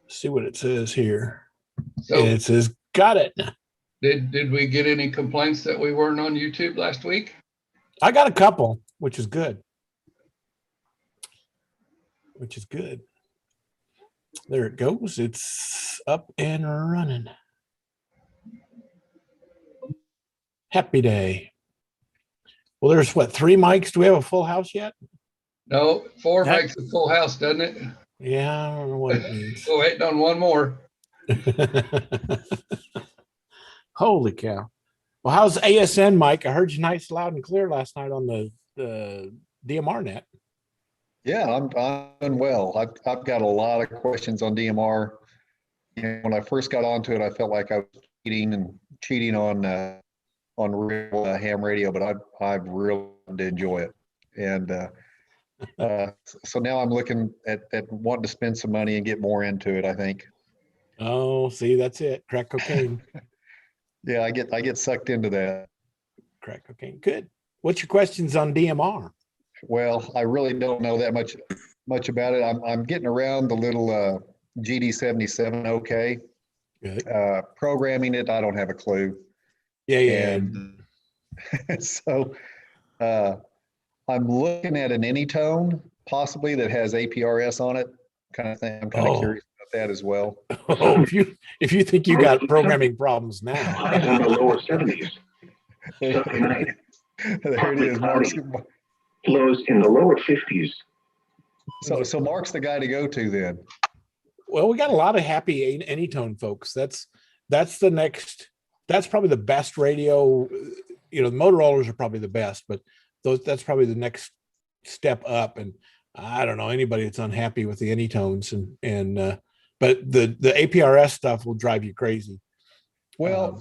See what it says here. So it says, got it. did we get any complaints that we weren't on YouTube last week? I got a couple, which is good. There it goes. It's up and running. Happy day. Well, there's what, 3 mics? Do we have a full house yet? No, 4 makes a full house, doesn't it? Yeah, I don't know what it means. We're waiting on one more. Holy cow. Well, how's ASN, Mike? I heard you nice, loud, and clear last night on the DMR net. Yeah, I'm doing well. I've got a lot of questions on DMR. When I first got onto it, I felt like I was cheating on real ham radio, but I've really enjoyed it. And so now I'm looking at wanting to spend some money and get more into it, I think. Oh, see, that's it. Crack cocaine. Yeah, I get sucked into that. Crack cocaine. Good. What's your questions on DMR? Well, I really don't know that much about it. I'm getting around the little GD77 okay. Good. Programming it, I don't have a clue. Yeah. And so I'm looking at an Anytone possibly that has APRS on it, kind of thing. I'm kind of curious about that as well. Oh, if you think you got programming problems now. In the lower 70s. There it is. Mark's lows in the lower 50s. So Mark's the guy to go to then. Well, we got a lot of happy Anytone folks. That's the next. That's probably the best radio. You know, the Motorola's are probably the best, but that's probably the next step up. And I don't know anybody that's unhappy with the Anytones, but the APRS stuff will drive you crazy. Well,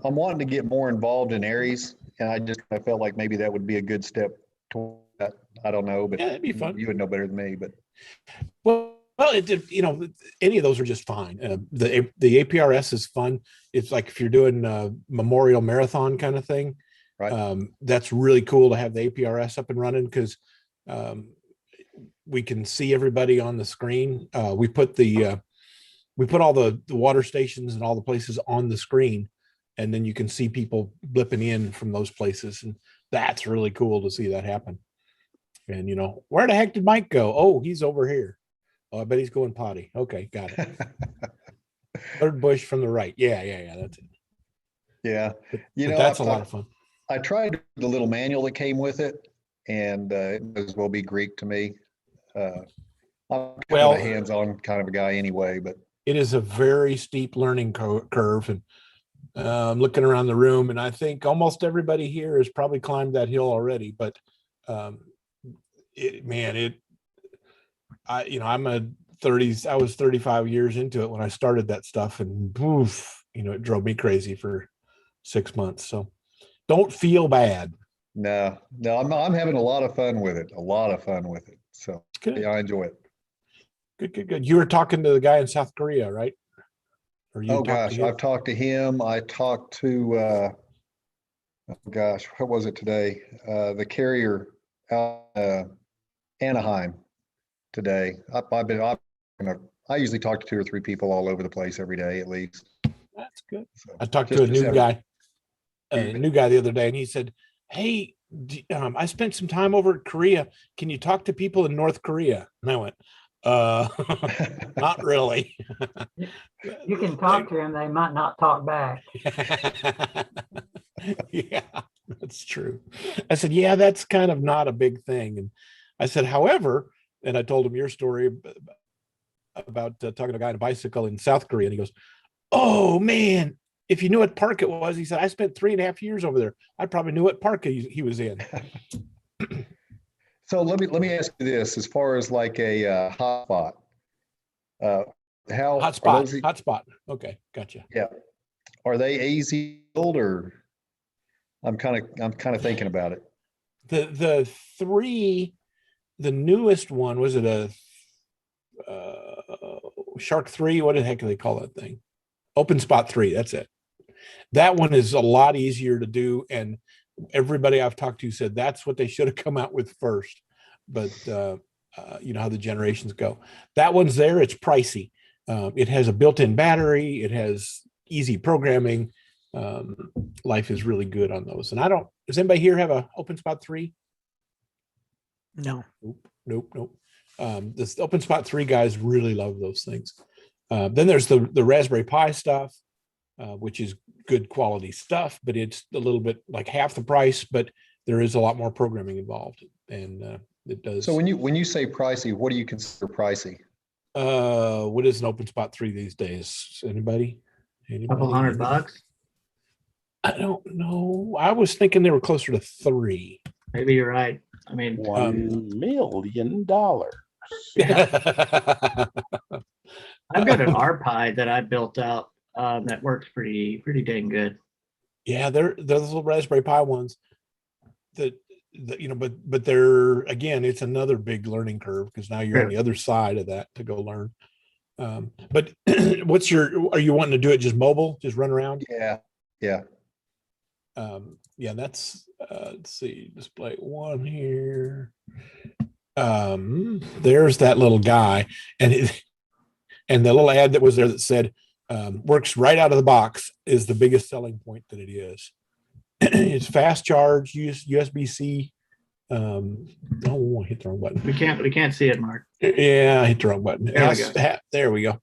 I'm wanting to get more involved in Aries, and I felt like maybe that would be a good step toward that. I don't know, but yeah, it'd be fun. You would know better than me, but well, any of those are just fine. The APRS is fun. It's like if you're doing a memorial marathon kind of thing, right? That's really cool to have the APRS up and running because we can see everybody on the screen. We put all the water stations and all the places on the screen, and then you can see people blipping in from those places, and that's really cool to see that happen. And where the heck did Mike go? Oh, he's over here. Oh, I bet he's going potty. Okay, got it. Third bush from the right. Yeah. That's it. Yeah, but that's a lot of fun. I tried the little manual that came with it, and it may as well be Greek to me. I'm kind of a hands-on kind of a guy anyway, but it is a very steep learning curve, and I'm looking around the room, and I think almost everybody here has probably climbed that hill already. But I was 35 years into it when I started that stuff, and poof, it drove me crazy for 6 months. So don't feel bad. No, I'm having a lot of fun with it. So yeah, I enjoy it. Good. You were talking to the guy in South Korea, right? Oh gosh, I've talked to him. I talked to what was it today? The carrier out Anaheim today. I usually talk to 2 or 3 people all over the place every day at least. That's good. So I talked to a new guy the other day, and he said, "Hey, I spent some time over at Korea. Can you talk to people in North Korea?" And I went, not really. You can talk to them, they might not talk back. Yeah, that's true. I said, yeah, that's kind of not a big thing. And I said, however, and I told him your story about talking to a guy on a bicycle in South Korea, and he goes, oh man, if you knew what park it was, he said, I spent 3.5 years over there. I probably knew what park he was in. So let me ask you this: as far as like a hotspot, hotspot. Okay, gotcha. Yeah, are they easy to build, or I'm kind of thinking about it. The newest one, was it a Shark 3? What the heck do they call that thing? Openspot3. That's it. That one is a lot easier to do, and everybody I've talked to said that's what they should have come out with first. But you know how the generations go. That one's there. It's pricey. It has a built-in battery. It has easy programming. Life is really good on those. And does anybody here have a Openspot 3? No. Nope. This Openspot 3 guys really love those things. Then there's the Raspberry Pi stuff, which is good quality stuff, but it's a little bit like half the price, but there is a lot more programming involved, and it does. So when you say pricey, what do you consider pricey? What is an Openspot 3 these days? Anybody? Couple $100. I don't know. I was thinking they were closer to 3. Maybe you're right. I mean, $1 million. I've got an RPi that I built out that works pretty dang good. Yeah, they're those little Raspberry Pi ones that but they're, again, it's another big learning curve because now you're on the other side of that to go learn. But are you wanting to do it just mobile, just run around? Yeah. Yeah, that's let's see, display 1 here. There's that little guy, and the little ad that was there that said works right out of the box is the biggest selling point that it is. It's fast charge, USB-C. Oh, I hit the wrong button. We can't see it, Mark. Yeah, I hit the wrong button. There we go.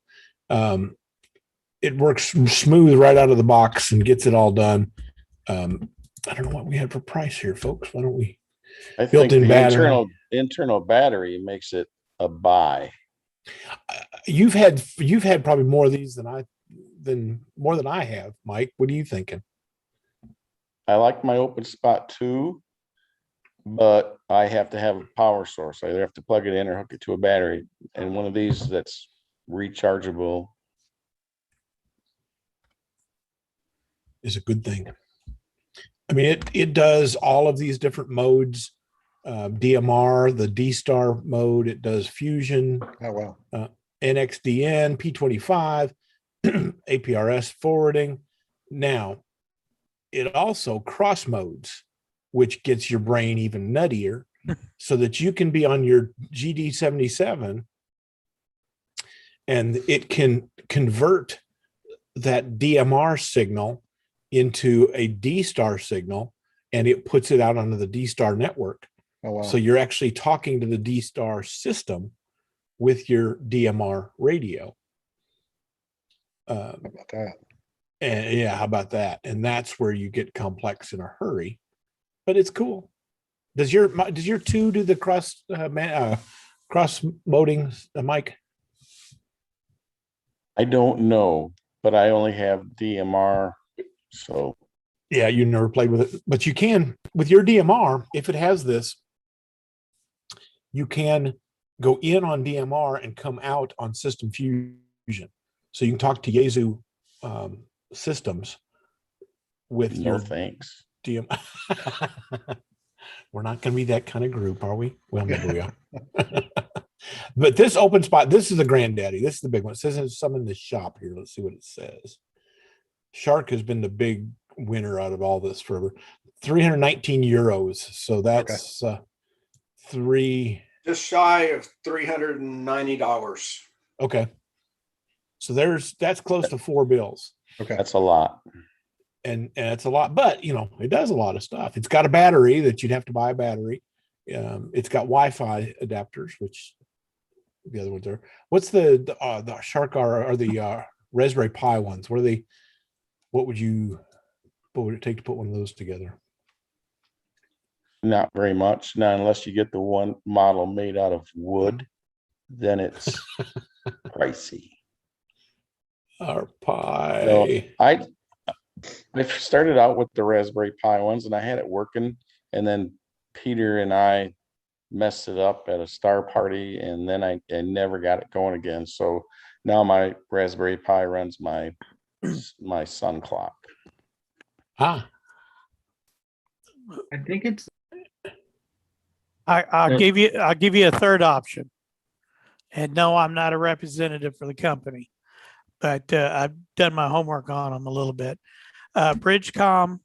It works smooth right out of the box and gets it all done. I don't know what we had for price here, folks. Why don't we? I think Built-in the battery. internal battery makes it a buy. You've had probably more of these than I have, Mike. What are you thinking? I like my Openspot 2, but I have to have a power source. I either have to plug it in or hook it to a battery. And one of these that's rechargeable Is a good thing. I mean, it does all of these different modes, DMR, the D-Star mode. It does Fusion, Oh, wow. NXDN, P25, APRS forwarding. Now, it also cross modes, which gets your brain even nuttier, so that you can be on your GD77 and it can convert that DMR signal into a D-Star signal, and it puts it out onto the D-Star network. Oh, wow. So you're actually talking to the D-Star system with your DMR radio. How about that? And yeah, how about that? And that's where you get complex in a hurry, but it's cool. Does your 2 do the cross moding, Mike? I don't know, but I only have DMR. So Yeah, you never played with it, but you can with your DMR. If it has this, you can go in on DMR and come out on System Fusion. So you can talk to Yaesu systems with no your thanks. DM. We're not going to be that kind of group, are we? Well, maybe we are. But this Openspot, this is the granddaddy. This is the big one. It says there's some in the shop here. Let's see what it says. Shark has been the big winner out of all this forever. 319 euros. So that's Just shy of $390. Okay. So that's close to 4 bills. Okay. That's a lot. And it's a lot, but it does a lot of stuff. It's got a battery that you'd have to buy a battery. It's got Wi-Fi adapters, which the other ones are. What's the Shark or the Raspberry Pi ones? What are they? What would it take to put one of those together? Not very much. Now, unless you get the one model made out of wood, then it's pricey. Our Pi. So I started out with the Raspberry Pi ones, and I had it working, and then Peter and I messed it up at a star party, and then I never got it going again. So now my Raspberry Pi runs my sun clock. Ah, I think it's I'll give you a third option. And no, I'm not a representative for the company, but I've done my homework on them a little bit. Bridgecom,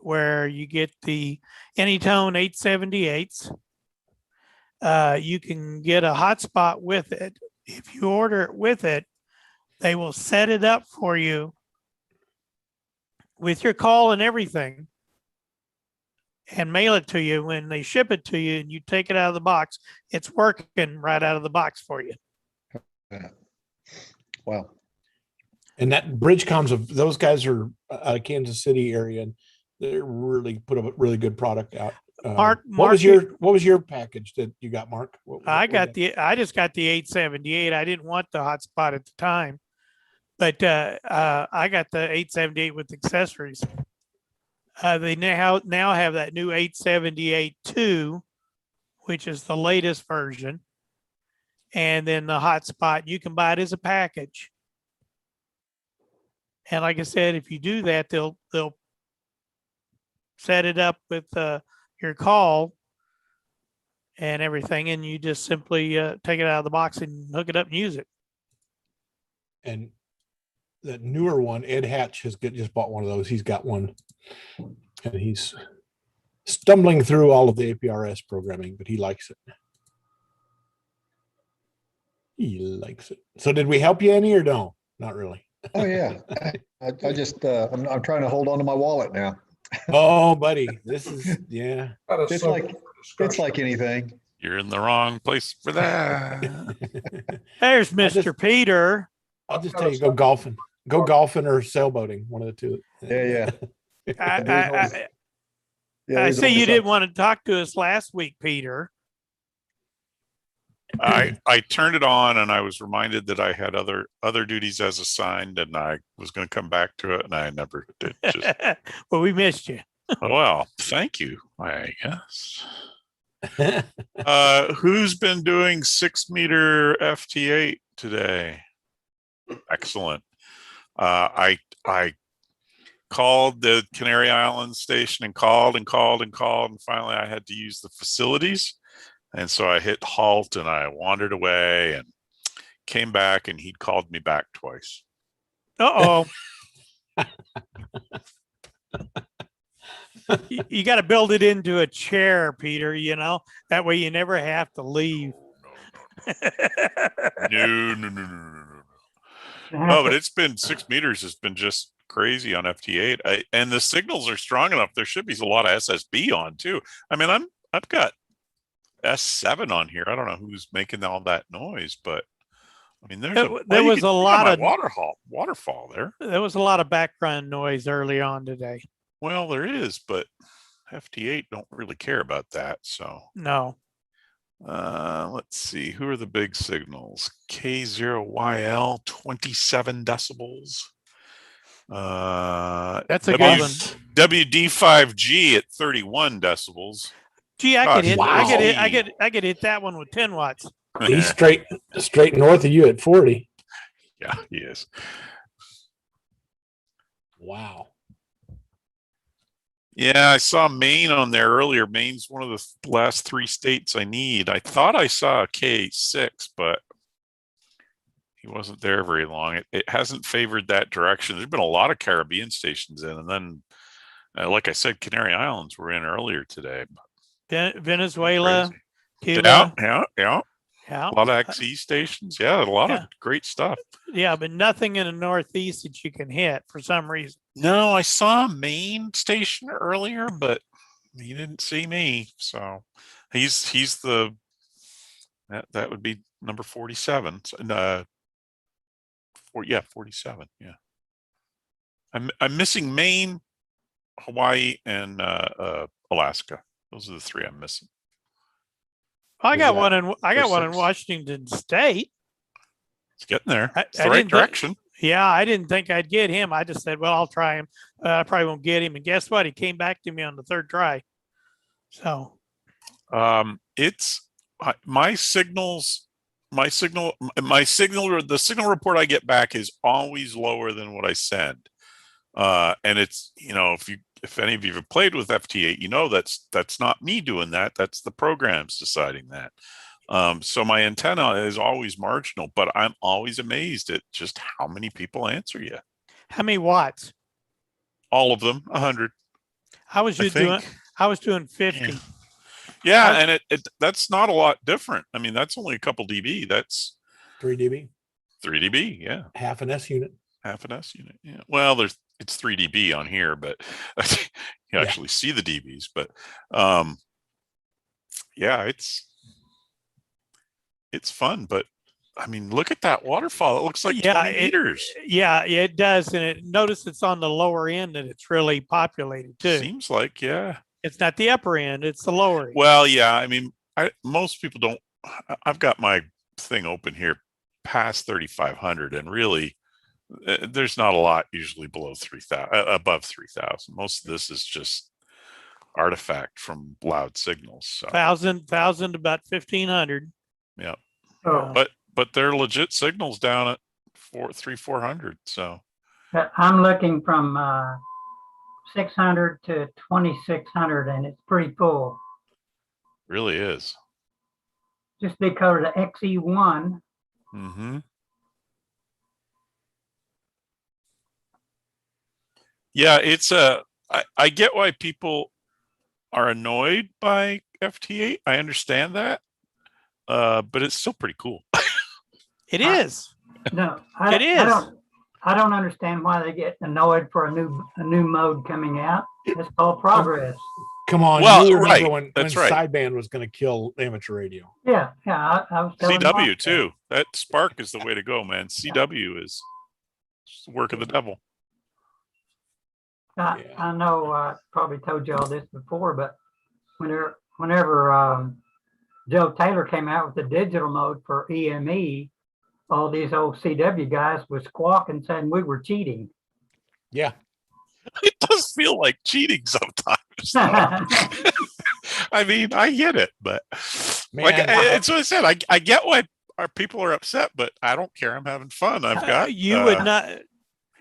where you get the Anytone 878s. You can get a hotspot with it, if you order it with it, they will set it up for you with your call and everything and mail it to you. When they ship it to you and you take it out of the box, it's working right out of the box for you. Wow. And that Bridgecom's of those guys are out of Kansas City area, and they really put a really good product out. Mark, what was your package that you got, Mark? I just got the 878. I didn't want the hotspot at the time, but I got the 878 with accessories. They now have that new 878-2, which is the latest version. And then the hotspot, you can buy it as a package. And like I said, if you do that, they'll set it up with your call and everything, and you just simply take it out of the box and hook it up and use it. And that newer one, Ed Hatch just bought one of those. He's got one, and he's stumbling through all of the APRS programming, but he likes it. He likes it. So did we help you any or no? Not really. Oh yeah. I just I'm trying to hold on to my wallet now. Oh, buddy, this is yeah. It's like anything. You're in the wrong place for that. There's Mr. Peter. I'll just tell you, go golfing. Go golfing or sailboating, one of the two. Yeah. I see you didn't want to talk to us last week, Peter. I turned it on and I was reminded that I had other duties as assigned, and I was going to come back to it, and I never did. Well, we missed you. Well, thank you, I guess. Who's been doing 6-meter FT8 today? Excellent. I called the Canary Islands station and called, and finally I had to use the facilities. And so I hit halt and I wandered away and came back, and he'd called me back twice. Uh-oh. You got to build it into a chair, Peter, that way you never have to leave. No. No, but it's been 6 meters. It's been just crazy on FT8. And the signals are strong enough. There should be a lot of SSB on too. I mean, I've got S7 on here. I don't know who's making all that noise, but I mean, there was a lot of waterfall there. There was a lot of background noise early on today. Well, there is, but FT8 don't really care about that. So no. Let's see. Who are the big signals? K0YL, 27 decibels. That's a good one. WD5G at 31 decibels. Gee, I could hit that one with 10 watts. He's straight north of you at 40. Yeah, he is. Wow. Yeah, I saw Maine on there earlier. Maine's one of the last 3 states I need. I thought I saw a K6, but he wasn't there very long. It hasn't favored that direction. There's been a lot of Caribbean stations in, and then, like I said, Canary Islands were in earlier today. Venezuela, Cuba. Yeah. A lot of XE stations. Yeah, a lot of great stuff. Yeah, but nothing in the Northeast that you can hit for some reason. No, I saw a Maine station earlier, but he didn't see me. So he's that would be number 47. 47. Yeah. I'm missing Maine, Hawaii, and Alaska. Those are the 3 I'm missing. I got one in Washington State. It's getting there. It's the right direction. I didn't think I'd get him. I just said, well, I'll try him. I probably won't get him. And guess what? He came back to me on the 3rd try. So it's the signal report I get back is always lower than what I send. And it's, if any of you have played with FT8, that's not me doing that. That's the program's deciding that. So my antenna is always marginal, but I'm always amazed at just how many people answer you. How many watts? All of them, 100. How was you doing? I was doing 50. Yeah, and that's not a lot different. I mean, that's only a couple dB. 3 dB, 3 dB, yeah, half an S unit. half an S unit. Yeah. Well, it's 3 dB on here, but you Yeah. actually see the dBs. But yeah, it's fun. But I mean, look at that waterfall. It looks like 20 meters. Yeah, it does. And notice it's on the lower end and it's really populated too. Seems like, yeah. It's not the upper end, it's the lower end. Well, yeah. I mean, most people don't. I've got my thing open here past 3,500, and really, there's not a lot usually below 3,000, above 3,000. Most of this is just artifact from loud signals. So, 1,000 to about 1,500. yeah. Oh, But they're legit signals down at 400. So I'm looking from 600 to 2,600, and it's pretty full. really is. Just because of the XE1. Mm-hmm. Yeah, it's I get why people are annoyed by FT8. I understand that. But it's still pretty cool. It is. No, It is. I don't understand why they get annoyed for a new mode coming out. It's called progress. Come on, Well, you remember right, when that's right. sideband was going to kill amateur radio. Yeah, I was telling CW Mark too. That Spark is the way to go, man. CW is the work of the devil. that. I know I probably told you all this before, but whenever Joe Taylor came out with the digital mode for EME, all these old CW guys was squawking saying we were cheating. Yeah. It does feel like cheating sometimes. I mean, I get it, but like it's what I said. I get why our people are upset, but I don't care. I'm having fun. I've got You would not.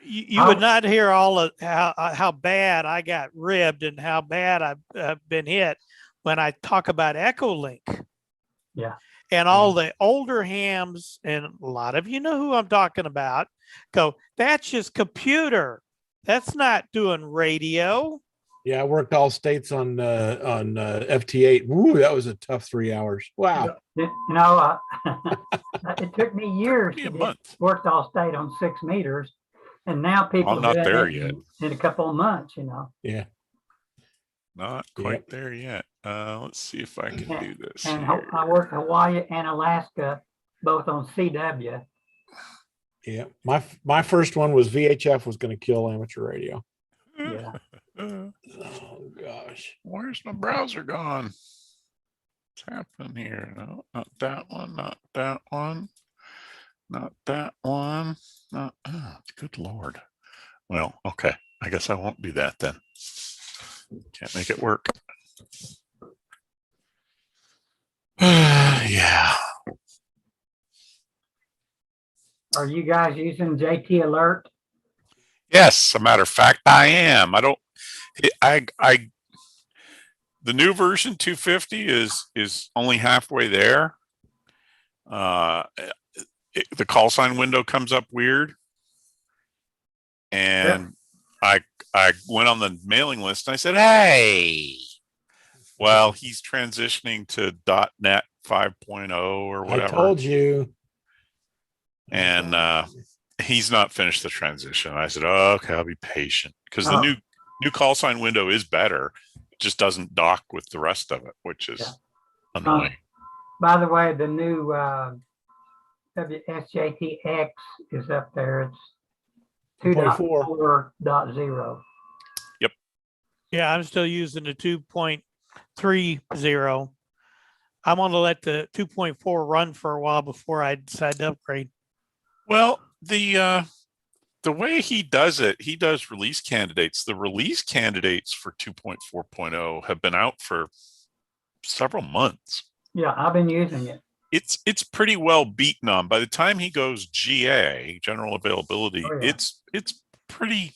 You would not hear all of how bad I got ribbed and how bad I've been hit when I talk about Echolink. Yeah. And all the older hams, and a lot of you know who I'm talking about, go, that's just computer. That's not doing radio. Yeah, I worked all states on FT8. Woo, that was a tough 3 hours. Wow. You know, it took me years Be to a get month. worked all state on 6 meters, and now people I'm not doing there it yet. in a couple of months. You know. Yeah. Not quite there yet. Let's see if I can do this. And here. I worked Hawaii and Alaska, both on CW. Yeah. My first one was VHF was going to kill amateur radio. Yeah. Oh gosh. Where's my browser gone? What's happening here? No, not that one, not that one, not that one. Not, good Lord. Well, okay. I guess I won't do that then. Can't make it work. Yeah. Are you guys using JT Alert? Yes, a matter of fact, I am. I don't. The new version 250 is only halfway there. The call sign window comes up weird, and I went on the mailing list and I said, "Hey, well, he's transitioning to .NET 5.0 or whatever." I told you. And he's not finished the transition. I said, "Oh, okay, I'll be patient," because the new call sign window is better. It just doesn't dock with the rest of it, which is annoying. By the way, the new WSJTX is up there. It's 2.4.0. Yep. Yeah, I'm still using the 2.30. I'm going to let the 2.4 run for a while before I decide to upgrade. Well, the way he does it, he does release candidates. The release candidates for 2.4.0 have been out for several months. Yeah, I've been using it. It's pretty well beaten on. By the time he goes GA, general availability, it's pretty.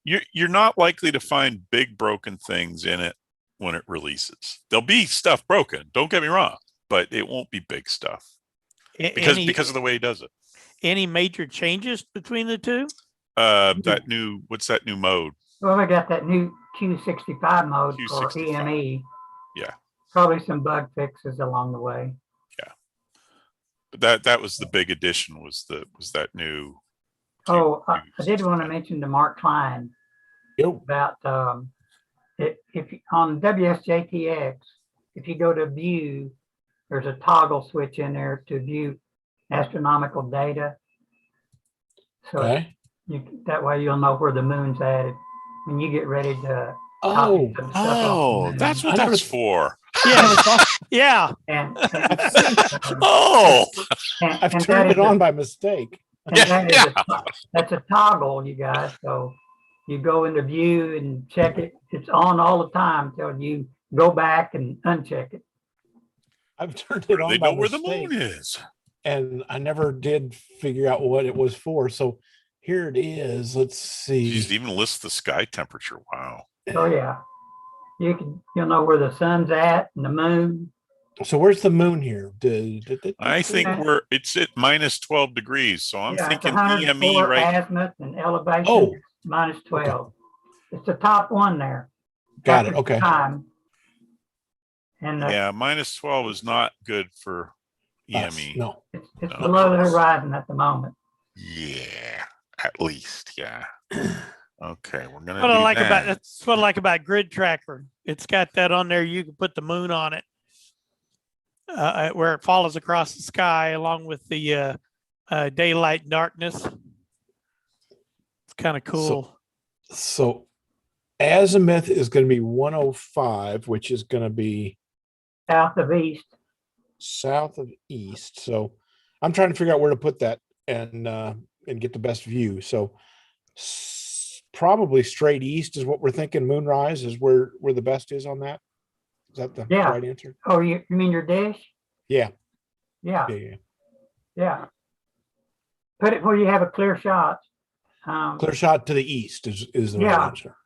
You're not likely to find big broken things in it when it releases. There'll be stuff broken, don't get me wrong, but it won't be big stuff because of the way he does it. Any major changes between the two? What's that new mode? Well, we got that new Q65 mode for Q65. EME. Yeah. Probably some bug fixes along the way. But that was the big addition, was that new. Oh, I did want to mention to Mark Klein Yo, about, if on WSJTX, if you go to view, there's a toggle switch in there to view astronomical data. So okay. that way you'll know where the moon's at when you get ready to. Oh, copy some stuff off the Oh, moon. that's what I never- that's for. Yeah, yeah. And, Oh, I've and turned it on by mistake. that's a toggle, you guys. So you go into view and check it. It's on all the time till you go back and uncheck it. I've turned it on they by know where the mistake, moon is. and I never did figure out what it was for. So here it is. Let's Geez, see. even lists the sky temperature. Wow. Oh yeah. You'll know where the sun's at and the moon. So where's the moon here? I think it's at minus 12 degrees. So I'm Yeah, it's thinking 104 EME right. azimuth and elevation Oh. minus 12. It's the top one there. Got it. After Okay. Time. And Yeah, minus 12 is not good for Us, EME. no. it's No. below the horizon at the moment. Yeah, at least. Yeah. Okay, we're gonna What I do like that. about that's what I like about Grid Tracker. It's got that on there. You can put the moon on it, where it follows across the sky along with the daylight and darkness. It's kind of cool. So azimuth is going to be 105, which is going to be South of east. south of east. So I'm trying to figure out where to put that and get the best view. So probably straight east is what we're thinking. Moonrise is where the best is on that. Is that the Yeah. right answer? Oh, you mean your dish? Yeah. Yeah, Yeah. yeah. Put it where you have a clear shot. Clear shot to the east is the Yeah. right answer.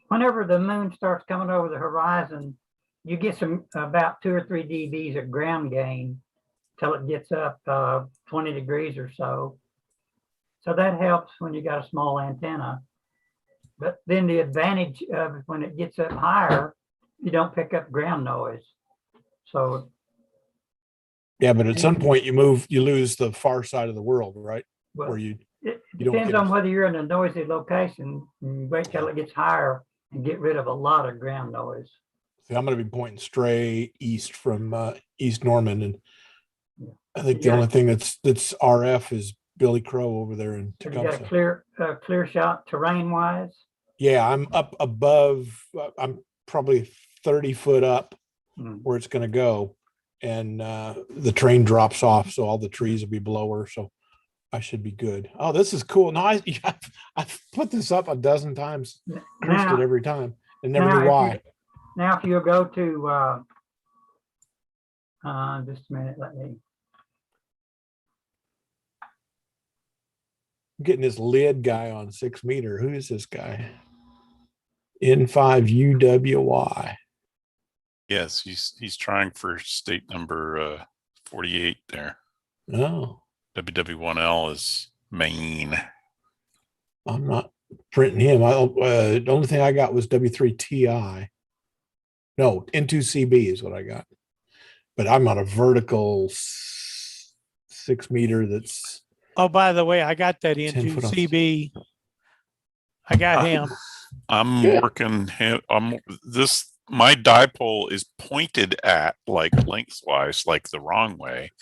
Whenever the moon starts coming over the horizon, you get about 2 or 3 dBs of ground gain till it gets up 20 degrees or so. So that helps when you got a small antenna. But then the advantage of when it gets up higher, you don't pick up ground noise. So Yeah, but at some point you lose the far side of the world, right? well, Where you it don't depends get on it. whether you're in a noisy location. And you wait till it gets higher and get rid of a lot of ground noise. See, I'm going to be pointing straight east from East Norman, and Yeah. I think You the got- only thing that's RF is Billy Crow over there in Have you got a Tecumseh. clear shot terrain wise? Yeah, I'm up above. I'm probably 30 foot up Hmm. where it's going to go, and the train drops off, so all the trees will be below her. So I should be good. Oh, this is cool. No, I've put this up a dozen times, cursed it Now, every time, and never now knew why. if you'll go to just a minute, let me. I'm getting this lid guy on 6 meter. Who is this guy? N5UWY. Yes, he's trying for state number 48 there. Oh, WW1L is Maine. I'm not printing him. The only thing I got was W3TI. No, N2CB is what I got. But I'm on a vertical 6 meter that's Oh, by the way, I got that 10 into foot off. CB. I got him. I'm Good. working. My dipole is pointed at like lengthwise, like the wrong way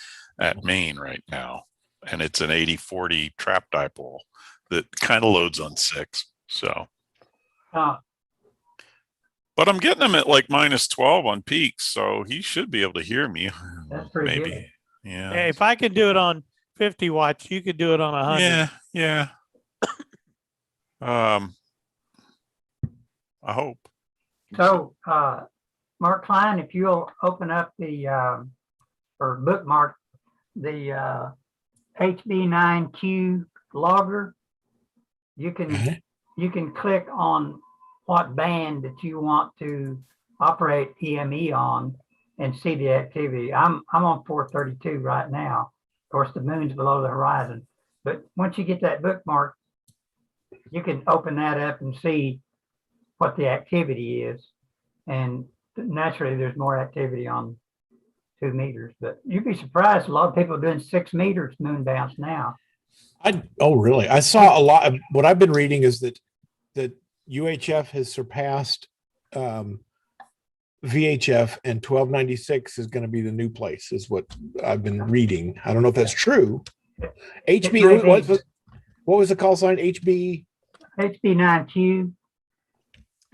at Maine right now. And it's an 80-40 trap dipole that kind of loads on 6. So, Uh, but I'm getting him at like minus 12 on peaks. So he should be able to hear me. That's pretty Maybe. good. Yeah. Hey, if I can do it on 50 watts, you could do it on 100. Yeah. I hope. So, Mark Klein, if you'll open up or bookmark the HB9Q logger, you Okay. can click on what band that you want to operate EME on and see the activity. I'm on 432 right now. Of course, the moon's below the horizon, but once you get that bookmark, you can open that up and see what the activity is. And naturally, there's more activity on 2 meters, but you'd be surprised. A lot of people are doing 6 meters moon bounce now. Oh, really? I saw a lot of what I've been reading is that UHF has surpassed VHF, and 1296 is going to be the new place, is what I've been reading. I don't know if that's true. HB, what was the call sign? HB9Q.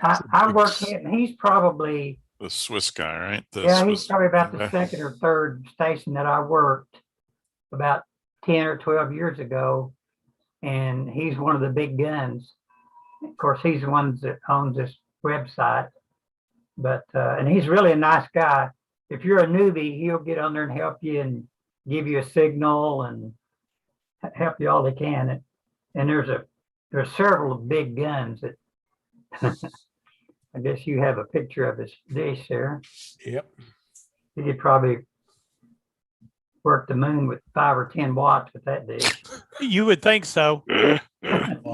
I work him. He's probably The Swiss guy, right? he's probably about the second or third station that I worked about 10 or 12 years ago, and he's one of the big guns. Of course, he's the one that owns this website, but and he's really a nice guy. If you're a newbie, he'll get on there and help you and give you a signal and help you all they can. And there's several big guns that I guess you have a picture of his dish there. Yep. He could probably work the moon with 5 or 10 watts with that dish. You would think so. Well,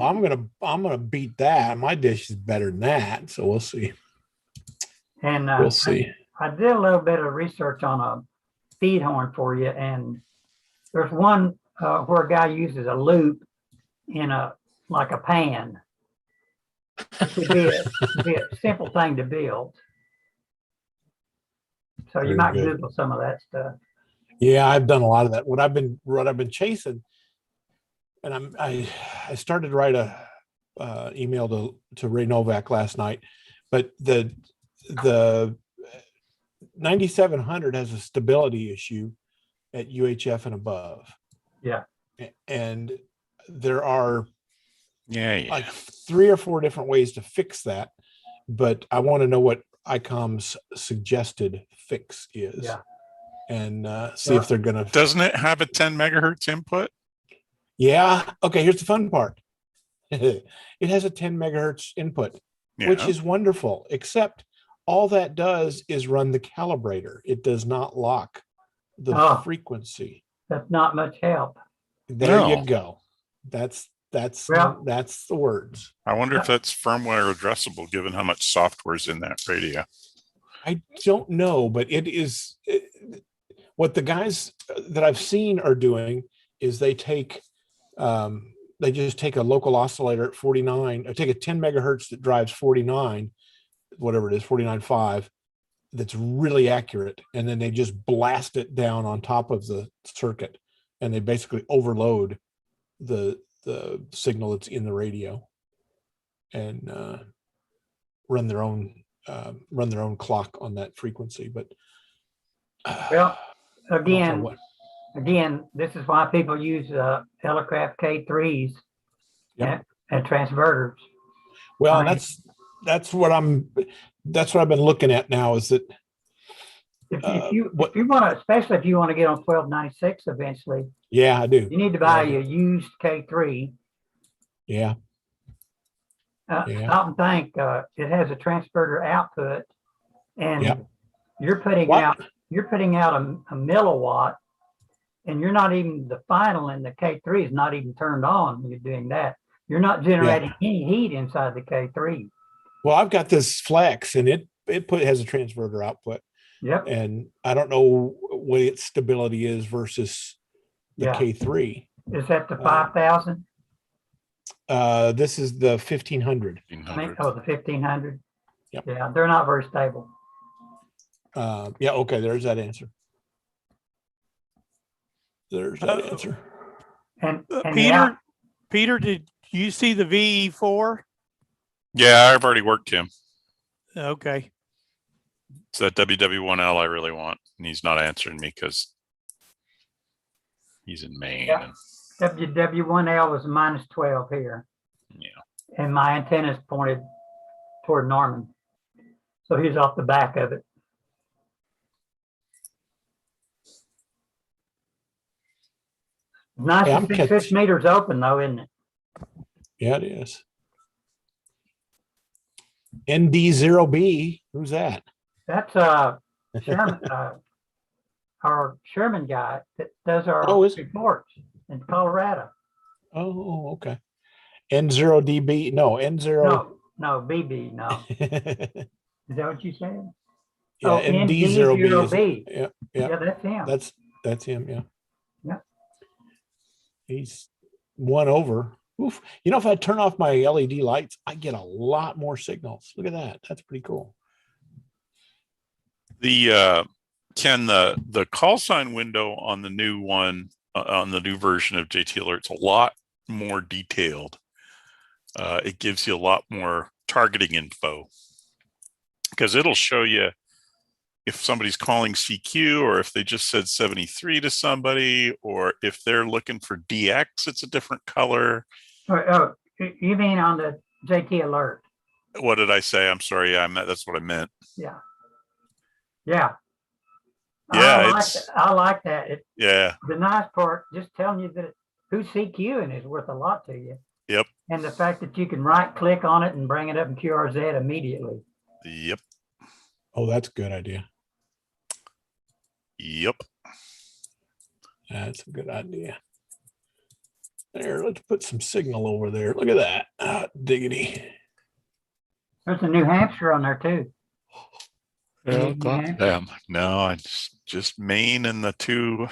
I'm gonna beat that. My dish is better than that, so we'll see. And We'll see. I did a little bit of research on a feed horn for you, and there's one where a guy uses a loop in like a pan. It would be a simple thing to build. So you Very might good. Google some of that stuff. Yeah, I've done a lot of that. What I've been chasing, and I started to write a email to Ray Novak last night, but the 9700 has a stability issue at UHF and above. Yeah. And there are Yeah. like 3 or 4 different ways to fix that, but I want to know what ICOM's suggested fix is. Yeah. And see if they're gonna. Doesn't it have a 10 megahertz input? Yeah. Okay. Here's the fun part. It has a 10 megahertz input, which is wonderful, except all that does is run the calibrator. It does not lock the frequency. That's not much help. There you go. That's Well- the words. I wonder if that's firmware addressable, given how much software's in that radio. I don't know, but it is what the guys that I've seen are doing is they just take a local oscillator at 49, or take a 10 megahertz that drives 49, whatever it is, 49.5, that's really accurate. And then they just blast it down on top of the circuit, and they basically overload the signal that's in the radio, and run their own clock on that frequency. But Well, again, this is why people use Elecraft K3s Yep. and transverters. Well, I mean, that's what I've been looking at now, is that if you want to, especially if you want to get on 1296 eventually, I do. you need to buy a used K3. Yeah. Stop and think. It has a transverter output, and Yep. you're putting out a milliwatt, and you're not even, the final in the K3 is not even turned on when you're doing that. You're not generating any heat inside the K3. Well, I've got this Flex, and it has a transverter output. Yep. And I don't know what its stability is versus the K3. Is that the 5,000? This is the 1500. The 1500. Yep. Yeah, they're not very stable. Okay, there's that answer. There's that answer. And Peter, did you see the VE4? Yeah, I've already worked him. Okay. It's that WW1L I really want, and he's not answering me because he's in Maine. Yeah. WW1L was -12 here. Yeah. And my antenna is pointed toward Norman. So he's off the back of it. Nice to see 6 meters open though, isn't it? Yeah, it is. ND0B, who's that? That's Sherman, our Sherman guy that does our reports in Colorado. Oh, okay. N0DB, no, N0. No, BB, no. Is that what you said? Yeah, Oh, ND0B is, ND0B. yeah, Yeah, yeah, that's him. that's him, yeah. Yeah. He's one over. Oof. You know, if I turn off my LED lights, I get a lot more signals. Look at that. That's pretty cool. The Ken, the call sign window on the new one, on the new version of JT Alert's a lot more detailed. It gives you a lot more targeting info because it'll show you if somebody's calling CQ or if they just said 73 to somebody, or if they're looking for DX, it's a different color. Oh, you mean on the JT Alert? What did I say? I'm sorry. Yeah, that's what I meant. Yeah. Yeah. Yeah, I like that. yeah. The nice part, just telling you that who's CQing is worth a lot to you. Yep. And the fact that you can right click on it and bring it up in QRZ immediately. Yep. Oh, that's a good idea. Yep. That's a good idea. There, let's put some signal over there. Look at that. Diggity. There's a New Hampshire on there too. Yeah, New Hampshire. No, I just Maine and the two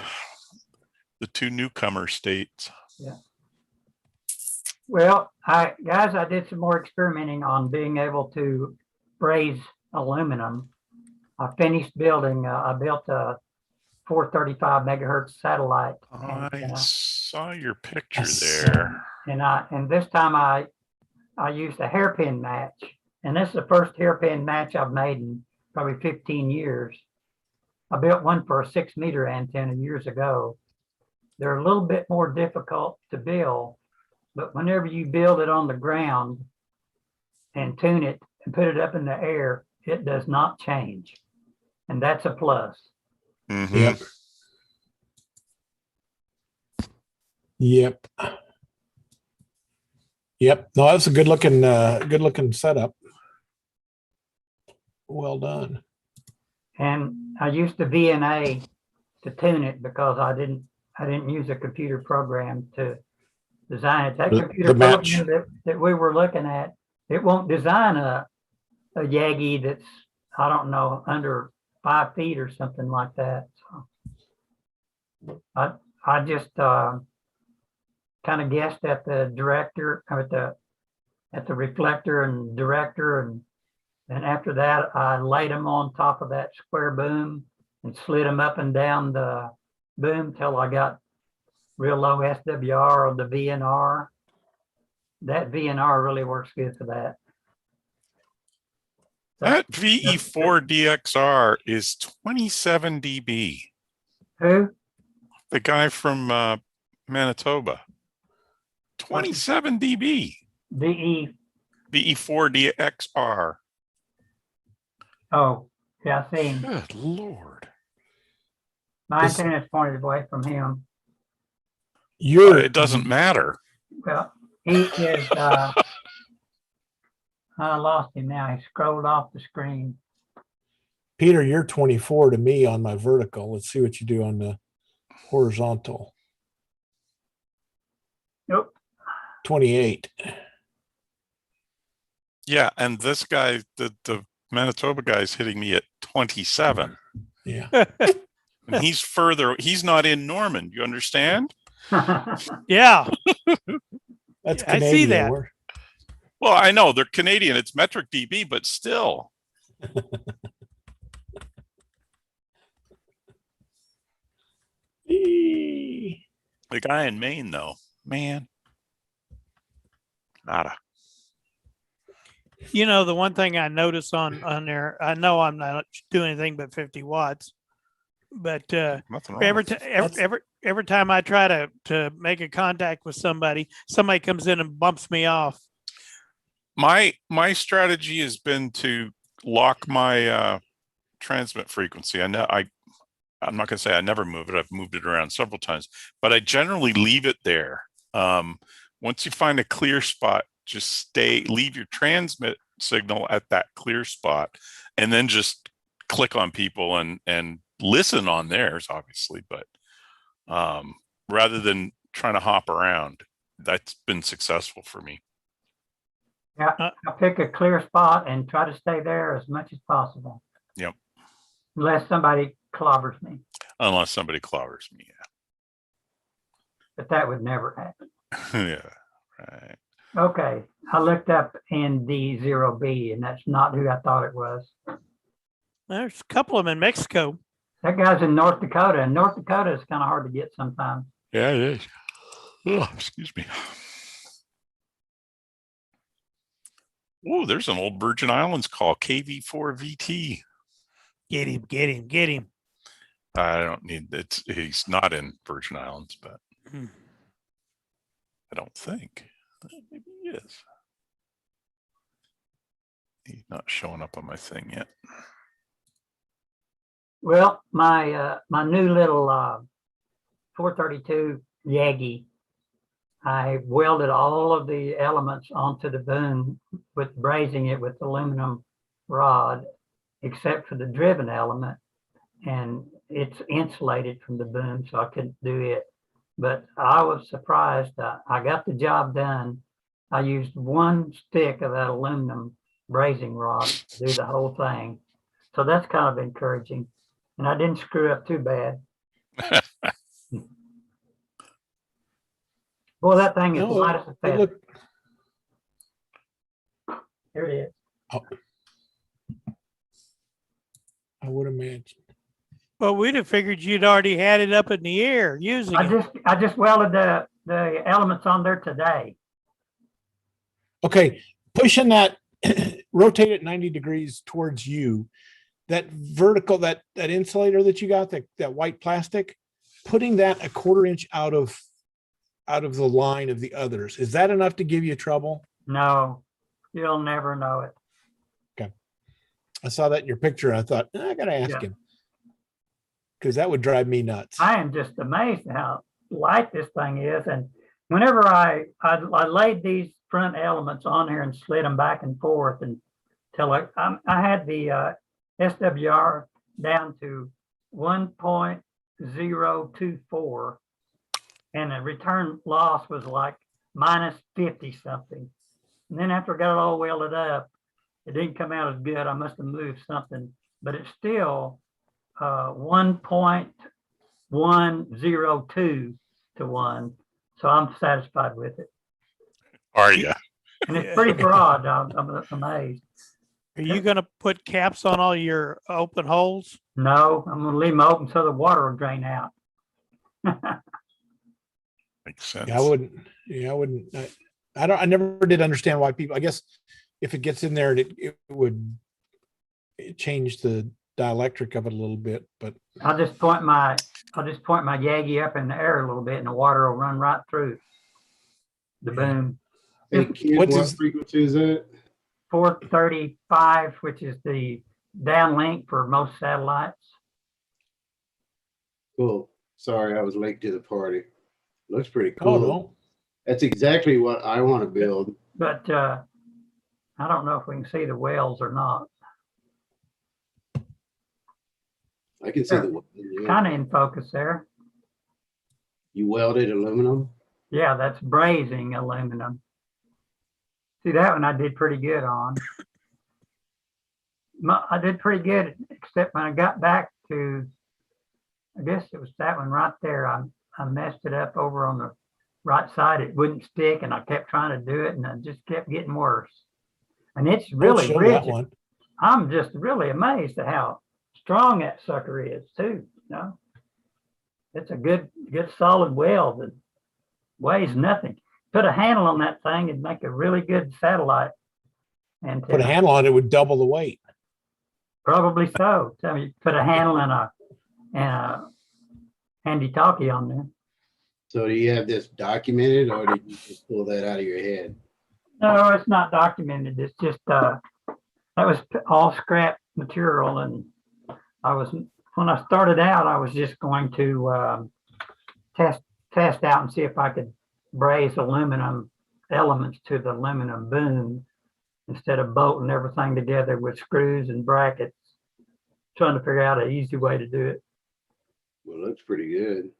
newcomer states. Yeah. Well, I did some more experimenting on being able to braze aluminum. I finished building. I built a 435 megahertz satellite. I saw your picture there. And this time I used a hairpin match, and this is the first hairpin match I've made in probably 15 years. I built one for a 6-meter antenna years ago. They're a little bit more difficult to build, but whenever you build it on the ground and tune it and put it up in the air, it does not change. And that's a plus. Mm-hmm. Yep. Yep. Yep. No, that's a good looking setup. Well done. And I used the VNA to tune it because I didn't use a computer program to design it. That computer program that we were looking at, it won't design a Yagi that's, I don't know, under 5 feet or something like that. So I just kind of guessed at the director, at the reflector and director, and after that I laid them on top of that square boom and slid them up and down the boom till I got real low SWR of the VNR. That VNR really works good for that. That VE4DXR is 27 dB. Who? The guy from Manitoba. 27 dB. VE4DXR. Oh, yeah, I see him. Good Lord. My antenna's pointed away from him. It doesn't matter. Well, he is, I lost him now. He scrolled off the screen. Peter, you're 24 to me on my vertical. Let's see what you do on the horizontal. Nope. 28. Yeah, and this guy, the Manitoba guy, is hitting me at 27. Yeah. And he's further, he's not in Norman. You understand? Yeah. That's I Canadian. see that. Well, I know they're Canadian. It's metric dB, but still. The guy in Maine, though, man, nada. You know, the one thing I notice on there, I know I'm not doing anything but 50 watts, but Nothing wrong every with it. every time I try to make a contact with somebody comes in and bumps me off. My strategy has been to lock my transmit frequency. I'm not going to say I never move it. I've moved it around several times, but I generally leave it there. Once you find a clear spot, just leave your transmit signal at that clear spot, and then just click on people and listen on theirs, obviously. But rather than trying to hop around, that's been successful for me. Yeah, I pick a clear spot and try to stay there as much as possible. Yep. unless somebody clobbers me, Unless somebody clobbers me. but that would never happen. Yeah. Yeah. Right. Okay, I looked up ND0B, and that's not who I thought it was. There's a couple of them in Mexico. That guy's in North Dakota, and North Dakota is kind of hard to get sometimes. Yeah, it is. Oh, excuse me. Oh, there's an old Virgin Islands call, KV4VT. Get him, get him, get him. I don't need it. He's not in Virgin Islands, but Hmm. I don't think. Maybe he is. He's not showing up on my thing yet. Well, my new little 432 Yagi, I welded all of the elements onto the boom with brazing it with aluminum rod, except for the driven element, and it's insulated from the boom, so I couldn't do it. But I was surprised. I got the job done. I used one stick of that aluminum brazing rod to do the whole thing. So that's kind of encouraging. And I didn't screw up too bad. Boy, that thing is No, light as a it feather. looked- Here it is. I would imagine. Well, we'd have figured you'd already had it up in the air using it. I just welded the elements on there today. Okay, pushing that, rotate it 90 degrees towards you. That vertical, that insulator that you got, that white plastic, putting that a 1/4 inch out of the line of the others. Is that enough to give you trouble? No, you'll never know it. Okay. I saw that in your picture. I thought, I gotta ask Yeah. him. Because that would drive me nuts. I am just amazed at how light this thing is. And whenever I laid these front elements on here and slid them back and forth until I had the SWR down to 1.024, and the return loss was like -50 something. And then after I got it all welded up, it didn't come out as good. I must have moved something, but it's still 1.102 to 1. So I'm satisfied with it. Are you? And it's pretty broad. I'm amazed. Are you going to put caps on all your open holes? No, I'm going to leave them open so the water will drain out. Makes sense. Yeah, I wouldn't. Yeah, I wouldn't. I never did understand why people. I guess if it gets in there, it would change the dielectric of it a little bit. But I'll just point my Yagi up in the air a little bit, and the water will run right through the boom. Hey, Ken, What what is- frequency is that? 435, which is the downlink for most satellites. Cool. Sorry, I was late to the party. Looks pretty oh cool. no, That's exactly what I want to build. But I don't know if we can see the whales or not. I can see Sure. the. Yeah. Kind of in focus there. You welded aluminum. Yeah, that's brazing aluminum. See, that one I did pretty good on. I did pretty good, except when I got back to, I guess it was that one right there. I messed it up over on the right side. It wouldn't stick, and I kept trying to do it, and it just kept getting worse. And it's really Don't show that rigid. one. I'm just really amazed at how strong that sucker is too. You know, it's a good solid weld that weighs nothing. Put a handle on that thing and make a really good satellite. And Put a handle on it, would double the weight. probably so. Tell me, put a handle and a handy talkie on there. So do you have this documented, or did you just pull that out of your head? No, it's not documented. It's just that was all scrap material, and when I started out, I was just going to test out and see if I could braze aluminum elements to the aluminum boom instead of bolting everything together with screws and brackets. Trying to figure out an easy way to do it. Well, looks pretty good.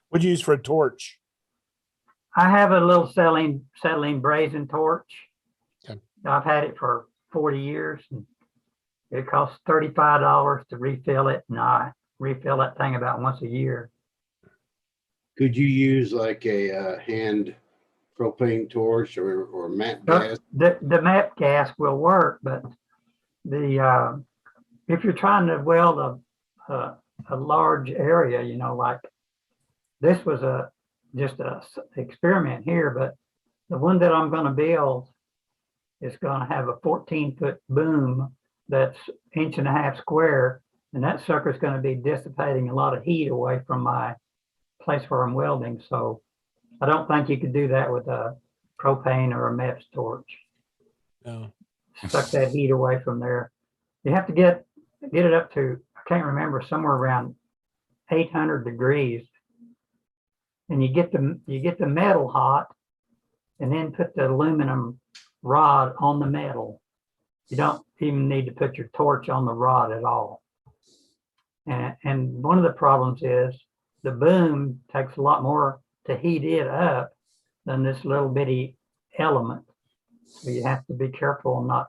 What'd you use for a torch? I have a little acetylene brazing torch. Okay. I've had it for 40 years. And It costs $35 to refill it, and I refill that thing about once a year. Could you use like a hand propane torch or MAP gas? The MAP gas will work, but the if you're trying to weld a large area, you know, like this was just a experiment here, but the one that I'm going to build is going to have a 14-foot boom that's 1.5 inches square, and that sucker is going to be dissipating a lot of heat away from my place where I'm welding. So I don't think you could do that with a propane or a MEPS torch. No. Suck that heat away from there. You have to get it up to, I can't remember, somewhere around 800 degrees. And you get the metal hot, and then put the aluminum rod on the metal. You don't even need to put your torch on the rod at all. And one of the problems is the boom takes a lot more to heat it up than this little bitty element. So you have to be careful and not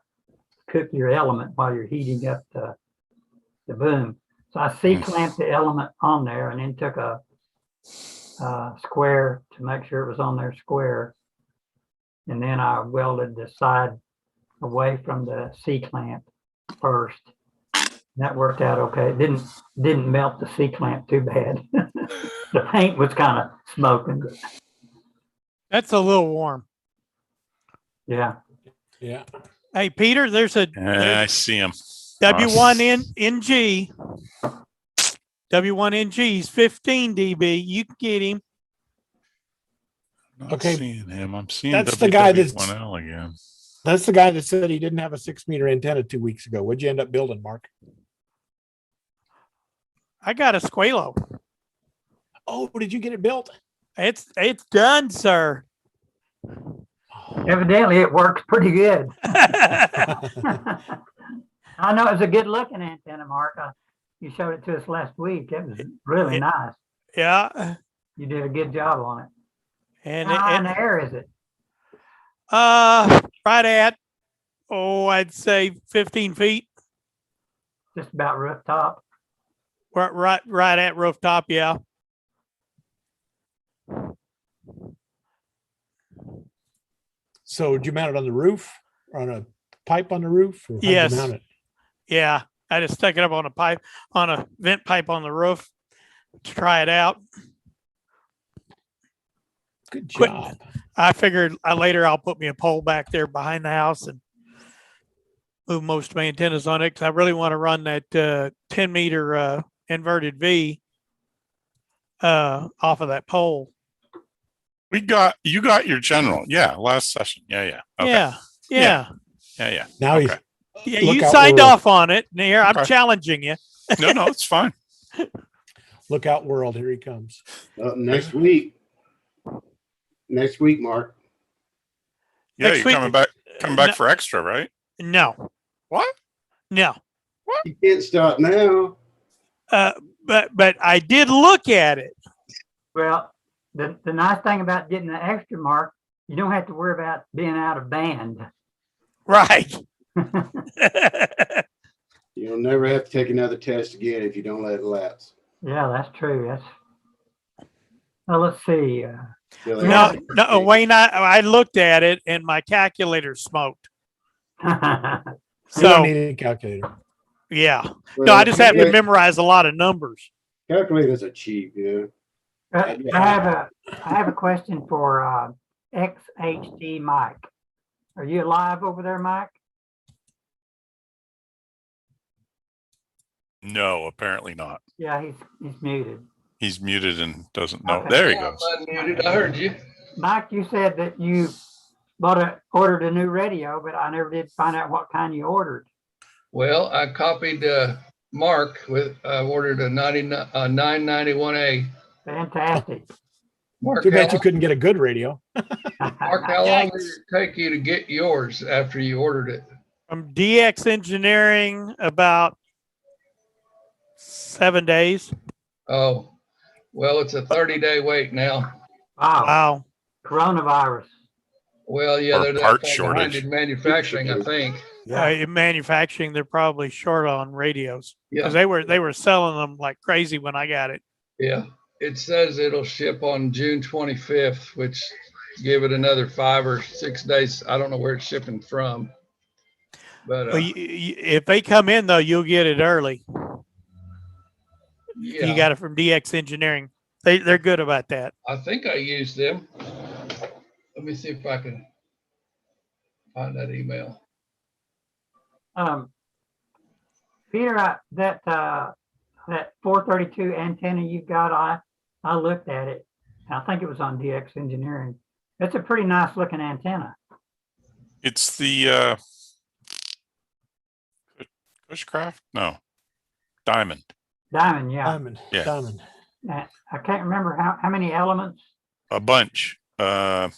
cook your element while you're heating up the boom. So I C-clamped the element on there and then took a square to make sure it was on there square. And then I welded the side away from the C-clamp first. That worked out okay. It didn't melt the C-clamp too bad. The paint was kind of smoking. That's a little warm. Yeah. Yeah. Hey, Peter, there's a I see him. W1NG. W1NG is 15 dB. You can get him. Not Okay. seeing him. I'm seeing That's the guy that's- WW1L again. That's the guy that said he didn't have a 6-meter antenna 2 weeks ago. What'd you end up building, Mark? I got a Squalo. Oh, did you get it built? It's done, sir. Evidently, it works pretty good. I know it's a good looking antenna, Mark. You showed it to us last week. It was really nice. Yeah. You did a good job on it. And How high in the air is it? right at, I'd say 15 feet. Just about rooftop. Right at rooftop, yeah. So did you mount it on the roof or on a pipe on the roof? Or how'd you Yes. mount it? Yeah. I just stuck it up on a vent pipe on the roof to try it out. Good Quick. job. I figured later I'll put me a pole back there behind the house and move most of my antennas on it because I really want to run that 10-meter inverted V off of that pole. You got your general. Yeah. Last session. Yeah. Okay. Yeah. Yeah. Now Okay. Yeah, Look you out signed world. off on it. Here, I'm Okay. challenging you. No, it's fine. Look out, world. Here he comes. Next week. Next week, Mark. Yeah, Next you're week- coming back no. for extra, right? No, What? no. You can't stop now. But I did look at it. Well, the nice thing about getting the extra, Mark, you don't have to worry about being out of band. Right. You'll never have to take another test again if you don't let it lapse. Yeah, that's true. Well, let's see. Really. No, Wayne, I looked at it and my calculator smoked. You don't So, need a calculator. yeah. No, Well, I just have to memorize a lot of numbers. Calculators are cheap, yeah. I have a question for XHD Mike. Are you alive over there, Mike? No, apparently not. Yeah, he's muted. He's muted and doesn't know. Okay. There he Yeah, goes. I'm unmuted. I heard you. Mike, you said that you ordered a new radio, but I never did find out what kind you ordered. Well, I copied Mark I ordered a 991A. Fantastic. Mark, Too bad how you couldn't get a good radio. Mark, how long did it take you to get yours after you ordered it? From DX Engineering, about 7 days. Oh, well, it's a 30-day wait now. Wow. Wow. Coronavirus. Well, yeah, Or they're part that far behind shortage. in manufacturing, I think. In manufacturing, they're probably short on radios Yeah, because they were selling them like crazy when I got it. yeah. It says it'll ship on June 25th, which give it another 5 or 6 days. I don't know where it's shipping from. But Well, if they come in though, you'll get it early. yeah, You got it from DX Engineering. They're good about that. I think I used them. Let me see if I can find that email. Peter, that 432 antenna you've got, I looked at it. I think it was on DX Engineering. It's a pretty nice looking antenna. It's the Cushcraft? No, Diamond. Diamond, yeah. Diamond. Yeah. Diamond. I can't remember how many elements. A bunch. I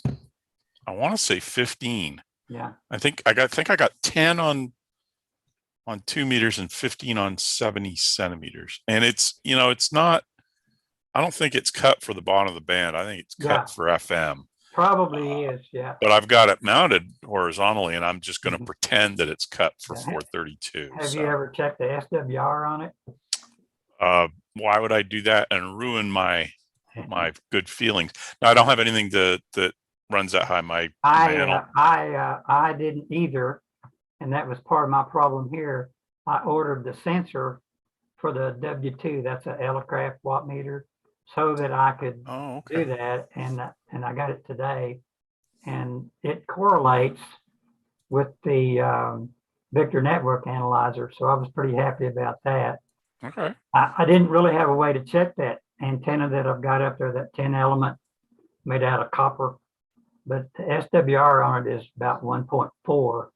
want to say 15. Yeah. I think I got 10 on 2 meters and 15 on 70 centimeters. And it's, it's not, I don't think it's cut for the bottom of the band. I think it's cut for FM. Probably is, yeah. But I've got it mounted horizontally, and I'm just going to pretend that it's cut for 432. Have you ever checked the SWR on it? Why would I do that and ruin my good feelings? Now, I don't have anything that runs that high. I didn't either, and that was part of my problem here. I ordered the sensor for the W2. That's an aircraft watt meter, so that I could do that, and I got it today, and it correlates with the Victor Network Analyzer. So I was pretty happy about that. Okay. I didn't really have a way to check that antenna that I've got up there, that 10 element made out of copper, but the SWR on it is about 1.4.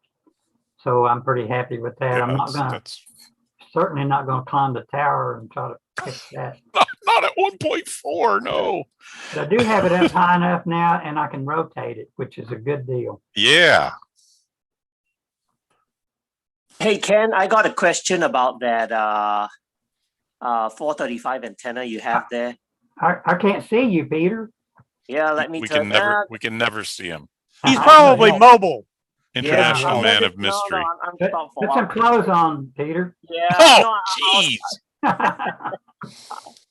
So I'm pretty happy with that. Yeah, I'm certainly not going to climb the tower and try to fix that. Not at 1.4, no. But I do have it up high enough now, and I can rotate it, which is a good deal. Yeah. Hey, Ken, I got a question about that 435 antenna you have there. I can't see you, Peter. Yeah, let me We turn can never see him. He's probably mobile. International man of mystery. Put some clothes on, Peter. Yeah. Oh, jeez.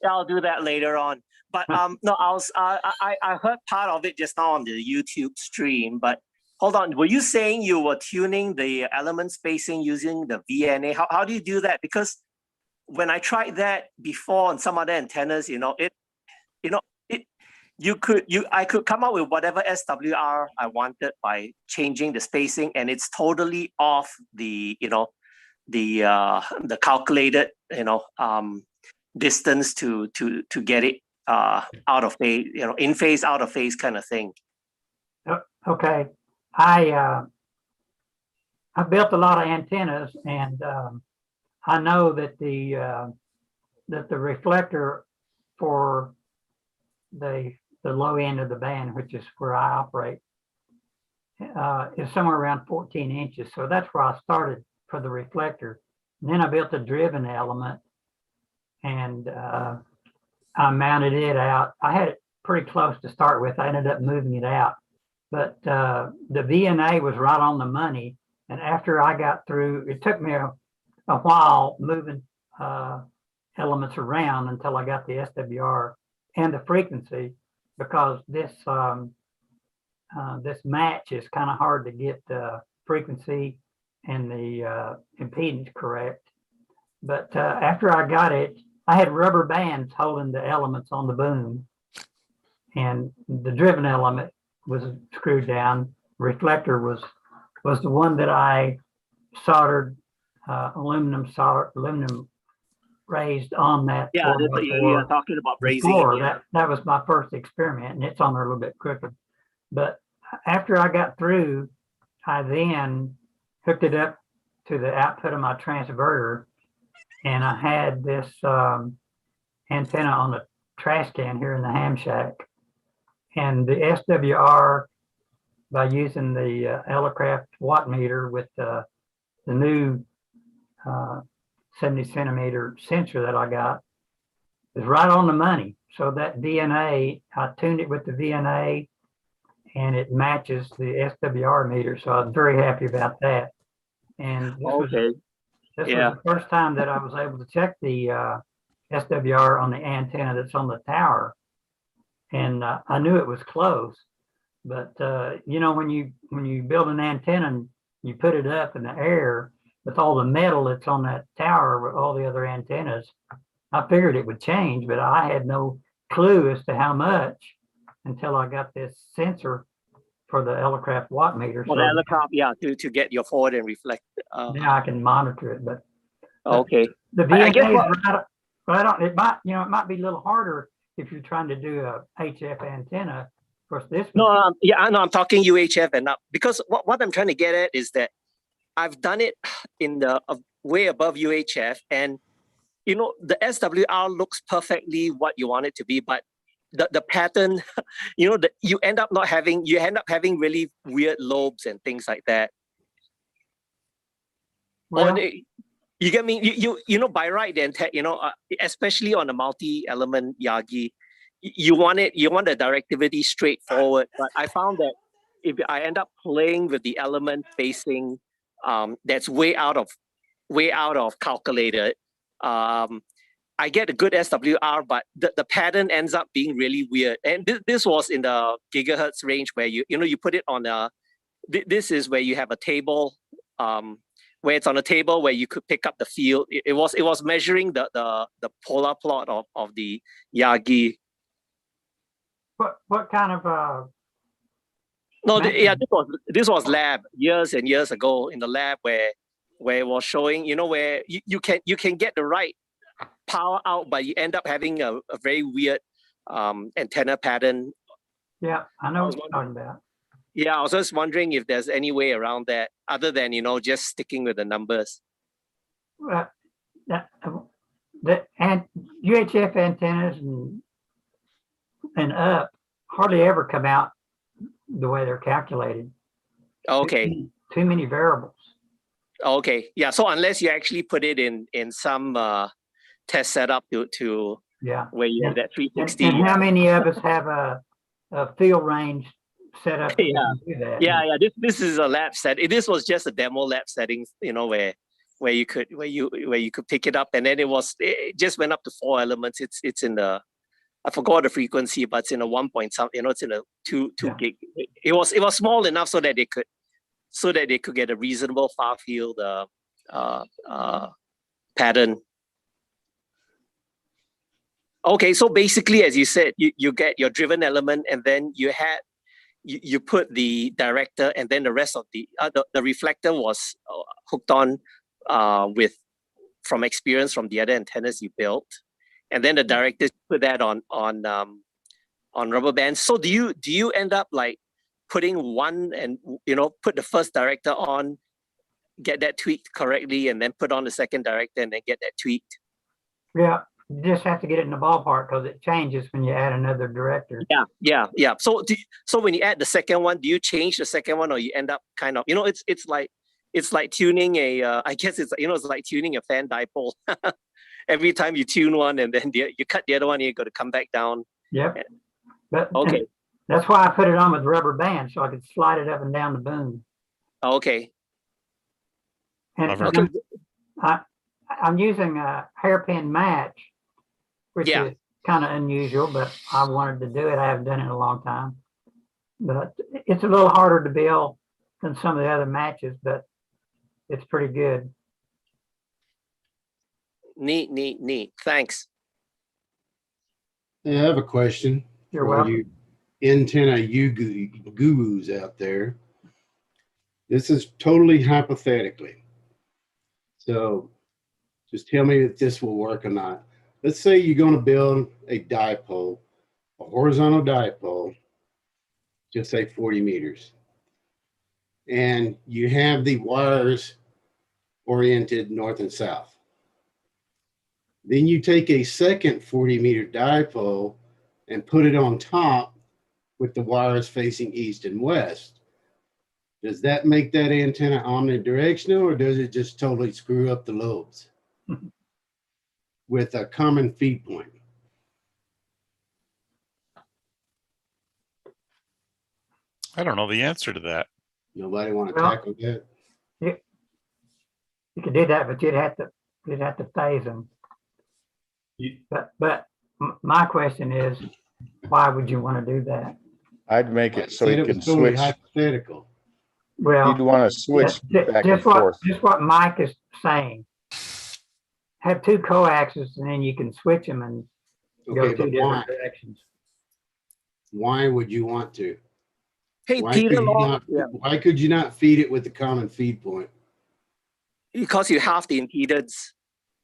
I'll do that later on. But no, I heard part of it just now on the YouTube stream. But hold on, were you saying you were tuning the element spacing using the VNA? How do you do that? Because when I tried that before on some other antennas, I could come up with whatever SWR I wanted by changing the spacing, and it's totally off the calculated distance to get it out of phase, in phase, out of phase kind of thing. Okay, I built a lot of antennas, and I know that the reflector for the low end of the band, which is where I operate, is somewhere around 14 inches. So that's where I started for the reflector. And then I built a driven element, and I mounted it out. I had it pretty close to start with. I ended up moving it out, but the VNA was right on the money. And after I got through, it took me a while moving elements around until I got the SWR and the frequency, because this match is kind of hard to get the frequency and the impedance correct. But after I got it, I had rubber bands holding the elements on the boom, and the driven element was screwed down. Reflector was the one that I soldered, aluminum raised on that. Yeah, you're talking about raising. That was my first experiment, and it's on there a little bit crooked. But after I got through, I then hooked it up to the output of my transverter, and I had this antenna on the trash can here in the ham shack. And the SWR, by using the Elecraft watt meter with the new 70 centimeter sensor that I got, is right on the money. So that VNA, I tuned it with the VNA, and it matches the SWR meter. So I was very happy about that. And Okay. this Yeah. was the first time that I was able to check the SWR on the antenna that's on the tower. And I knew it was close, but you know, when you build an antenna and you put it up in the air with all the metal that's on that tower with all the other antennas, I figured it would change, but I had no clue as to how much until I got this sensor for the Elecraft watt meter. Well, the helicopter, yeah, to get your forward and reflect. Now I can monitor it, but Okay. the I guess VNA what- is right on. It might, you know, it might be a little harder if you're trying to do a HF antenna. Of course, this No, yeah, I know. I'm talking UHF and up because what I'm trying to get at is that I've done it in the way above UHF, and you know the SWR looks perfectly what you want it to be, but the pattern, you know, you end up having really weird lobes and things like that. Well, You get me? You know, by right, then, you know, especially on a multi-element Yagi, you want the directivity straightforward. But I found that if I end up playing with the element spacing, that's way out of calculated, I get a good SWR, but the pattern ends up being really weird. And this was in the gigahertz range where you know you put it on a. This is where you have a table. Where it's on a table where you could pick up the field. It was measuring the polar plot of the Yagi. what kind of No, this was lab years and years ago in the lab where it was showing, you know, where you can get the right power out, but you end up having a very weird antenna pattern. Yeah, I know what you're talking about. Yeah, I was just wondering if there's any way around that other than, you know, just sticking with the numbers. And UHF antennas and up hardly ever come out the way they're calculated. Okay. Too many variables. Okay. Yeah. So unless you actually put it in some test setup to yeah, where you have that 360. And how many of us have a field range set up? Yeah. This is a lab set. This was just a demo lab setting, you know, where you could pick it up, and then it just went up to 4 elements. It's in the, I forgot the frequency, but it's in a 1 point something, you know, it's in a 2 gig. It was small enough so that they could get a reasonable far field pattern. Okay, so basically, as you said, you get your driven element, and then you put the director, and then the rest of the reflector was hooked on from experience from the other antennas you built, and then the director put that on rubber bands. So do you end up like putting one and, you know, put the first director on, get that tweaked correctly, and then put on the second director and then get that tweaked? Yeah, you just have to get it in the ballpark because it changes when you add another director. Yeah. So when you add the second one, do you change the second one, or you end up kind of, you know, it's like tuning a I guess it's, you know, it's like tuning a fan dipole. Every time you tune one and then you cut the other one, you got to come back down. Yep. But okay. That's why I put it on with rubber bands so I could slide it up and down the boom. Okay. And I'm using a hairpin match, which is kind of unusual, but I wanted to do it. I haven't done it in a long time. But it's a little harder to build than some of the other matches, but it's pretty good. Neat. Thanks. Yeah, I have a question. You're for welcome. you antenna gurus out there. This is totally hypothetically. So just tell me if this will work or not. Let's say you're going to build a dipole, a horizontal dipole, just say 40 meters. And you have the wires oriented north and south. Then you take a second 40-meter dipole and put it on top with the wires facing east and west. Does that make that antenna omnidirectional, or does it just totally screw up the lobes with a common feed point? I don't know the answer to that. Nobody want to tackle that? You could do that, but you'd have to phase them. But my question is, why would you want to do that? I'd make it so Said you it was can totally switch. hypothetical. Well, You'd want to switch back and just forth. what Mike is saying. Have two coaxes and then you can switch them and go Okay, two but different why? directions. Why would you want to? Hey, Why Peter could you Law, not? yeah, Why could you not feed it with the common feed point? because you have the impedance.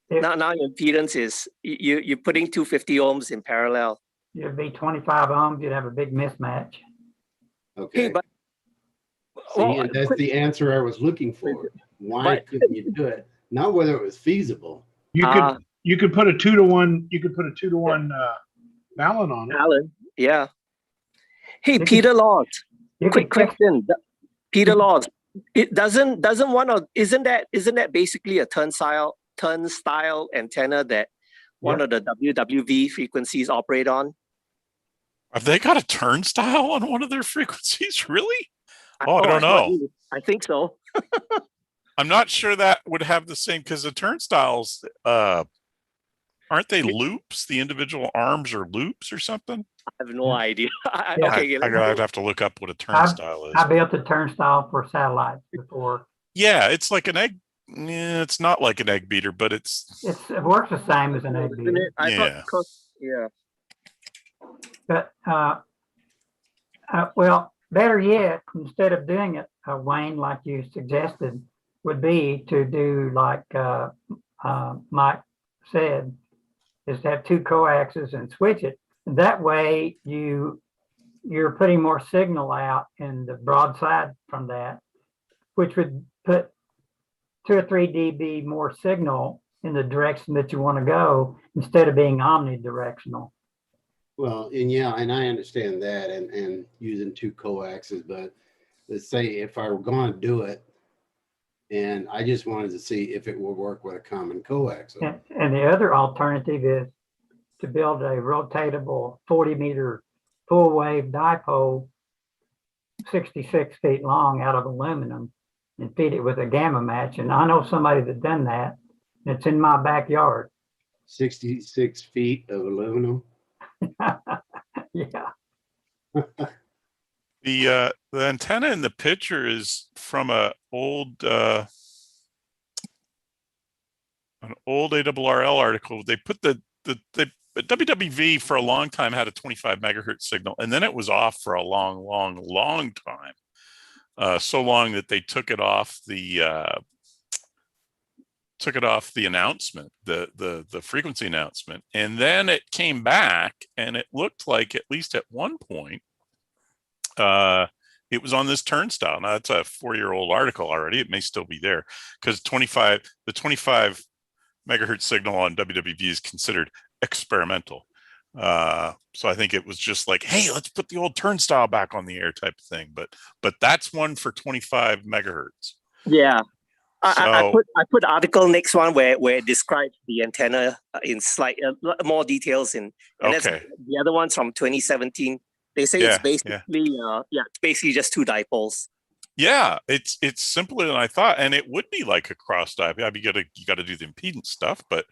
Yeah. Now your impedance is you're putting 250 ohms in parallel. You'd be 25 ohms, you'd have a big mismatch. Okay. Hey, but See, well, and that's the answer I was looking for. Why but- couldn't you do it? Not whether it was feasible. You could put a 2-to-1 balance on it. Alan, yeah. Hey, You could- Peter Laws, You quick could fix- question. Peter Laws, it doesn't one of isn't that basically a turnstile antenna that one of the WWV frequencies operate on? Have they got a turnstile on one of their frequencies? Really? Oh, I don't thought know. I think so. I'm not sure that would have the same because the turnstiles, aren't they loops? The individual arms are loops or something? I have no idea. Yeah. Okay, I'd have to look up what a turnstile is. I built a turnstile for satellites before. Yeah, it's like an egg. Yeah, it's not like an egg beater, but it It works the same as an egg Isn't beater. it? I Yeah. thought, yeah. But, well, better yet, instead of doing it, Wayne, like you suggested, would be to do like Mike said, is to have two coaxes and switch it. That way you're putting more signal out in the broadside from that, which would put 2 or 3 dB more signal in the direction that you want to go instead of being omnidirectional. Well, and I understand that and using two coaxes, but let's say if I were going to do it and I just wanted to see if it would work with a common coax. And the other alternative is to build a rotatable 40-meter full wave dipole 66 feet long out of aluminum and feed it with a gamma match. And I know somebody that's done that. And it's in my backyard. 66 feet of aluminum. Yeah. The antenna in the picture is from an old ARRL article. They put the WWV for a long time had a 25 megahertz signal, and then it was off for a long time. So long that they took it off the announcement, the frequency announcement, and then it came back, and it looked like at least at one point it was on this turnstile. Now that's a 4-year-old article already. It may still be there because the 25 megahertz signal on WWV is considered experimental. So I think it was just like, hey, let's put the old turnstile back on the air type of thing. But that's one for 25 megahertz. Yeah. I So- put the article next one where it describes the antenna in slight more details and that's Okay. the other one's from 2017. They say Yeah, it's basically it's basically just two dipoles. Yeah, it's simpler than I thought, and it would be like a cross dive. Yeah, you got to do the impedance stuff, but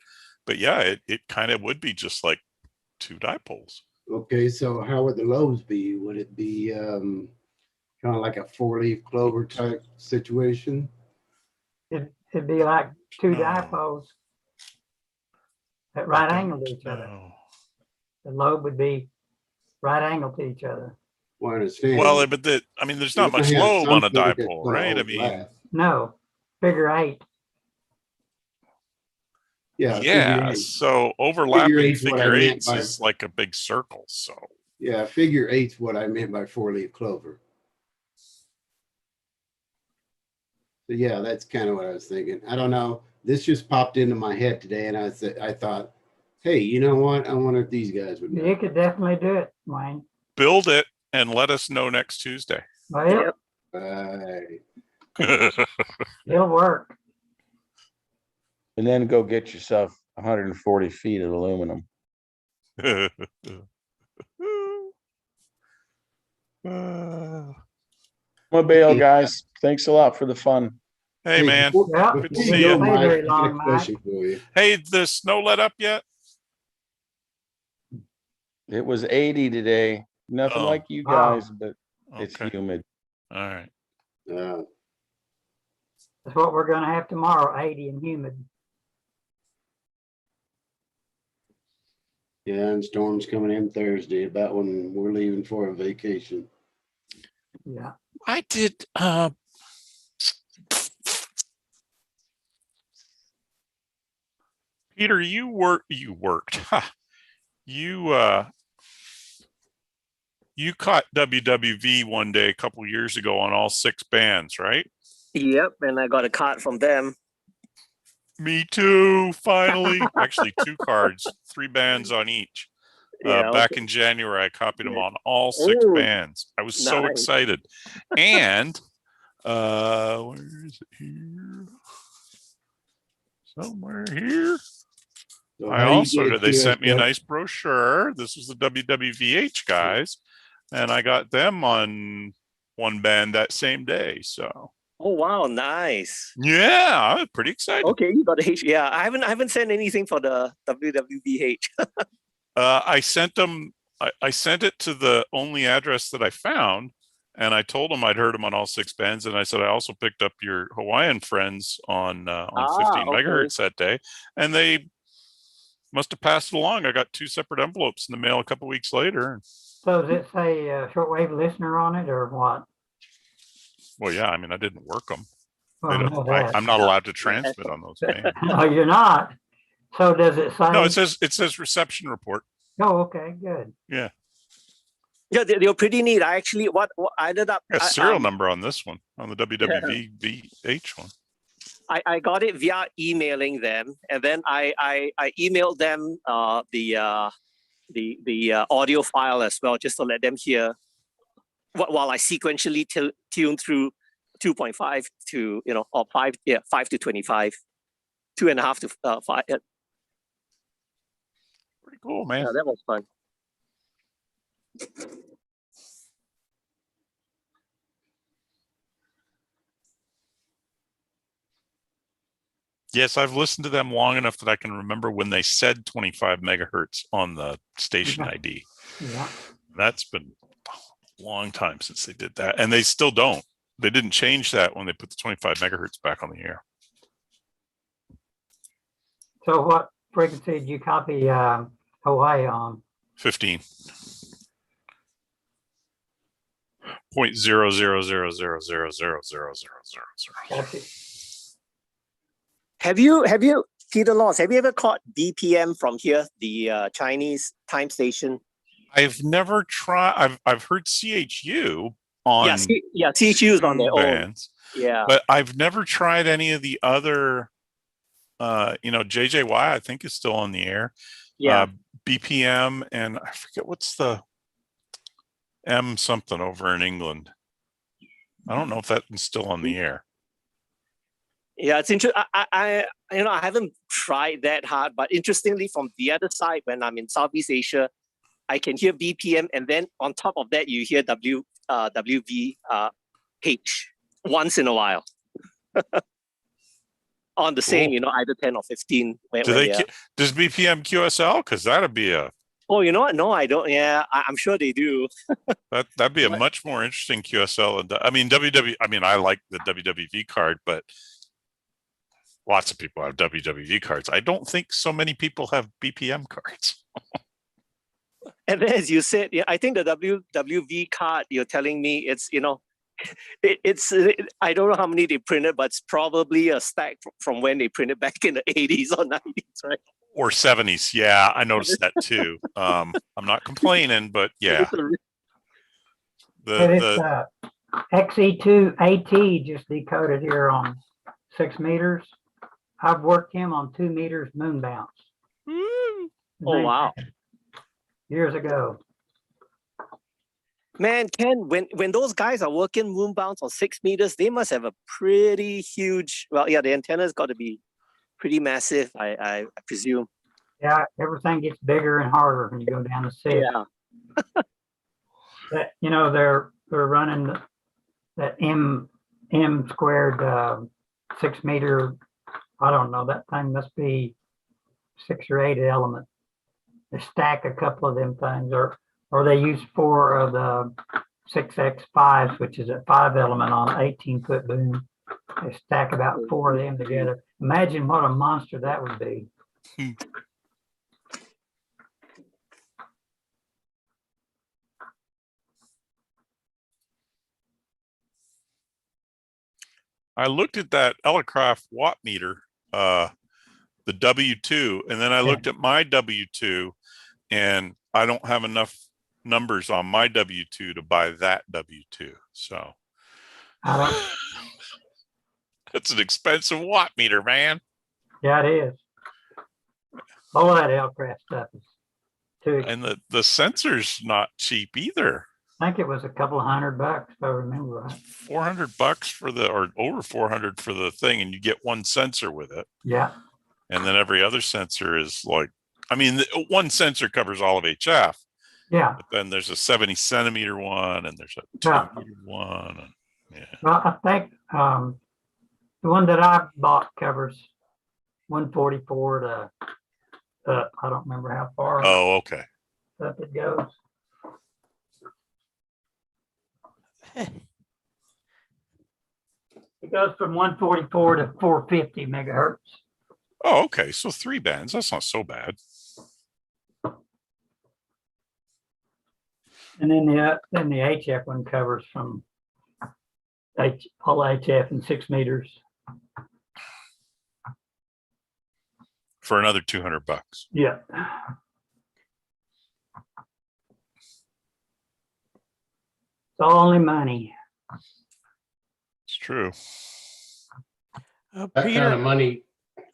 yeah, it kind of would be just like two dipoles. Okay, so how would the lobes be? Would it be kind of like a 4-leaf clover type situation? It'd be like two No. dipoles at right I angle to don't each other. know. The lobe would be right angle to each other. Well, I understand. Well, but there's not You're much gonna have lobe on a something that's dipole, gonna right? I mean, overlap. No, figure 8. Yeah, figure yeah. 8. So overlapping eight's what I figure meant eights by- is like a big circle. So Yeah, figure 8's what I meant by 4-leaf clover. So yeah, that's kind of what I was thinking. I don't know. This just popped into my head today, and I thought, hey, you know what? I wonder if these guys would know. You could definitely do it, Wayne. build it and let us know next Tuesday. Well, Right. it'll work. And then go get yourself 140 feet of aluminum. Well, bail, guys. Thanks a lot for the fun. Hey, man. Yeah, Good to you see didn't you. stay Mike, very I got long, a Mike. question for you. Hey, the snow let up yet? It was 80 today. Nothing Oh. like you Wow. guys, but it's Okay. humid. All right. That's what we're gonna have tomorrow, 80 and humid. Yeah, and storms coming in Thursday, about when we're leaving for a vacation. Yeah. I did Peter, you worked. You caught WWV one day a couple years ago on all 6 bands, right? Yep, and I got a card from them. Me too, finally. Actually, 2 cards, 3 bands on each. Yeah, Back okay. in January, I copied them on all 6 Ooh, bands. I was so nice. excited. And where is it here? Somewhere here. So I how do you also get did. a They sent me a QSL? nice brochure. This was the WWVH guys, and I got them on one band that same day. So Oh wow, nice. yeah, I was pretty excited. Okay, you got the H. Yeah, I haven't sent anything for the WWVH. I sent them. I sent it to the only address that I found, and I told them I'd heard them on all 6 bands, and I said I also picked up your Hawaiian friends on 15 okay. megahertz that day, and they must have passed it along. I got 2 separate envelopes in the mail a couple weeks later. So does it say shortwave listener on it or what? Well, yeah, I mean, I didn't work them. Well, I know that. I'm not allowed to transmit on those bands. No, you're not. So does it say? No, it says reception report. Oh, okay, good. Yeah. Yeah, they were pretty neat. I actually what I ended up A serial number on this one, on the WWVH one. I got it via emailing them, and then I emailed them the audio file as well, just to let them hear while I sequentially tune through 2.5 to or 5 to 25, 2.5 to 5. Pretty cool, man. Yeah, that was fun. Yes, I've listened to them long enough that I can remember when they said 25 megahertz on the station ID. Yeah. That's been a long time since they did that. And they still don't. They didn't change that when they put the 25 megahertz back on the air. So what frequency did you copy Hawaii on? 15. 0.0000000000. Have you, Peter Laws, have you ever caught BPM from here, the Chinese time station? I've never tried. I've heard CHU on CHU is on their bands, own. Yeah, but I've never tried any of the other. JJY I think is still on the air. Yeah. BPM and I forget what's the M something over in England. I don't know if that's still on the air. Yeah, it's interesting. I haven't tried that hard, but interestingly, from the other side, when I'm in Southeast Asia, I can hear BPM, and then on top of that, you hear WVH once in a while. On the same, either 10 or 15. Does BPM QSL? Because that'd be a. Oh, you know what? No, I don't. Yeah, I'm sure they do. That'd be a much more interesting QSL. And I mean, I like the WWV card, but lots of people have WWV cards. I don't think so many people have BPM cards. And then, as you said, I think the WWV card you're telling me it's I don't know how many they printed, but it's probably a stack from when they printed back in the 80s or 90s, right? Or 70s. Yeah, I noticed that too. I'm not complaining, but yeah. It's XE2AT just decoded here on 6 meters. I've worked him on 2 meters moon bounce. Oh, wow. Years ago. Man, Ken, when those guys are working moon bounce on 6 meters, they must have a pretty huge, the antenna's got to be pretty massive, I presume. Yeah, everything gets bigger and harder when you go down to 6. Yeah. They're running that M squared 6 meter, I don't know, that thing must be 6 or 8 element. They stack a couple of them things, or they use 4 of the 6X5s, which is a 5 element on an 18-foot boom. They stack about 4 of them together. Imagine what a monster that would be. I looked at that Elecraft watt meter, the W2, and then I looked at my W2, and I don't have enough numbers on my W2 to buy that W2. So it's an expensive watt meter, man. Yeah, it is. All of that Elcraft stuff is too expensive. And the sensor's not cheap either. I think it was a couple of $100 if I remember right. $400 for or over 400 for the thing, and you get one sensor with it. Yeah. And then every other sensor is like, I mean, one sensor covers all of HF. Yeah. But then there's a 70 centimeter one, and there's a 2-meter one. And, yeah. Well, I think the one that I bought covers 144 to I don't remember how far. Oh, okay. Up it goes. It goes from 144 to 450 megahertz. Oh, okay. So 3 bands. That's not so bad. And then the HF one covers from all HF and 6 meters. For another $200. Yeah. It's all only money. It's true. That kind of money,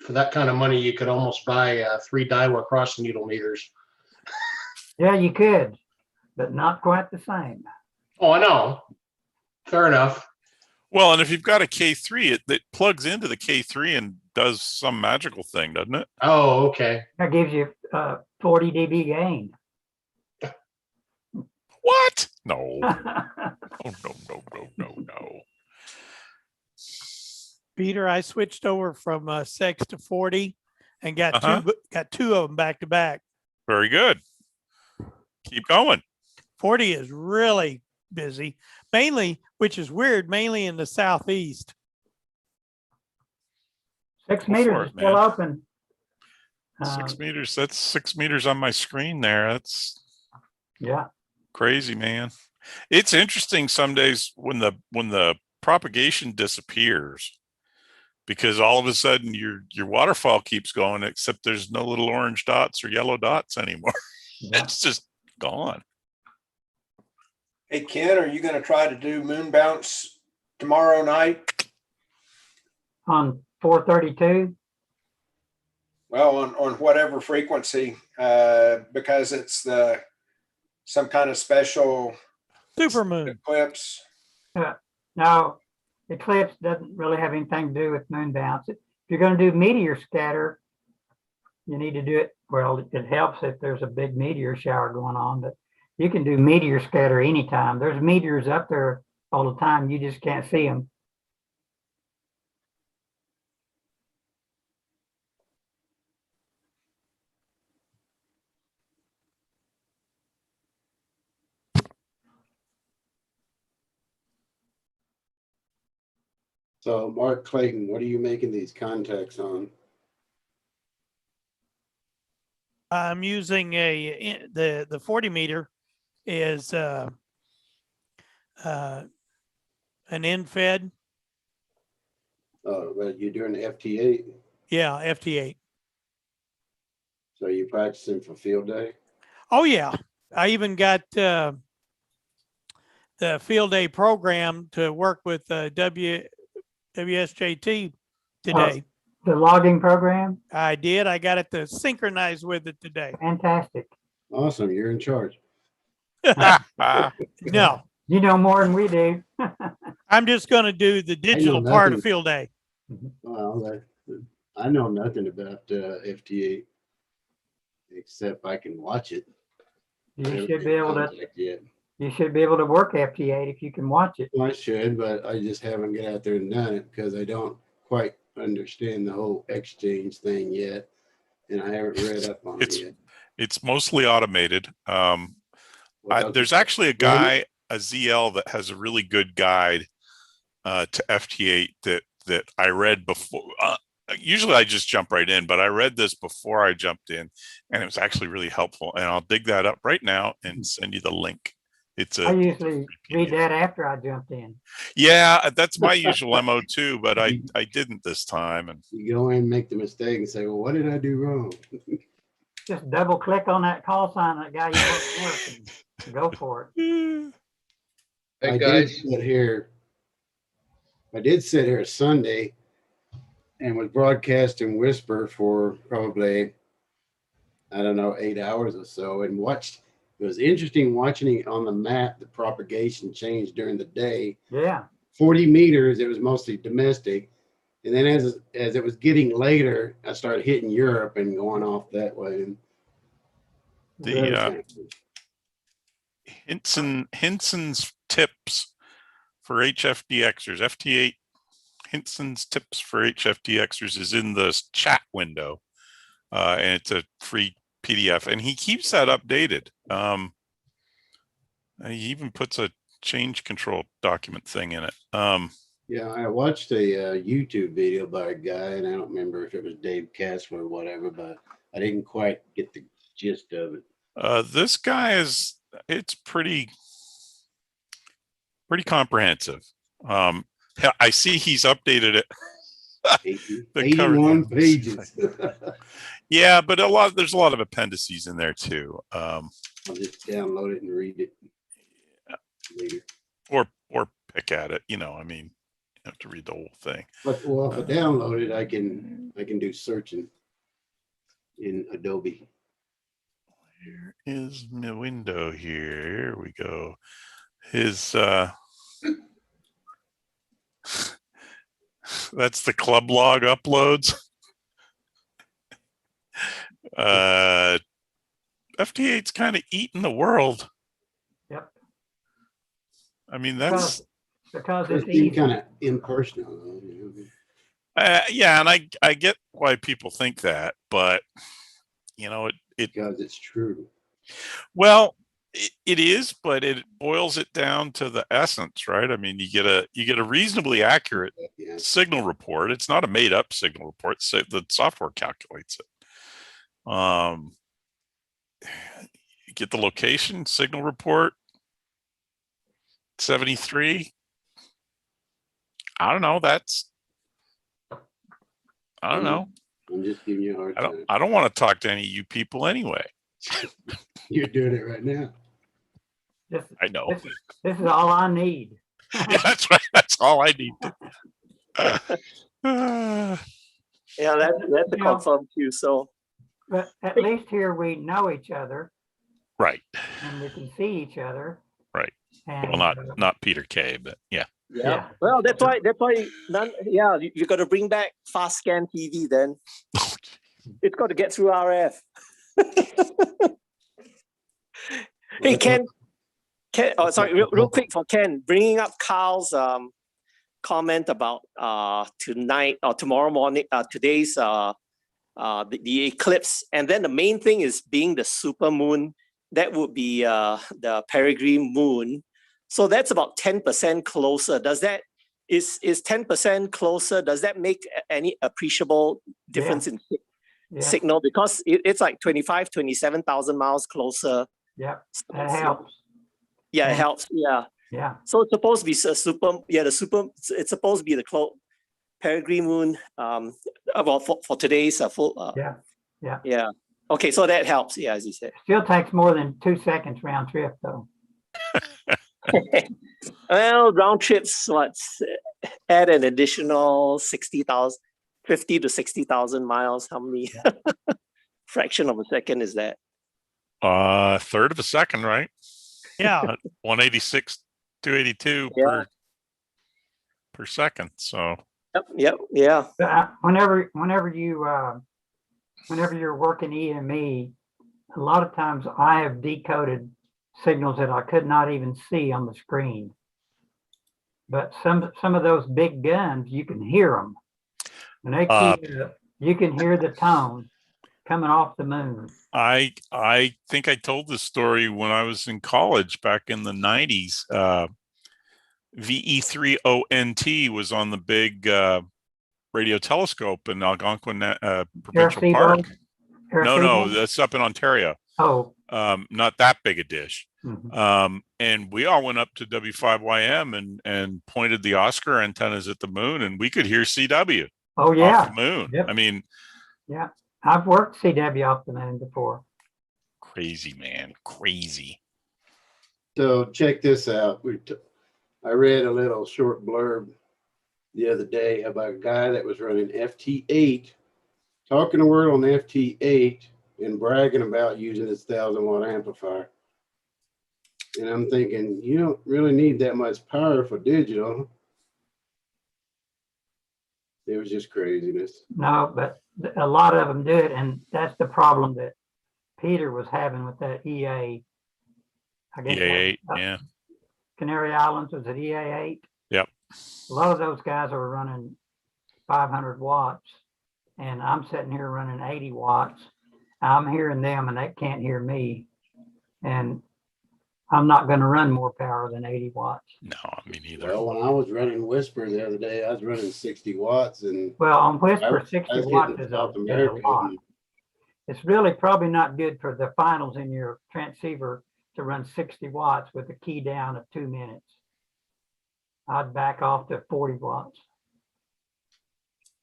for that kind of money, you could almost buy 3 Daiwa cross needle meters. Yeah, you could, but not quite the same. Oh, I know. Fair enough. Well, and if you've got a K3, it plugs into the K3 and does some magical thing, doesn't it? Oh, okay. That gives you 40 dB gain. What? No. No. Peter, I switched over from 6 to 40 and got two of them back to back. Very good. Keep going. 40 is really busy, mainly, which is weird, mainly in the southeast. 6 meters is still open. 6 meters. That's 6 meters on my screen there. That's crazy, man. It's interesting some days when the propagation disappears, because all of a sudden your waterfall keeps going, except there's no little orange dots or yellow dots anymore. It's just gone. Hey, Ken, are you going to try to do moon bounce tomorrow night? On 432? Well, on whatever frequency, because it's some kind of special supermoon eclipse. No, eclipse doesn't really have anything to do with moon bounce. If you're going to do meteor scatter, you need to do it. Well, it helps if there's a big meteor shower going on, but you can do meteor scatter anytime. There's meteors up there all the time. You just can't see them. So Mark Clayton, what are you making these contacts on? I'm using the 40 meter is an end-fed. Oh, but you're doing FT8? Yeah, FT8. So are you practicing for field day? Oh yeah, I even got the field day program to work with WSJT today. The logging program? I did. I got it to synchronize with it today. Fantastic. Awesome. You're in charge. No. You know more than we do. I'm just going to do the digital part of field day. Well, I know nothing about FT8 except I can watch it. You should be able to. You should be able to work FT8 if you can watch it. Well, I should, but I just haven't got out there and done it because I don't quite understand the whole exchange thing yet, and I haven't read up on it yet. It's mostly automated. Well, There's actually a guy, a ZL, that has a really good guide to FT8 that I read before. Usually I just jump right in, but I read this before I jumped in, and it was actually really helpful. And I'll dig that up right now and send you the link. I usually read that after I jumped in. Yeah, that's my usual MO too, but I didn't this time. And you go in and make the mistake and say, well, what did I do wrong? Just double click on that call sign, that guy you work for, and go for it. Hey, I guys. did sit here Sunday and was broadcasting Whisper for probably, I don't know, 8 hours or so, and watched. It was interesting watching it on the map, the propagation change during the day. Yeah. 40 meters, it was mostly domestic. And then as it was getting later, I started hitting Europe and going off that way. And the Hinson's tips for HFDXers, FT8 Hinson's tips for HFDXers is in the chat window, and it's a free PDF, and he keeps that updated. He even puts a change control document thing in it. Yeah, I watched a YouTube video by a guy, and I don't remember if it was Dave Castle or whatever, but I didn't quite get the gist of it. This guy it's pretty comprehensive. I see he's updated it. 81 pages. Yeah, but there's a lot of appendices in there too. I'll just download it and read it later. Or pick at it. I mean, you have to read the whole thing. But well, if I download it, I can do searching in Adobe. Here is my window here. Here we go. His that's the club log uploads. FT8's kind of eating the world. Yep. I mean, that's because it's easy. Kind of impersonal. Yeah, and I get why people think that, but it because it's true. Well, it is, but it boils it down to the essence, right? I mean, you get a reasonably accurate signal report. It's not a made up signal report. So the software calculates it. You get the location signal report. 73. I don't know. I don't know. I'm just giving you a hard time. I don't want to talk to any of you people anyway. You're doing it right now. I know. This is all I need. Yeah, that's right. That's all I need. Yeah, that's a confirmed too. So, but at least here we know each other, right? And we can see each other, right? And, well, not Peter K, but yeah. Yeah. Well, that's why none. Yeah, you got to bring back fast scan TV. Then it's got to get through RF. Hey, Ken. Oh, sorry, real quick for Ken, bringing up Carl's comment about tonight or tomorrow morning, today's the eclipse, and then the main thing is being the super moon. That would be the peregrine moon. So that's about 10% closer. Is 10% closer? Does that make any appreciable difference in signal? Because it's like 27,000 miles closer. Yeah, that helps. Yeah, it helps. Yeah. Yeah. So it's supposed to be it's supposed to be the peregrine moon. Well, for today's full. Yeah. Okay, so that helps. Yeah, as you said. Still takes more than 2 seconds round trip, though. Well, round trips, add an additional 50 to 60,000 miles. How many fraction of a second is that? Third of a second, right? Yeah. 186, 282 per second. So. Yep. Yeah. Whenever you're working EME, a lot of times I have decoded signals that I could not even see on the screen. But some of those big guns, you can hear them. And they keep, you can hear the tone coming off the moon. I think I told this story when I was in college back in the 90s. VE3ONT was on the big radio telescope in Algonquin Provincial Arecibo? Park. No, Arecibo? that's up in Ontario. Oh. Not that big a dish. Mhm. And we all went up to W5YM and pointed the Oscar antennas at the moon, and we could hear CW Oh, yeah. off the moon. Yep. I mean, Yeah. I've worked CW off the moon before. crazy, man, crazy. So check this out. I read a little short blurb the other day about a guy that was running FT8, talking the word on FT8 and bragging about using his 1,000-watt amplifier. And I'm thinking, you don't really need that much power for digital. It was just craziness. No, but a lot of them do it, and that's the problem that Peter was having with that EA. I guess EA8, yeah. Canary Islands, was it EA8? Yep. A lot of those guys are running 500 watts, and I'm sitting here running 80 watts. I'm hearing them, and they can't hear me. And I'm not going to run more power than 80 watts. No, me neither. Well, when I was running Whisper the other day, I was running 60 watts. And well, on Whisper, I 60 was watts hitting is South a America. lot. It's really probably not good for the finals in your transceiver to run 60 watts with a key down of 2 minutes. I'd back off to 40 watts.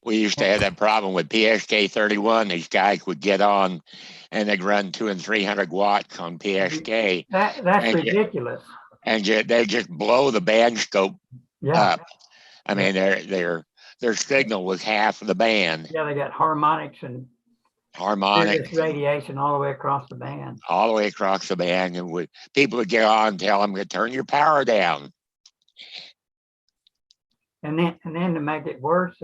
We used to have that problem with PSK 31. These guys would get on and they'd run 200 and 300 watts on PSK. That's ridiculous. And they just blow the band scope up. I mean, their signal was half of the band. Yeah, they got harmonics and radiation all the way across the band. All the way across the band. And people would get on and tell them to turn your power down. And then to make it worse,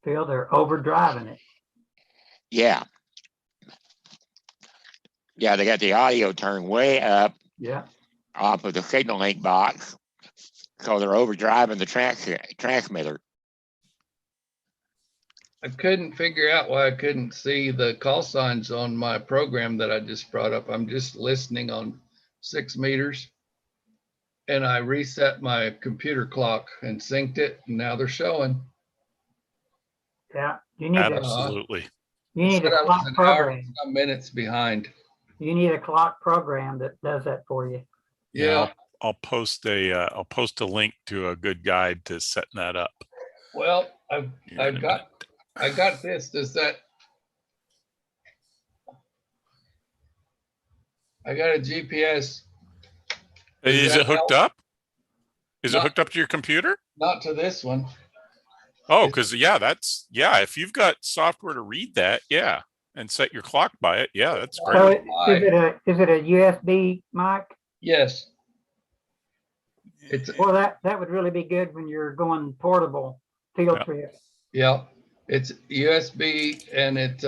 Phil, they're overdriving it. Yeah. Yeah, they got the audio turned way up. Yeah. Off of the signal link box. So they're overdriving the transmitter. I couldn't figure out why I couldn't see the call signs on my program that I just brought up. I'm just listening on 6 meters. And I reset my computer clock and synced it, and now they're showing. Yeah, you need absolutely. You need a clock program. Some minutes behind. You need a clock program that does that for you. Yeah, I'll post a link to a good guide to setting that up. Well, I got this. Does that? I got a GPS. Is it hooked up? Is it hooked up to your computer? Not to this one. Oh, because if you've got software to read that, and set your clock by it, that's great. So is it a USB mic? Yes. Well, that would really be good when you're going portable field trip. Yeah, it's USB, and it's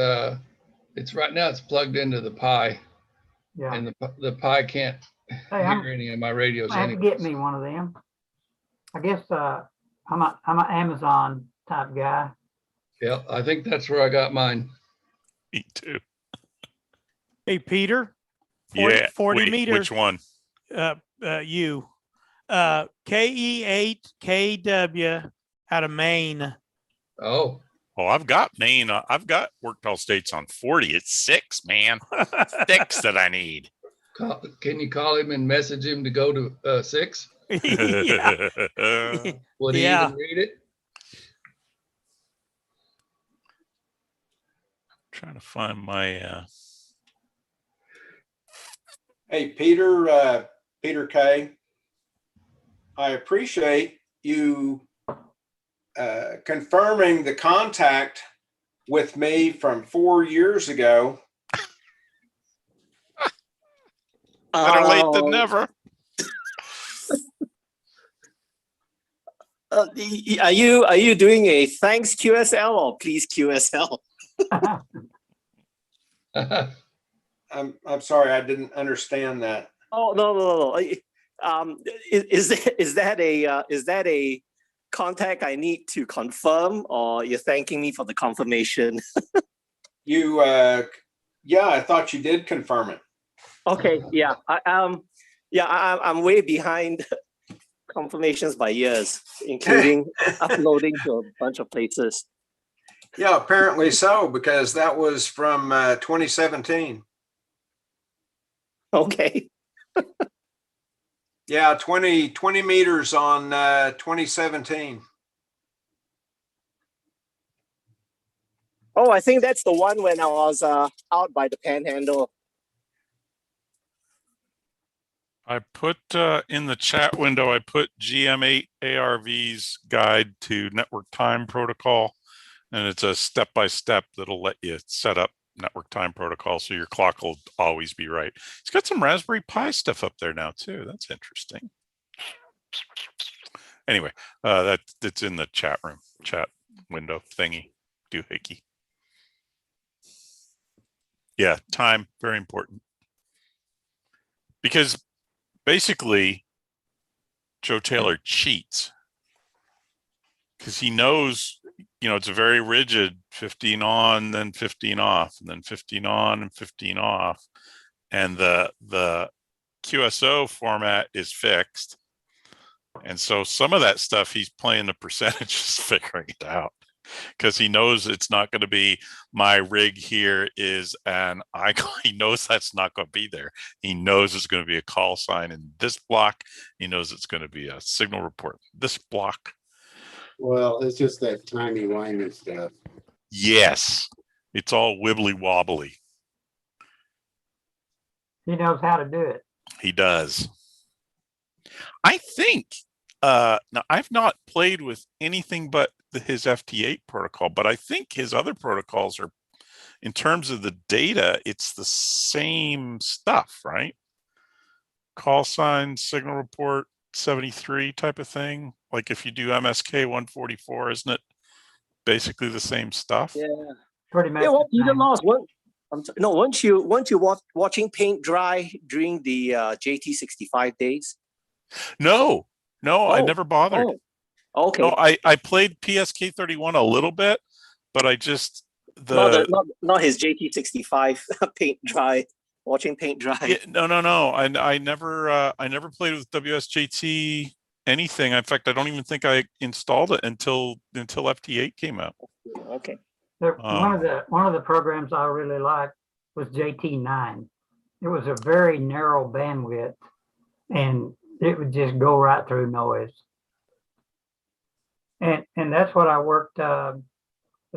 right now it's plugged into the Pi. Yeah. And the Pi can't hear any of my radios. I have to get me one of them. I guess I'm an Amazon type guy. Yeah, I think that's where I got mine. Me too. Hey, Peter. 40 meters. Which one? You. KE8KW out of Maine. Oh, I've got Maine. I've got Worktel States on 40. It's 6, man. 6 that I need. Can you call him and message him to go to 6? Would he even read it? Trying to find my Hey, Peter K. I appreciate you confirming the contact with me from 4 years ago. Better late than never. Are you doing a thanks QSL or please QSL? I'm sorry, I didn't understand that. Oh no. Is that a contact I need to confirm, or you're thanking me for the confirmation? You, yeah, I thought you did confirm it. Okay, yeah, I'm way behind confirmations by years, including uploading to a bunch of places. Yeah, apparently so, because that was from 2017. Okay. Yeah, 20 meters on 2017. Oh, I think that's the one when I was out by the Panhandle. I put in the chat window, I put GM8 ARV's guide to network time protocol, and it's a step-by-step that'll let you set up network time protocol so your clock will always be right. It's got some Raspberry Pi stuff up there now too. That's interesting. Anyway, that's in the chat window thingy, doohickey. Yeah, time, very important. Because basically, Joe Taylor cheats because he knows, you know, it's a very rigid 15 on, then 15 off, and then 15 on and 15 off. And the QSO format is fixed. And so some of that stuff, he's playing the percentages, figuring it out. Because he knows it's not going to be my rig here is an icon. He knows that's not going to be there. He knows it's going to be a call sign in this block. He knows it's going to be a signal report in this block. Well, it's just that timey-wimey stuff. Yes, it's all wibbly wobbly. He knows how to do it. He does. I think, now I've not played with anything but his FT8 protocol, but I think his other protocols are, in terms of the data, it's the same stuff, right? Call sign, signal report, 73 type of thing. Like if you do MSK 144, isn't it basically the same stuff? Yeah, Pretty much. yeah. Well, Peter Laws, weren't you watching paint dry during the JT65 days? No, I never bothered. Oh. Okay. No, I played PSK 31 a little bit, but I just not his JT65 paint dry, watching paint dry. Yeah, no. I never played with WSJT anything. In fact, I don't even think I installed it until FT8 came out. Okay. One of the programs I really liked was JT9. It was a very narrow bandwidth, and it would just go right through noise. And that's what I worked, the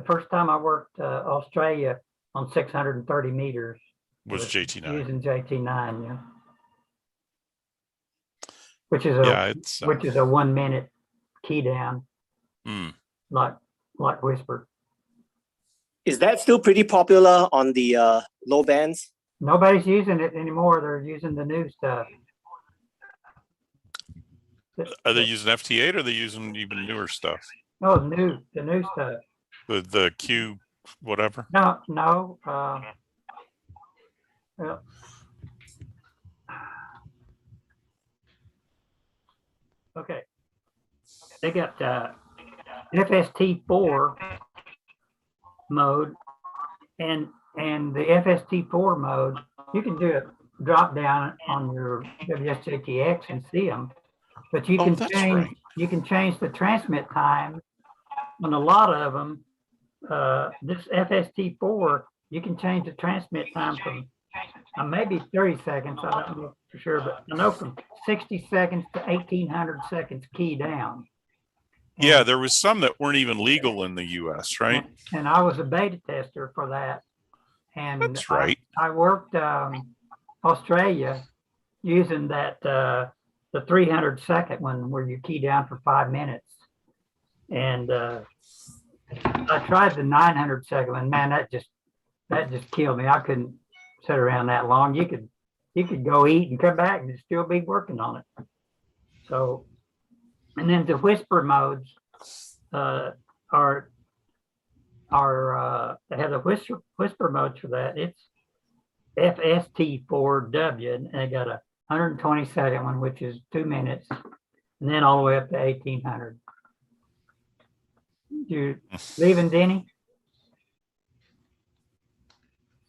first time I worked Australia on 630 meters. Was JT9. Using JT9, yeah. Which is a 1 minute key down, like Whisper. Is that still pretty popular on the low bands? Nobody's using it anymore. They're using the new stuff. Are they using FT8 or are they using even newer stuff? No, the new stuff. The Q whatever? No. Well, okay. They got FST4 mode, and the FST4 mode, you can do a drop down on your WSJTX and see them. But you can change the transmit time on a lot of them. This FST4, you can change the transmit time from maybe 30 seconds. I don't know for sure, but I know from 60 seconds to 1800 seconds key down. Yeah, there was some that weren't even legal in the US, right? And I was a beta tester for that. And that's right. I worked Australia using that the 300 second one where you key down for 5 minutes. And I tried the 900 second one. Man, that just killed me. I couldn't sit around that long. You could go eat and come back and still be working on it. So, and then the whisper modes are they have the whisper modes for that. It's FST4W, and they got a 120 second one, which is 2 minutes, and then all the way up to 1800. You leaving, Denny?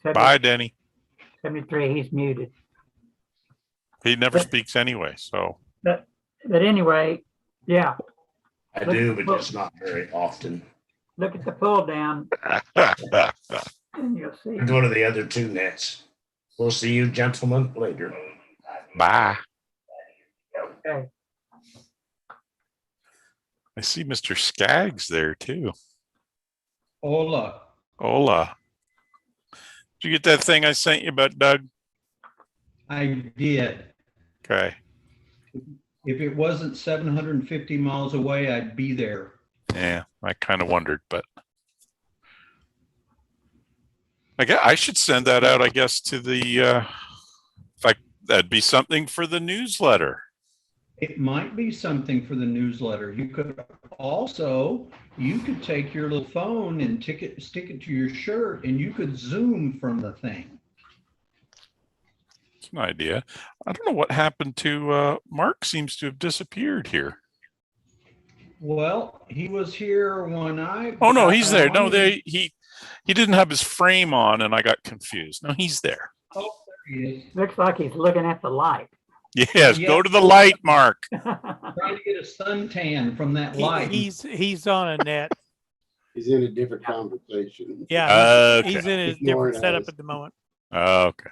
Bye, Denny. 73, he's muted. He never speaks anyway, so. But anyway, yeah. I do, but just not very often. Look at the pull down and you'll see. Go to the other two nets. We'll see you gentlemen later. Bye. Okay. I see Mr. Skaggs there too. Hola. Hola. Did you get that thing I sent you about Doug? I did. Okay. If it wasn't 750 miles away, I'd be there. Yeah, I kind of wondered, but I should send that out, I guess, to the, if I, that'd be something for the newsletter. It might be something for the newsletter. You could also, you could take your little phone and stick it to your shirt, and you could Zoom from the thing. It's an idea. I don't know what happened to Mark. Seems to have disappeared here. Well, he was here when I. Oh no, he's there. No, he didn't have his frame on, and I got confused. No, he's there. Oh, there he is. Looks like he's looking at the light. Yes, go to the light, Mark. Trying to get a suntan from that light. He's on a net. He's in a different conversation. Yeah, he's in a different setup at the moment. Okay.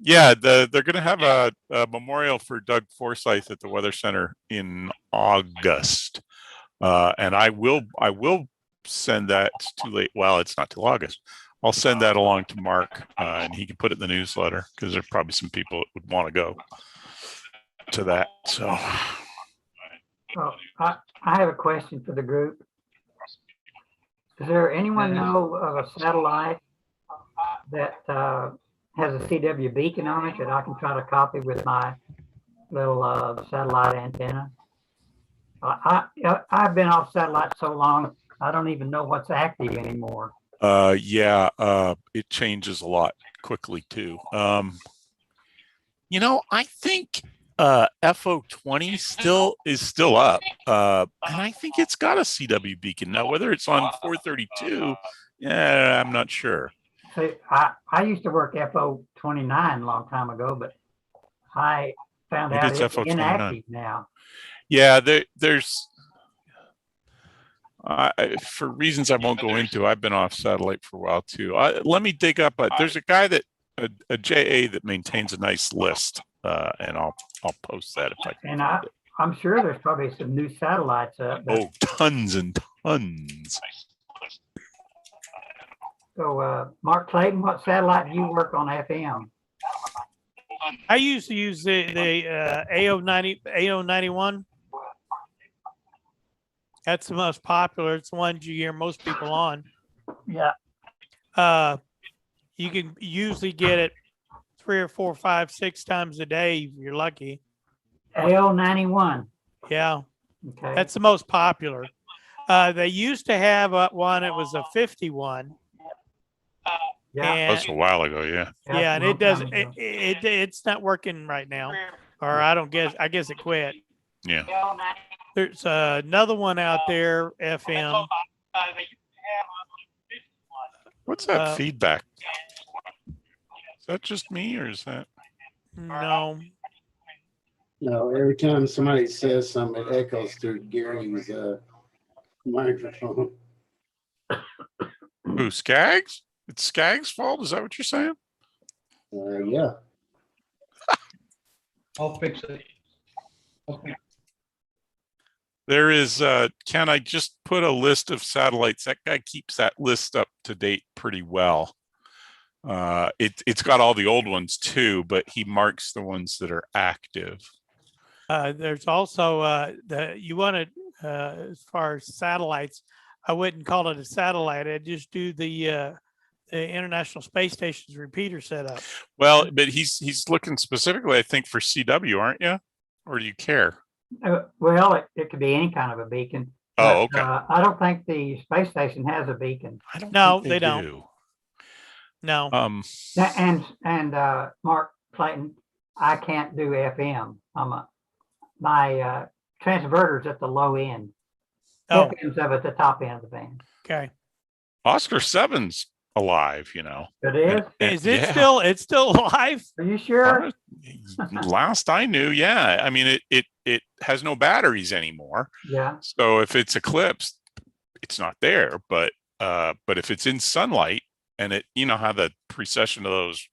Yeah, they're going to have a memorial for Doug Forsyth at the Weather Center in August, and I will send that. It's too late. Well, it's not till August. I'll send that along to Mark, and he can put it in the newsletter because there's probably some people that would want to go to that. So, well, I have a question for the group. Does there anyone know of a satellite that has a CW beacon on it that I can try to copy with my little satellite antenna? I've been off satellite so long, I don't even know what's active anymore. yeah, it changes a lot quickly too. You know, I think FO20 is still up, and I think it's got a CW beacon now. Whether it's on 432, yeah, I'm not sure. See, I used to work FO29 a long time ago, but I found out it's inactive now. Yeah, there's for reasons I won't go into. I've been off satellite for a while too. Let me dig up. There's a guy that a JA that maintains a nice list, and I'll post that if I can. And I'm sure there's probably some new satellites up. Oh, tons and tons. So, Mark Clayton, what satellite do you work on FM? I used to use the AO91. That's the most popular. It's the ones you hear most people on. Yeah. You can usually get it 3 or 4, 5, 6 times a day if you're lucky. AO91. Yeah. Okay. That's the most popular. They used to have one. It was a 51. Yeah. That's a while ago. Yeah. Yeah, and it doesn't. It's not working right now, or I guess it quit. Yeah. There's another one out there, FM. What's that feedback? Is that just me, or is that? No. No, every time somebody says something, it echoes through Gary's microphone. Who, Skaggs? It's Skaggs' fault? Is that what you're saying? Yeah. I'll fix it. Okay. There is, can I just put a list of satellites? That guy keeps that list up to date pretty well. It's got all the old ones too, but he marks the ones that are active. There's also you want to, as far as satellites, I wouldn't call it a satellite. I'd just do the International Space Station's repeater setup. Well, but he's looking specifically, I think, for CW, aren't you? Or do you care? Well, it could be any kind of a beacon. Oh, okay. I don't think the space station has a beacon. I don't. No, think they don't. No. And Mark Clayton, I can't do FM. My transverter's at the low end. Oh, both ends of it, the top end of the band. okay. Oscar 7's alive, you know. It is? Is it yeah. it's still alive? Are you sure? Last I knew, yeah. I mean, it has no batteries anymore. Yeah. So if it's eclipsed, it's not there. But if it's in sunlight, and it, you know how the precession of those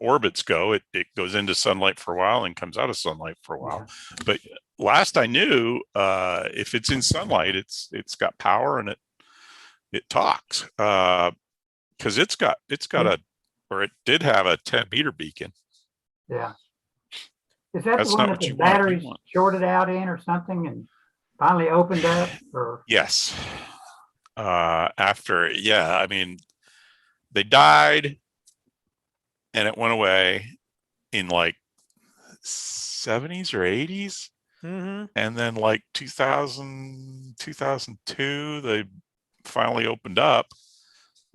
orbits go, it goes into sunlight for a while and comes out of sunlight for a while. Yeah. But last I knew, if it's in sunlight, it's got power and it talks. Because it did have a 10-meter beacon. Yeah. Is that That's the one not that what the you want. batteries shorted out in or something and finally opened up? Or Yes. After, yeah, I mean, they died and it went away in like 70s or 80s. Mm-hmm. And then like 2000, 2002, they finally opened up.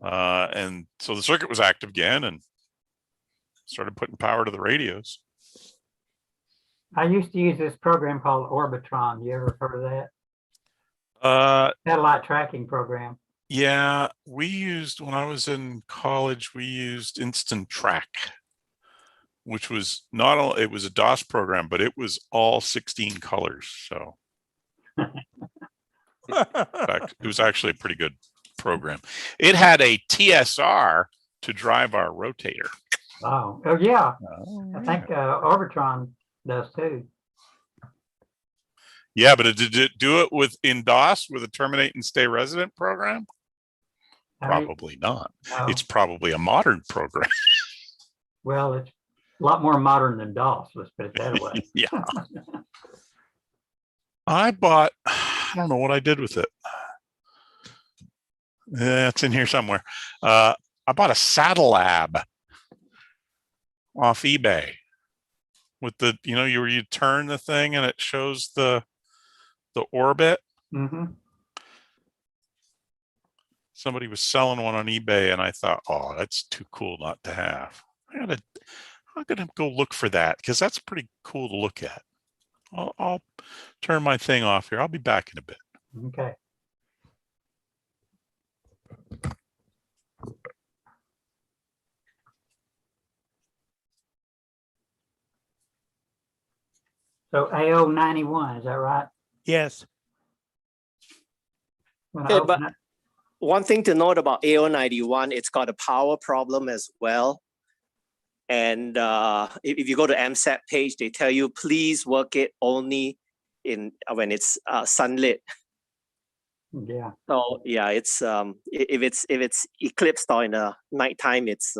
And so the circuit was active again and started putting power to the radios. I used to use this program called Orbitron. You ever heard of that? Satellite tracking program. Yeah, when I was in college, we used Instant Track, which was not all, it was a DOS program, but it was all 16 colors. So it was actually a pretty good program. It had a TSR to drive our rotator. Oh yeah. I think Orbitron does too. Yeah, but did it do it in DOS with a terminate and stay resident program? Probably not. No. It's probably a modern program. Well, it's a lot more modern than DOS. Let's put it that way. Yeah. I don't know what I did with it. It's in here somewhere. I bought a Satellab off eBay with the, you turn the thing and it shows the orbit. Mm-hmm. Somebody was selling one on eBay and I thought, oh, that's too cool not to have. I'm gonna go look for that because that's pretty cool to look at. I'll turn my thing off here. I'll be back in a bit. Okay. So AO91, is that right? Yes. Okay, but one thing to note about AO91, it's got a power problem as well. And if you go to MSAT page, they tell you please work it only when it's sunlit. Yeah. So yeah, it's if it's eclipsed or in the nighttime, it's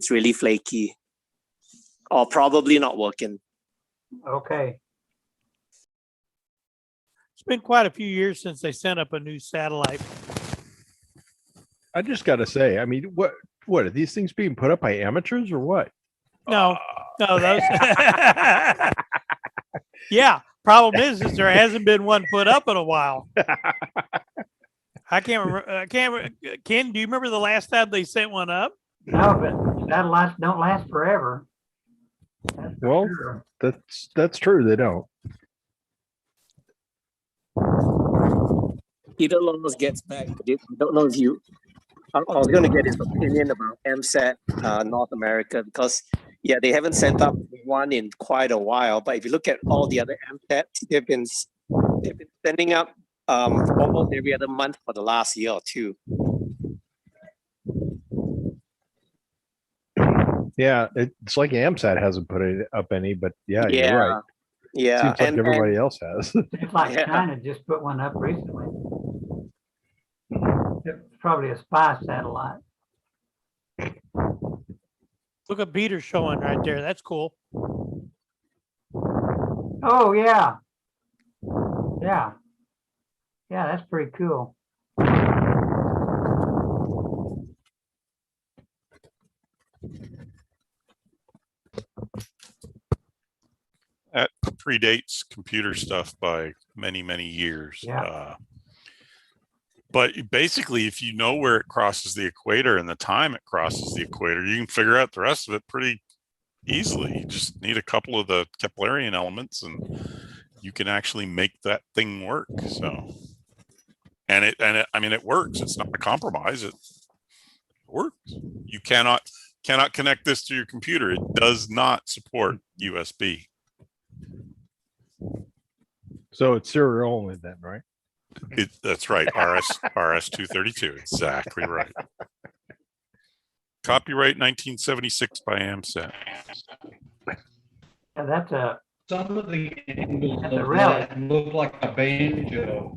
really flaky, or probably not working. Okay. It's been quite a few years since they sent up a new satellite. I just got to say, I mean, what are these things being put up by amateurs or what? No, those. Yeah. Problem is there hasn't been one put up in a while. I can't remember. Ken, do you remember the last time they sent one up? No, but satellites don't last forever. Well, that's true. They don't. Peter Laws gets back to this. I don't know if you. I was going to get his opinion about MSAT North America because they haven't sent up one in quite a while. But if you look at all the other MSATs, they've been sending up almost every other month for the last year or two. Yeah, it's like AMSAT hasn't put it up any, but you're right. Yeah, seems like everybody else has. It's like China just put one up recently. It's probably a spy satellite. Look at Peter showing right there. That's cool. Oh yeah. Yeah. Yeah, that's pretty cool. That predates computer stuff by many, many years. Yeah. But basically, if you know where it crosses the equator and the time it crosses the equator, you can figure out the rest of it pretty easily. You just need a couple of the Keplerian elements and you can actually make that thing work. So, and it, I mean, it works. It's not a compromise. It works. You cannot connect this to your computer. It does not support USB. So it's serial only then, right? That's right. RS-232. Exactly right. Copyright 1976 by AMSAT. Yeah, that's a Some of the angles That's a of relic. that look like a banjo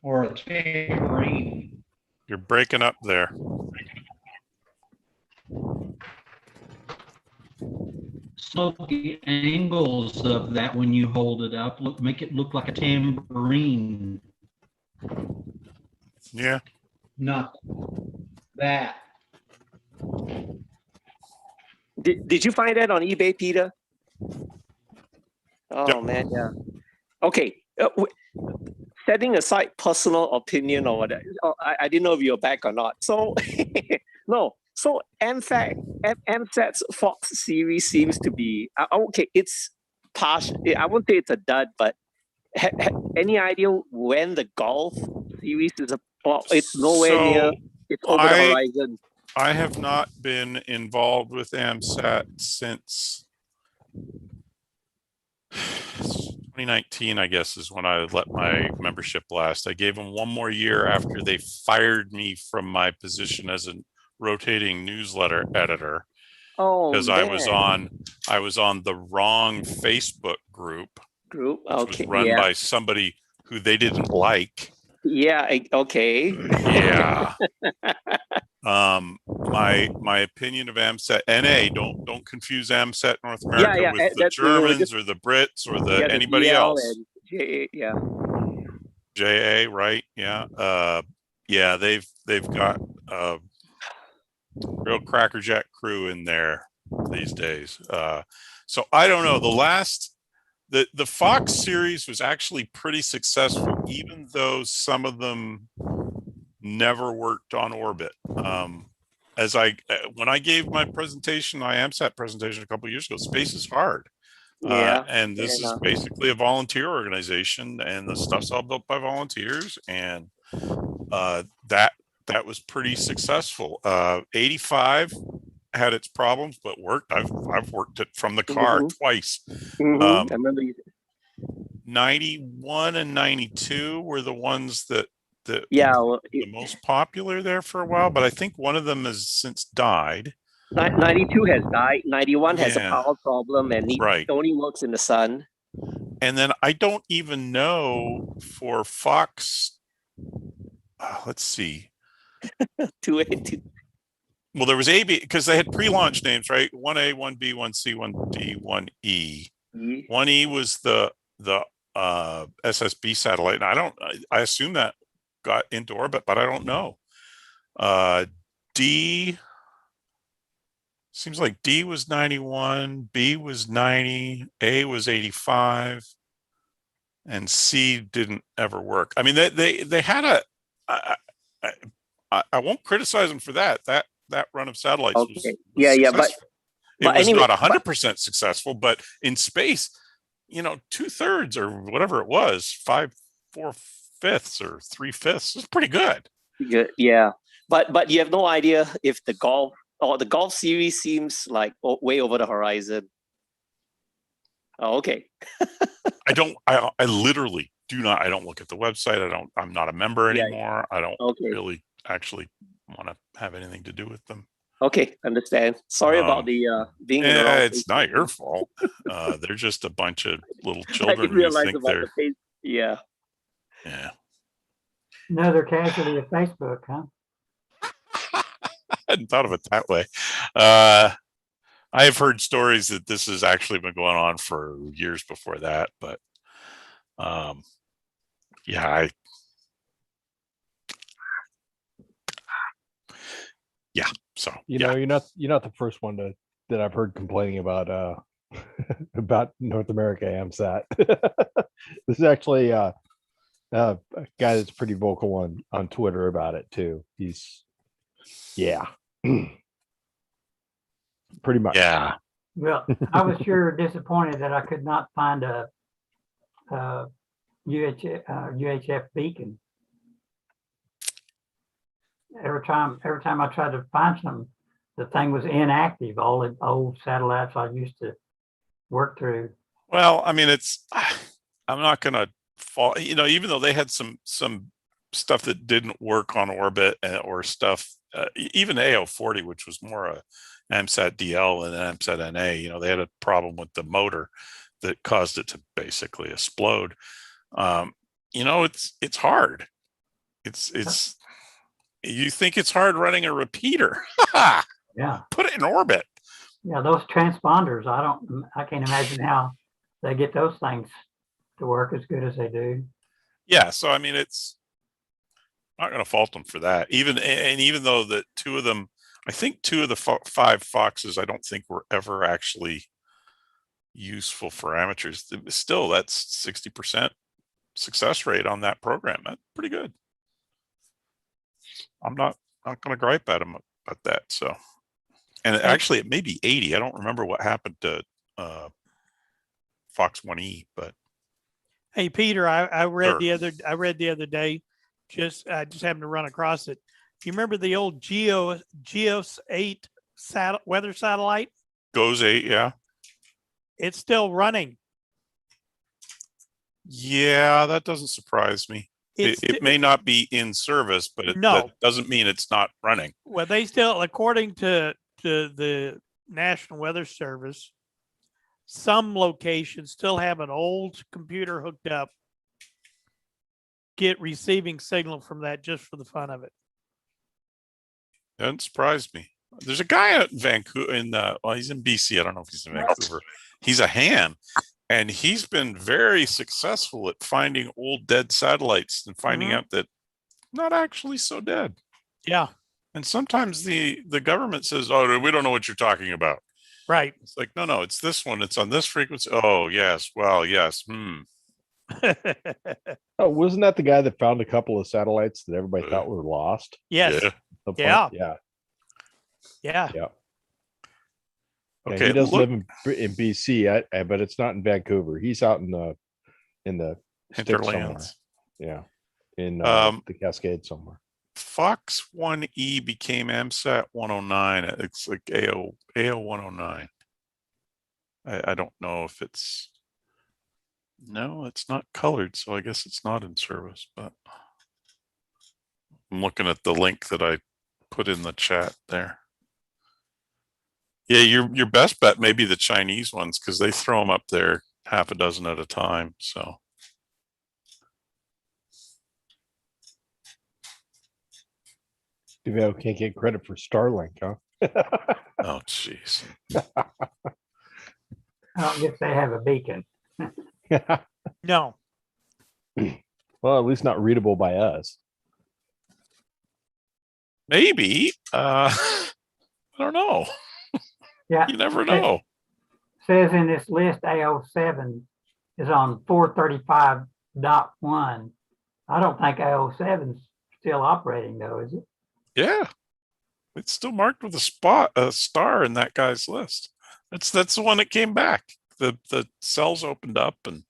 or a tambourine. You're breaking up there. Some of the angles of that when you hold it up make it look like a tambourine. Yeah. Not that. Did you find that on eBay, Peter? Oh man, yeah. Okay. Setting aside personal opinion or whatever, I didn't know if you're back or not. So no. So MSAT's Fox series seems to be okay. It's partial. I won't say it's a dud, but any idea when the golf series is it's nowhere near. It's over the horizon. I have not been involved with AMSAT since 2019, I guess, is when I let my membership last. I gave them one more year after they fired me from my position as a rotating newsletter editor. Oh, because I was on the wrong Facebook group. Okay, which was run by somebody who they didn't like. Yeah. Okay. Yeah. My opinion of AMSAT NA, don't confuse AMSAT North America with the Germans or the Brits or the anybody else. Yeah. JA, right? Yeah. Yeah, they've got a real crackerjack crew in there these days. So I don't know. The Fox series was actually pretty successful, even though some of them never worked on orbit. When I gave my presentation, my AMSAT presentation a couple of years ago, space is hard. And this is basically a volunteer organization, and the stuff's all built by volunteers, and that was pretty successful. 85 had its problems, but worked. I've worked it from the car twice. I remember 91 and 92 were the ones that the most popular there for a while, but I think one of them has since died. 92 has died. 91 has a power problem, and it only works in the sun. And then I don't even know for Fox. Let's see. 282. Well, there was AB because they had pre-launch names, right? 1A, 1B, 1C, 1D, 1E. 1E was the SSB satellite. And I assume that got into orbit, but I don't know. D seems like D was 91, B was 90, A was 85, and C didn't ever work. I mean, they had I won't criticize them for that run of satellites was successful. It was not 100% successful, but in space, 2/3 or whatever it was, 5 4/5 or 3/5 is pretty good. Yeah, but you have no idea if the golf series seems like way over the horizon. Oh, okay. I literally do not. I don't look at the website. I'm not a member anymore. I don't really actually want to have anything to do with them. Okay, understand. Sorry about the being in the wrong it's place. not your fault. They're just a bunch of little children who think they're. Yeah. Another casualty of Facebook, huh? I hadn't thought of it that way. I have heard stories that this has actually been going on for years before that, but so you're not the first one that I've heard complaining about about North America AMSAT. This is actually a guy that's pretty vocal on Twitter about it too. He's pretty much. Well, I was sure disappointed that I could not find a UHF beacon. Every time I tried to find some, the thing was inactive. All the old satellites I used to work through. Well, I mean, I'm not going to fall, even though they had some stuff that didn't work on orbit or stuff, even AO40, which was more a AMSAT DL and an AMSAT NA, they had a problem with the motor that caused it to basically explode. It's hard. It's you think it's hard running a repeater. Yeah. Put it in orbit. Yeah, those transponders, I can't imagine how they get those things to work as good as they do. Yeah, so I mean, it's not going to fault them for that. Even though that two of them, I think two of the five Foxes, I don't think were ever actually useful for amateurs. Still, that's 60% success rate on that program. That's pretty good. I'm not going to gripe at them about that. So, and actually, it may be 80. I don't remember what happened to Fox 1E, but. Hey, Peter, I read Sure. I read the other day. I just happened to run across it. You remember the old GEOS 8 weather satellite? GOES 8, yeah. It's still running. Yeah, that doesn't surprise me. It may not be in service, but that doesn't mean it's not running. Well, they still, according to the National Weather Service, some locations still have an old computer hooked up, receiving signal from that just for the fun of it. Doesn't surprise me. There's a guy out in Vancouver, he's in BC. I don't know if he's in Vancouver. He's a ham, and he's been very successful at finding old dead satellites and finding out that not actually so dead. Yeah. And sometimes the government says, "Oh, we don't know what you're talking about." Right. It's like, no, it's this one. It's on this frequency. Oh, yes. Well, yes. Oh, wasn't that the guy that found a couple of satellites that everybody thought were lost? Yes. Yeah. Yeah. Yeah. Okay. He does live in BC, but it's not in Vancouver. He's out in the sticks somewhere. Hinterlands. Yeah, in the Cascades somewhere. Fox 1E became AMSAT 109. It's like AO 109. I don't know if it's. No, it's not colored, so I guess it's not in service. But I'm looking at the link that I put in the chat there. Yeah, your best bet may be the Chinese ones because they throw them up there half a dozen at a time. So. Duvel can't get credit for Starlink, huh? Oh, jeez. I don't guess they have a beacon. No. Well, at least not readable by us. Maybe. I don't know. Yeah. You never know. Says in this list, AO7 is on 435.1. I don't think AO7's still operating though, is it? Yeah. It's still marked with a star in that guy's list. That's the one that came back. The cells opened up, and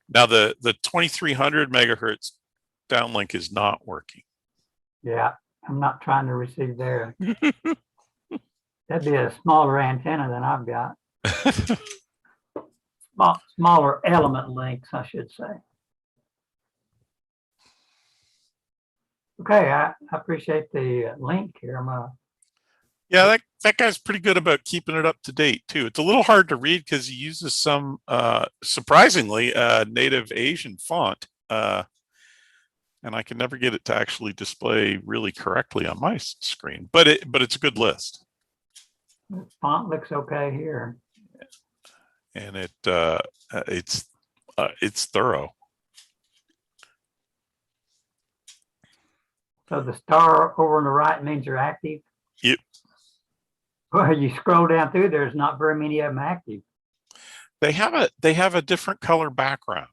now the 2300 megahertz downlink is not working. Yeah, I'm not trying to receive there. That'd be a smaller antenna than I've got. Smaller element links, I should say. Okay, I appreciate the link here. Yeah, that guy's pretty good about keeping it up to date too. It's a little hard to read because he uses some surprisingly native Asian font, and I can never get it to actually display really correctly on my screen. But it's a good list. The font looks okay here, and it's thorough. So the star over on the right means you're active? Yep. Well, you scroll down through, there's not very many of them active. They have a different color background.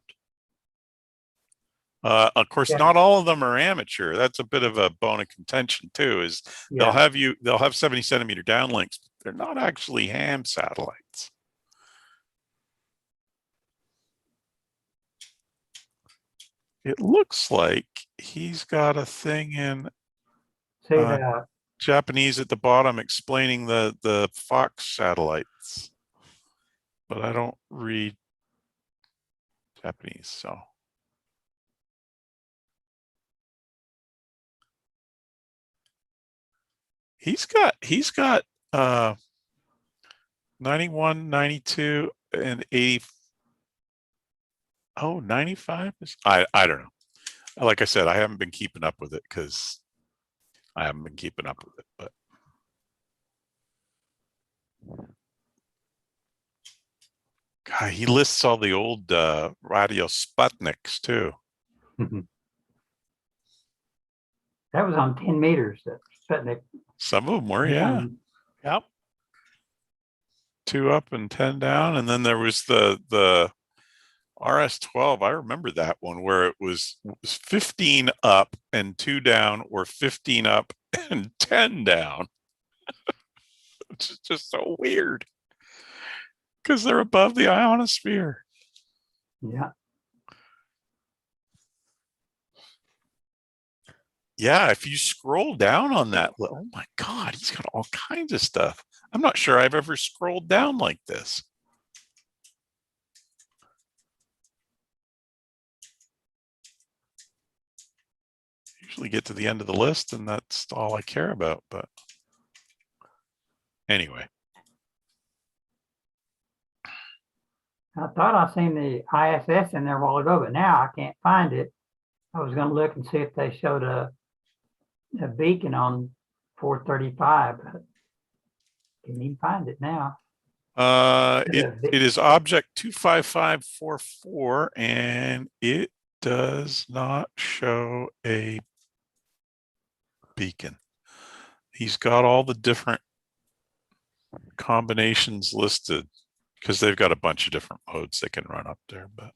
Of course, not all of them are amateur. That's a bit of a bone of contention too, is they'll have 70 centimeter downlinks, but they're not actually ham satellites. it looks like he's got a thing in See that? Japanese at the bottom explaining the Fox satellites, but I don't read Japanese, so. He's got 91, 92, and 80. Oh, 95 is, I don't know. Like I said, I haven't been keeping up with it because I haven't been keeping up with it, but God, he lists all the old radio Sputniks too. That was on 10 meters. That Sputnik. Some of them were, yeah. Yep. 2 up and 10 down, and then there was the RS-12. I remember that one where it was 15 up and 2 down, or 15 up and 10 down. It's just so weird because they're above the ionosphere. Yeah. Yeah, if you scroll down on that, oh my God, he's got all kinds of stuff. I'm not sure I've ever scrolled down like this. Usually get to the end of the list and that's all I care about, but anyway. I thought I seen the ISS in there a while ago, but now I can't find it. I was going to look and see if they showed a beacon on 435, but can't even find it now. It is object 25544 and it does not show a beacon. He's got all the different combinations listed because they've got a bunch of different modes they can run up there, but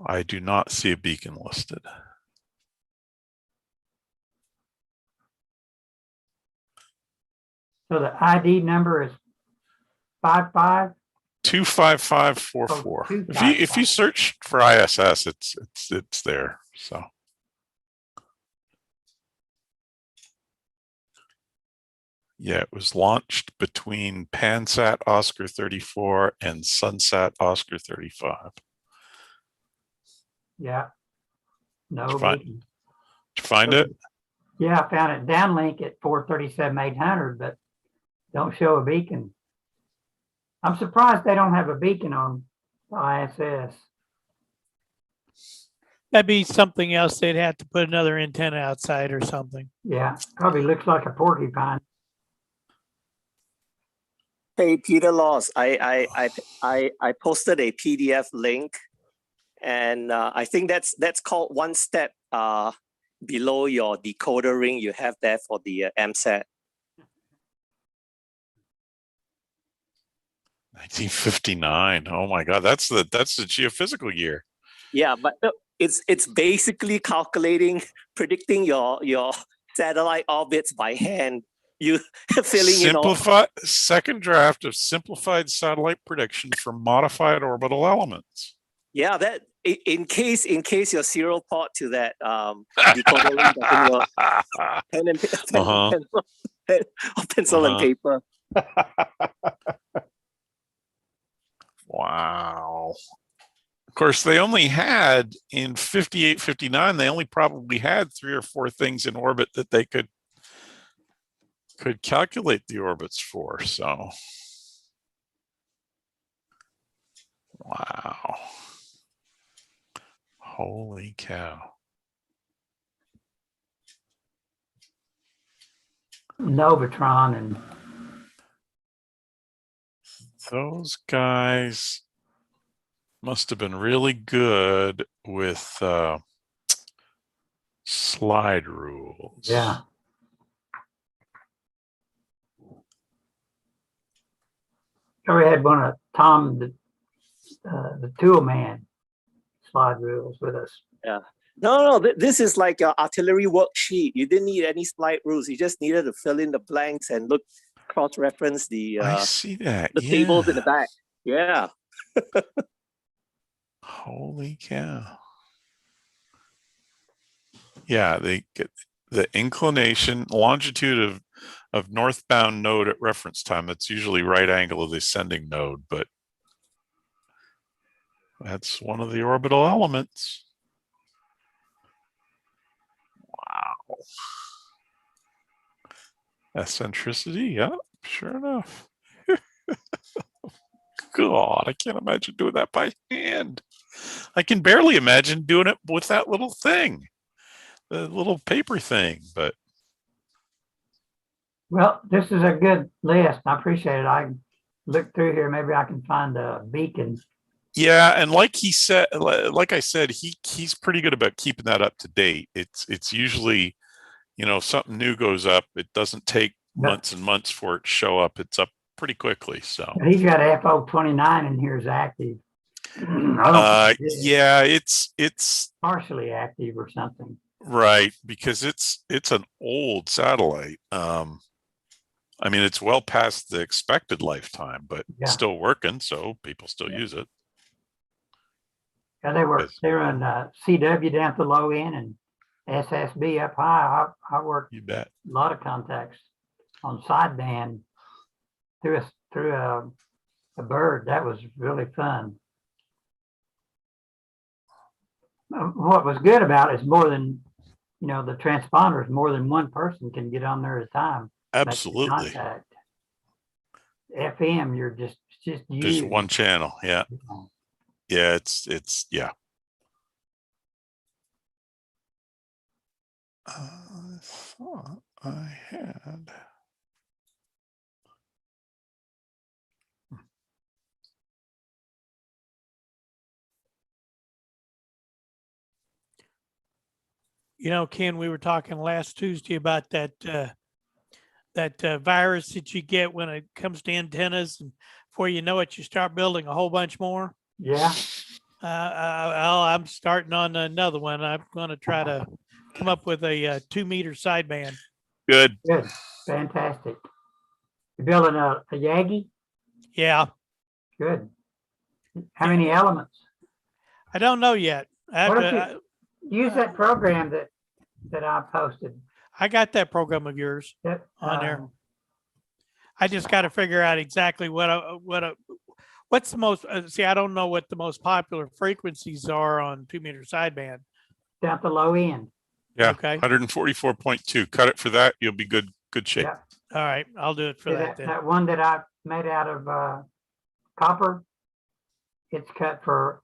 I do not see a beacon listed. So the ID number is 25544. If you search for ISS, it's there. So yeah, it was launched between Pansat Oscar 34 and Sunsat Oscar 35. Yeah. No. Did you find it? Yeah, I found it downlink at 437-800, but don't show a beacon. I'm surprised they don't have a beacon on the ISS. That'd be something else. They'd have to put another antenna outside or something. Yeah, probably looks like a porcupine. Hey, Peter Laws, I posted a PDF link, and I think that's called one step below your decoder ring you have there for the MSAT. 1959. Oh my God, that's the geophysical year. Yeah, but it's basically predicting your satellite orbits by hand. You filling in all. Second draft of simplified satellite prediction for modified orbital elements. Yeah, that in case your serial port to that decoder link doesn't work. Pencil and paper. Wow. Of course, they only had in 58, 59, they only probably had 3 or 4 things in orbit that they could calculate the orbits for. So, wow. Holy cow. Novatron and those guys must have been really good with slide rules. Yeah. We had one of Tom, the tool man, slide rules with us. Yeah. No, this is like your artillery worksheet. You didn't need any slide rules. You just needed to fill in the blanks and cross-reference the I see that. the tables in the back. Yeah. Holy cow. Yeah, they get the inclination, longitude of northbound node at reference time. That's usually right angle of the ascending node, but that's one of the orbital elements. Wow. Eccentricity, yeah, sure enough. God, I can't imagine doing that by hand. I can barely imagine doing it with that little thing, the little paper thing, but. Well, this is a good list. I appreciate it. I look through here. Maybe I can find a beacon. Yeah, and like he said, like I said, he's pretty good about keeping that up to date. It's usually, you know, if something new goes up, it doesn't take months and months for it to show up. It's up pretty quickly. So he's got FO29 in here is active. Yeah, it's partially active or something. Right, because it's an old satellite. I mean, it's well past the expected lifetime, but still working, so people still use it. Yeah, they were on CW down at the low end and SSB up high. I worked you bet a lot of contacts on sideband through a bird. That was really fun. What was good about it is more than, you know, the transponders, more than one person can get on there at a time. Absolutely. FM, you're just Just one channel. Yeah. Yeah. It's yeah. I thought I had. You know, Ken, we were talking last Tuesday about that virus that you get when it comes to antennas, and before you know it, you start building a whole bunch more. Yeah. I'm starting on another one. I'm going to try to come up with a 2-meter sideband. Good. Good. Fantastic. You're building a Yagi? Yeah. Good. How many elements? I don't know yet. Use that program that I posted. I got that program of yours on there. I just got to figure out exactly what's the most. See, I don't know what the most popular frequencies are on 2-meter sideband. Down at the low end. Yeah. Okay. 144.2. Cut it for that. You'll be good shape. Yeah. All right, I'll do it for that then. That one that I made out of copper, it's cut for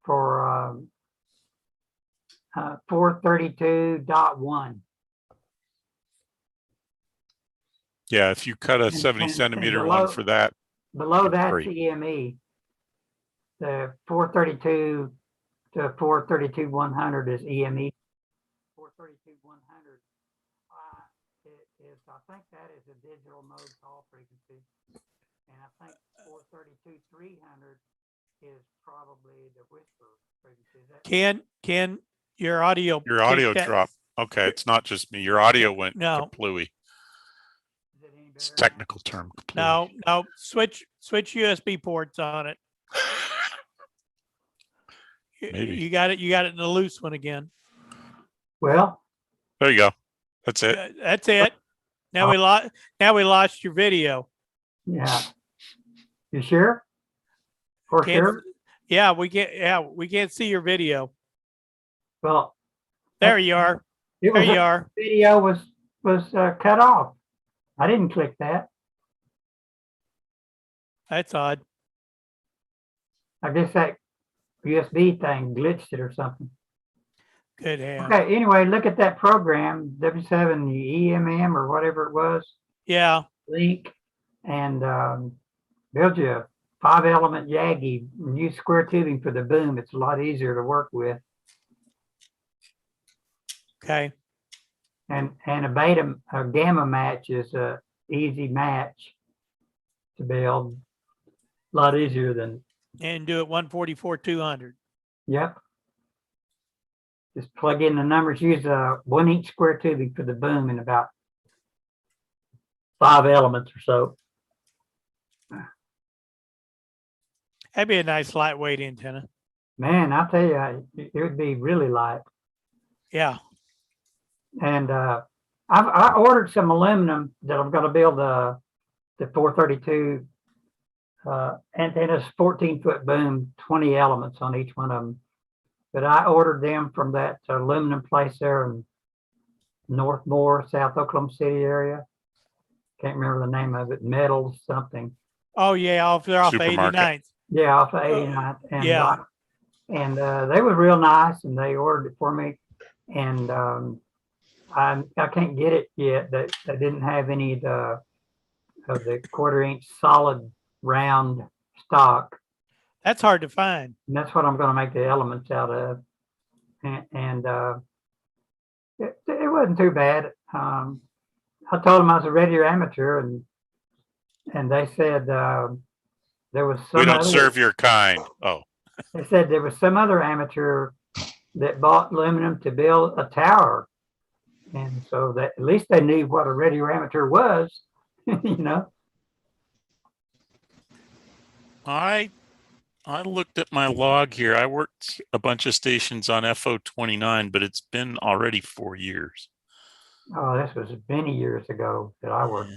432.1. Yeah, if you cut a 70 centimeter one for that. Below that's EME. The 432 to 432.100 is EME. 432.100 is, I think that is a digital mode call frequency. And I think 432.300 is probably the whisper frequency. Ken, your audio dropped. Okay, it's not just me. Your audio went kaplooey. It's a technical term. No, switch USB ports on it. Maybe. You got it in the loose one again. Well, there you go. That's it. That's it. Now we lost your video. Yeah. You sure? For sure? Yeah, we can't see your video. Well, there you are. There you are. Video was cut off. I didn't click that. That's odd. I guess that USB thing glitched it or something. Good hand. Okay, anyway, look at that program, W7, the EMM or whatever it was. Yeah. Link and build you a 5-element Yagi and use square tubing for the boom. It's a lot easier to work with. Okay. And a gamma match is a easy match to build. A lot easier than. And do it 144/200. Yep. Just plug in the numbers. Use 1-inch square tubing for the boom and about 5 elements or so. That'd be a nice lightweight antenna. Man, I tell you, it would be really light. Yeah. And I ordered some aluminum that I'm going to build the 432 antennas, 14-foot boom, 20 elements on each one of them. But I ordered them from that aluminum place there in Northmore, South Oklahoma City area. Can't remember the name of it. Metals something. Oh yeah, they're off Supermarket. 89th. Yeah, off of 89th. And yeah. And they were real nice, and they ordered it for me. And I can't get it yet. They didn't have any of the 1/4-inch solid round stock. That's hard to find. And that's what I'm going to make the elements out of. And it wasn't too bad. I told them I was a radio amateur, and they said there was some. We don't other, serve your kind. Oh. They said there was some other amateur that bought aluminum to build a tower, and so that at least they knew what a radio amateur was, you know. I looked at my log here. I worked a bunch of stations on FO29, but it's been already 4 years. Oh, this was many years ago that I worked.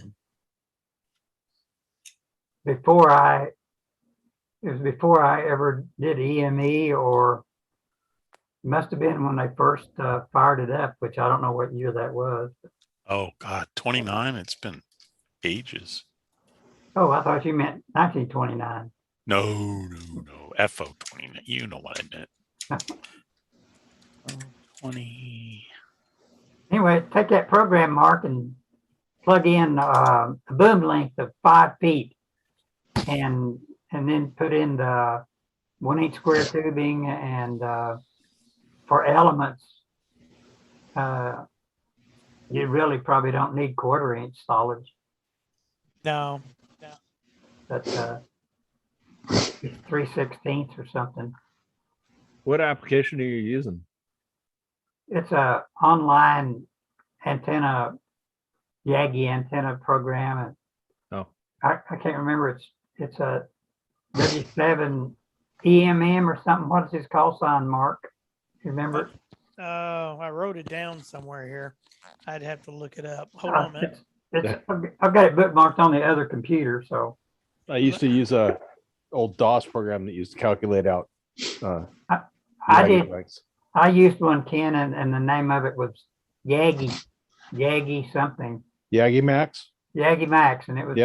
It was before I ever did EME, or must have been when they first fired it up, which I don't know what year that was. Oh God, 29. It's been ages. Oh, I thought you meant 1929. No. FO29. You know what I meant. 20. Anyway, take that program, Mark, and plug in a boom length of 5 feet, and then put in the 1-inch square tubing, and for elements, you really probably don't need 1/4-inch solids. No. But 3/16 or something. What application are you using? It's a online antenna, Yagi antenna program. Oh, I can't remember. It's a W7 EMM or something. What is his call sign, Mark? You remember? I wrote it down somewhere here. I'd have to look it up. Hold on a minute. I've got it bookmarked on the other computer. So I used to use a old DOS program that used to calculate out. I did. I used one, Ken, and the name of it was Yagi something. Yagi Max. Yagi Max, and it was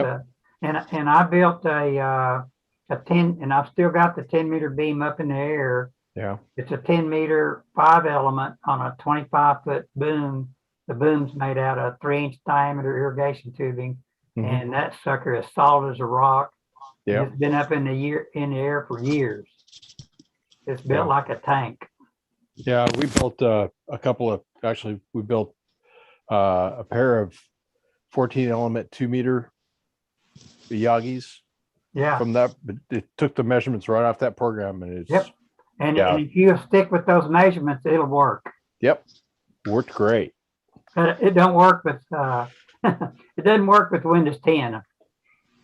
and I built a 10, and I've still got the 10-meter beam up in the air. Yeah. It's a 10-meter 5-element on a 25-foot boom. The boom's made out of 3-inch diameter irrigation tubing, and that sucker is solid as a rock. Yeah. It's been up in the air for years. It's built like a tank. Yeah, we built we built a pair of 14-element 2-meter Yagis. Yeah. From that, it took the measurements right off that program, and it's And if you stick with those measurements, it'll work. Yep, worked great. But it don't work with it doesn't work with Windows 10.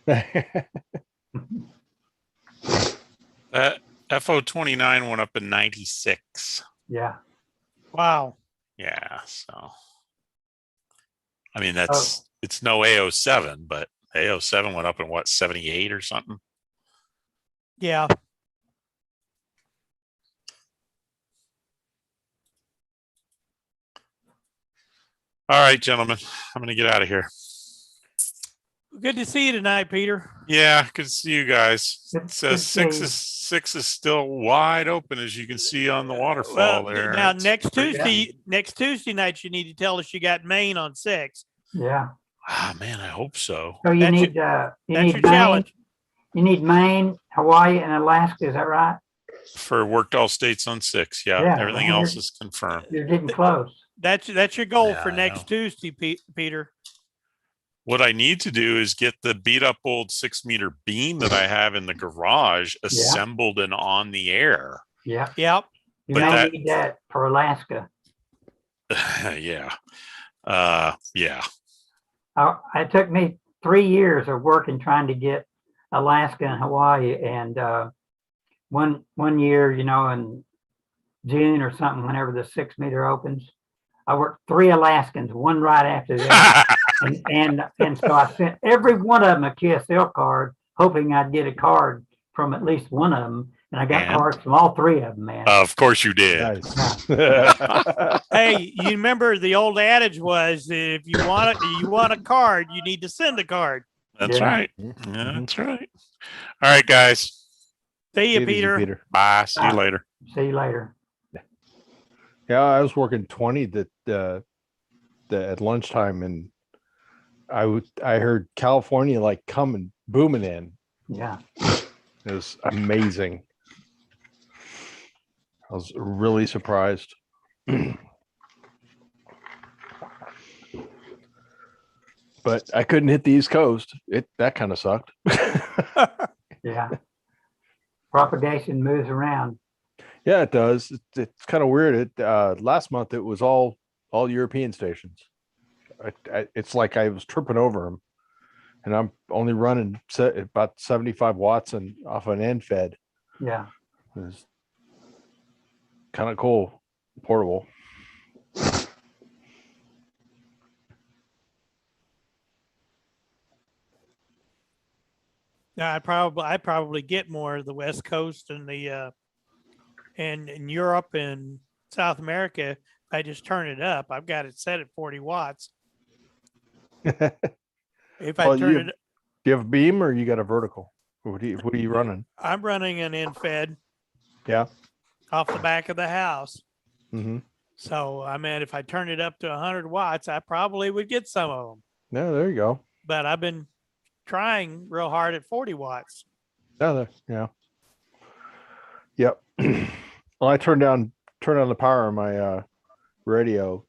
That FO29 went up in 96. Yeah. Wow. Yeah. So, I mean, it's no AO7, but AO7 went up in what, 78 or something? Yeah. All right, gentlemen, I'm going to get out of here. Good to see you tonight, Peter. Yeah, good to see you guys. It says six is still wide open, as you can see on the waterfall there. Now next Tuesday night, you need to tell us you got Maine on 6. Yeah. Ah, man, I hope so. So you need that's Maine, your challenge. You need Maine, Hawaii, and Alaska. Is that right? For worked all states on 6. Yeah. Everything else is confirmed. You're getting close. That's your goal for next Tuesday, Peter. What I need to do is get the beat up old 6-meter beam that I have in the garage assembled and on the air. Yeah. Yep. You may need that for Alaska. Yeah. It took me 3 years of working trying to get Alaska and Hawaii, and one year, in June or something, whenever the 6 meter opens, I worked 3 Alaskans, one right after the other. and so I sent every one of them a QSL card, hoping I'd get a card from at least one of them. And I got cards from all 3 of them, man. Of course you did. Nice. Hey, you remember the old adage was, if you want a card, you need to send a card. That's Yeah. right. That's right. All right, guys. See you, Take it easy, Peter. Bye. See you later. See you later. Yeah, I was working 20 at lunchtime, and I heard California like coming booming in. Yeah. It was amazing. I was really surprised. But I couldn't hit the East Coast. That kind of sucked. Yeah. Propagation moves around. Yeah, it does. It's kind of weird. Last month it was all European stations. It's like I was tripping over them, and I'm only running about 75 watts and off an end fed. Yeah. It's kind of cool, portable. I probably get more of the West Coast and the and in Europe and South America. If I just turn it up, I've got it set at 40 watts. If I turn it, do you have a beam or you got a vertical? What are you running? I'm running an end fed. Yeah. Off the back of the house. Mm-hmm. So I mean, if I turn it up to 100 watts, I probably would get some of them. No, there you go. But I've been trying real hard at 40 watts. Oh, yeah. Yep. Well, I turned down the power on my radio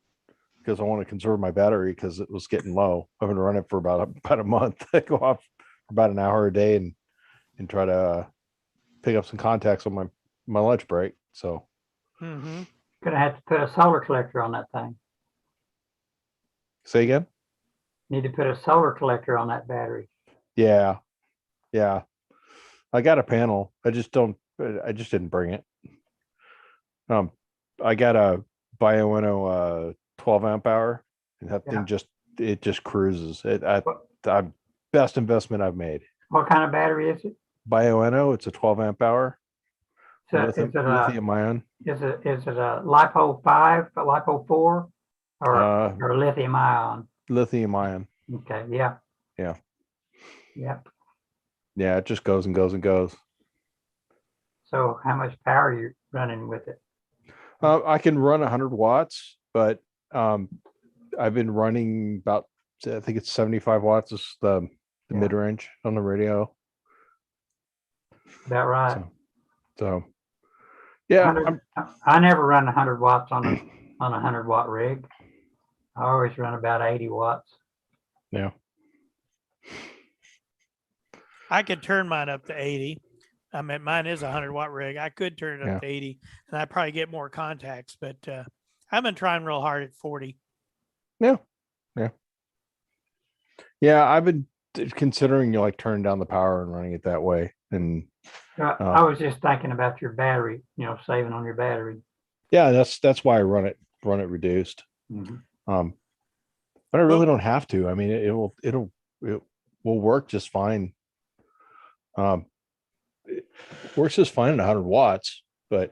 because I want to conserve my battery because it was getting low. I've been running it for about a month. I go off for about an hour a day and try to pick up some contacts on my lunch break. So Gonna have to put a solar collector on that thing. Say again? Need to put a solar collector on that battery. Yeah. I got a panel. I just didn't bring it. I got a Bioenno 12 amp hour, and that thing just cruises. Best investment I've made. What kind of battery is it? Bioenno, it's a 12 amp hour. So Lithium ion. Is it a LiPo 5, a LiPo 4, or lithium ion? Lithium ion. Okay, yeah. Yeah. Yep. Yeah, it just goes and goes and goes. So how much power are you running with it? I can run 100 watts, but I've been running about, I think it's 75 watts is the mid range on the radio. About right. So yeah, I never run 100 watts on a 100 watt rig. I always run about 80 watts. Yeah. I could turn mine up to 80. I mean, mine is a 100 watt rig. I could turn it up to 80, and I probably get more contacts. But I've been trying real hard at 40. Yeah. I've been considering turning down the power and running it that way. And I was just thinking about your battery. Saving on your battery. Yeah, that's why I run it reduced. Mm-hmm. But I really don't have to. I mean, it will work just fine. It works just fine at 100 watts, but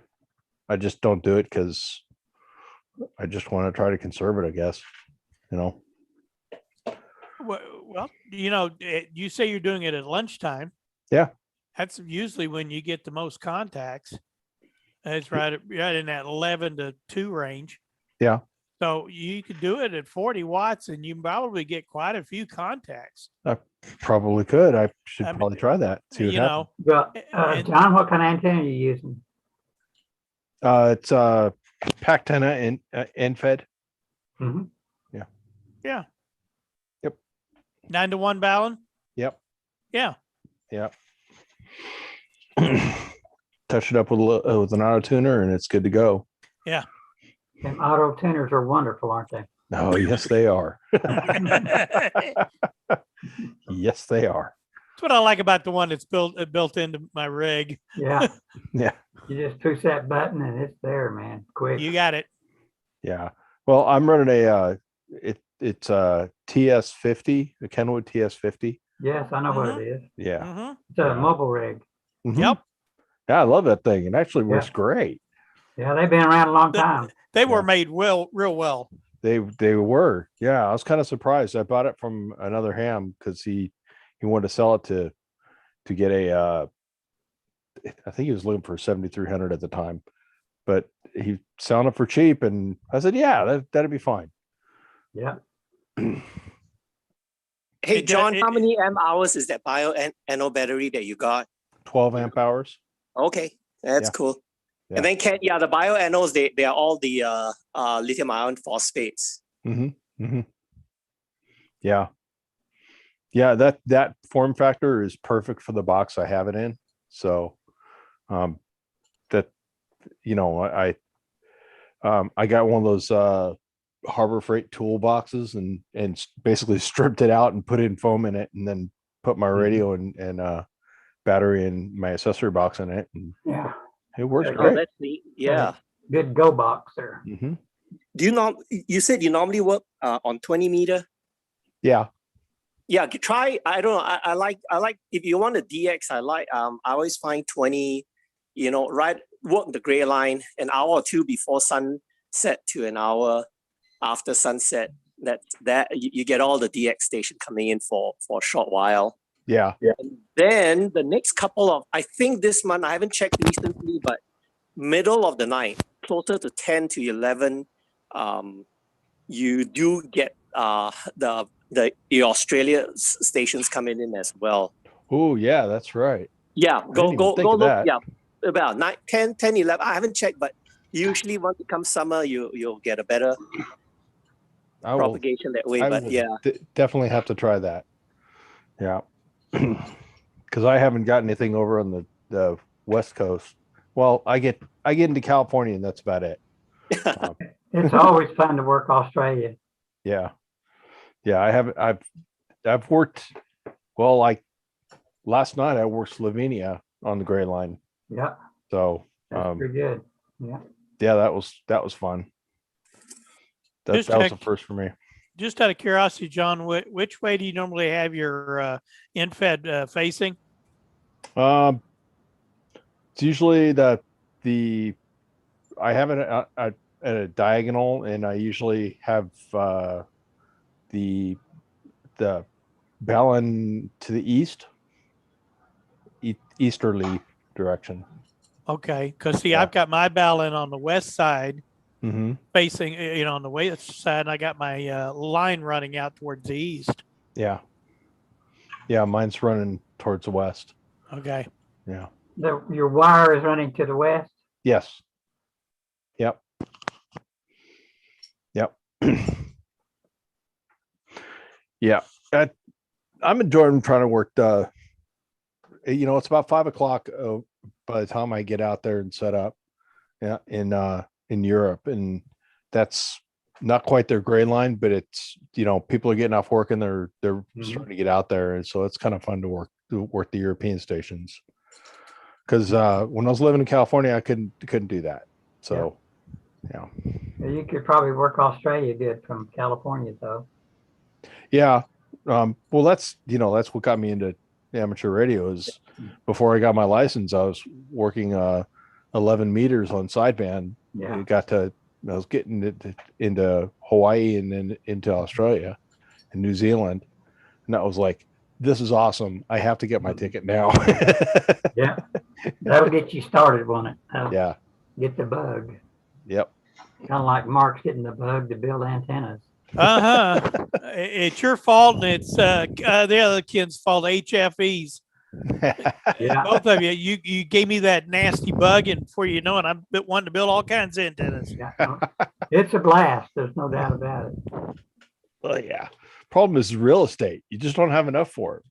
I just don't do it because I just want to try to conserve it, I guess. Well, you say you're doing it at lunchtime. Yeah. That's usually when you get the most contacts. It's right in that 11 to 2 range. Yeah. So you could do it at 40 watts and you probably get quite a few contacts. I probably could. I should probably try that. See what happens. John, what kind of antenna are you using? It's a Pactena end fed. Mm-hmm. Yeah. Yep. 9-to-1 balun. Yep. Yeah. Yep. Touch it up with an auto tuner and it's good to go. Yeah. Them auto tuners are wonderful, aren't they? Oh, yes, they are. Yes, they are. what I like about the one that's built into my rig. Yeah. Yeah. You just push that button and it's there, man. Quick. You got it. Yeah. Well, I'm running it's a TS50, the Kenwood TS50. Yes, I know what it is. Yeah. It's a mobile rig. Mhm. Yep. Yeah, I love that thing. It actually works Yeah. great. Yeah, they've been around a long time. They were made real well. They were. Yeah, I was kind of surprised. I bought it from another ham because he wanted to sell it to get a I think he was looking for 7,300 at the time, but he selling it for cheap, and I said, yeah, that'd be fine. Yeah. Hey, John, how many amp hours is that bio-NO battery that you got? 12 amp hours. Okay, that's cool. Yeah. And then the bio-NOs, they are all the lithium ion phosphates. Yeah. Yeah, that form factor is perfect for the box I have it in. So that I got one of those Harbor Freight toolboxes and basically stripped it out and put in foam in it, and then put my radio and battery and my accessory box in it, and it works Oh, great. that's neat. Yeah. Good go box there. Do you said you normally work on 20 meter? Yeah. Yeah, try. I don't know. I like if you want a DX. I always find 20. Work the gray line an hour or two before sunset to an hour after sunset. That you get all the DX station coming in for a short while. Yeah. And then the next couple of, I think this month, I haven't checked recently, but middle of the night, closer to 10 to 11, you do get the Australia stations coming in as well. Oh yeah, that's right. Yeah, go think of look. that. Yeah, about 9, 10, 11. I haven't checked, but usually once it comes summer, you'll get a better propagation that way. But yeah, definitely have to try that. Yeah, because I haven't got anything over on the West Coast. Well, I get into California, and that's about it. It's always fun to work Australia. Yeah, I've worked. Well, like last night, I worked Slovenia on the gray line. Yeah. So that's pretty good. Yeah. Yeah, that was fun. That was the first for me. Just out of curiosity, John, which way do you normally have your infed facing? It's usually I have it at a diagonal, and I usually have the ballon to the easterly direction. Okay, because see, I've got my ballon on the west side, facing on the west side, and I got my line running out towards the east. Yeah, mine's running towards the west. Okay. Yeah. Your wire is running to the west? Yes. Yep. Yeah. I'm enjoying trying to work it's about 5 o'clock by the time I get out there and set up in Europe, and that's not quite their gray line, but it's people are getting off work and they're starting to get out there, and so it's kind of fun to work the European stations. Because when I was living in California, I couldn't do that. So yeah. You could probably work Australia good from California though. Yeah. Well, that's what got me into amateur radio. Is before I got my license, I was working 11 meters on sideband. Yeah. I was getting into Hawaii and then into Australia and New Zealand, and that was like, this is awesome. I have to get my ticket now. Yeah, that'll get you started, won't it? Yeah. Get the bug. Yep. Kind of like Mark's getting the bug to build antennas. It's your fault, and it's the other kid's fault. HFEs. Yeah. Both of you. You gave me that nasty bug, and before you know it, I'm wanting to build all kinds of antennas. Yeah. It's a blast. There's no doubt about it. Well, yeah. Problem is real estate. You just don't have enough for it.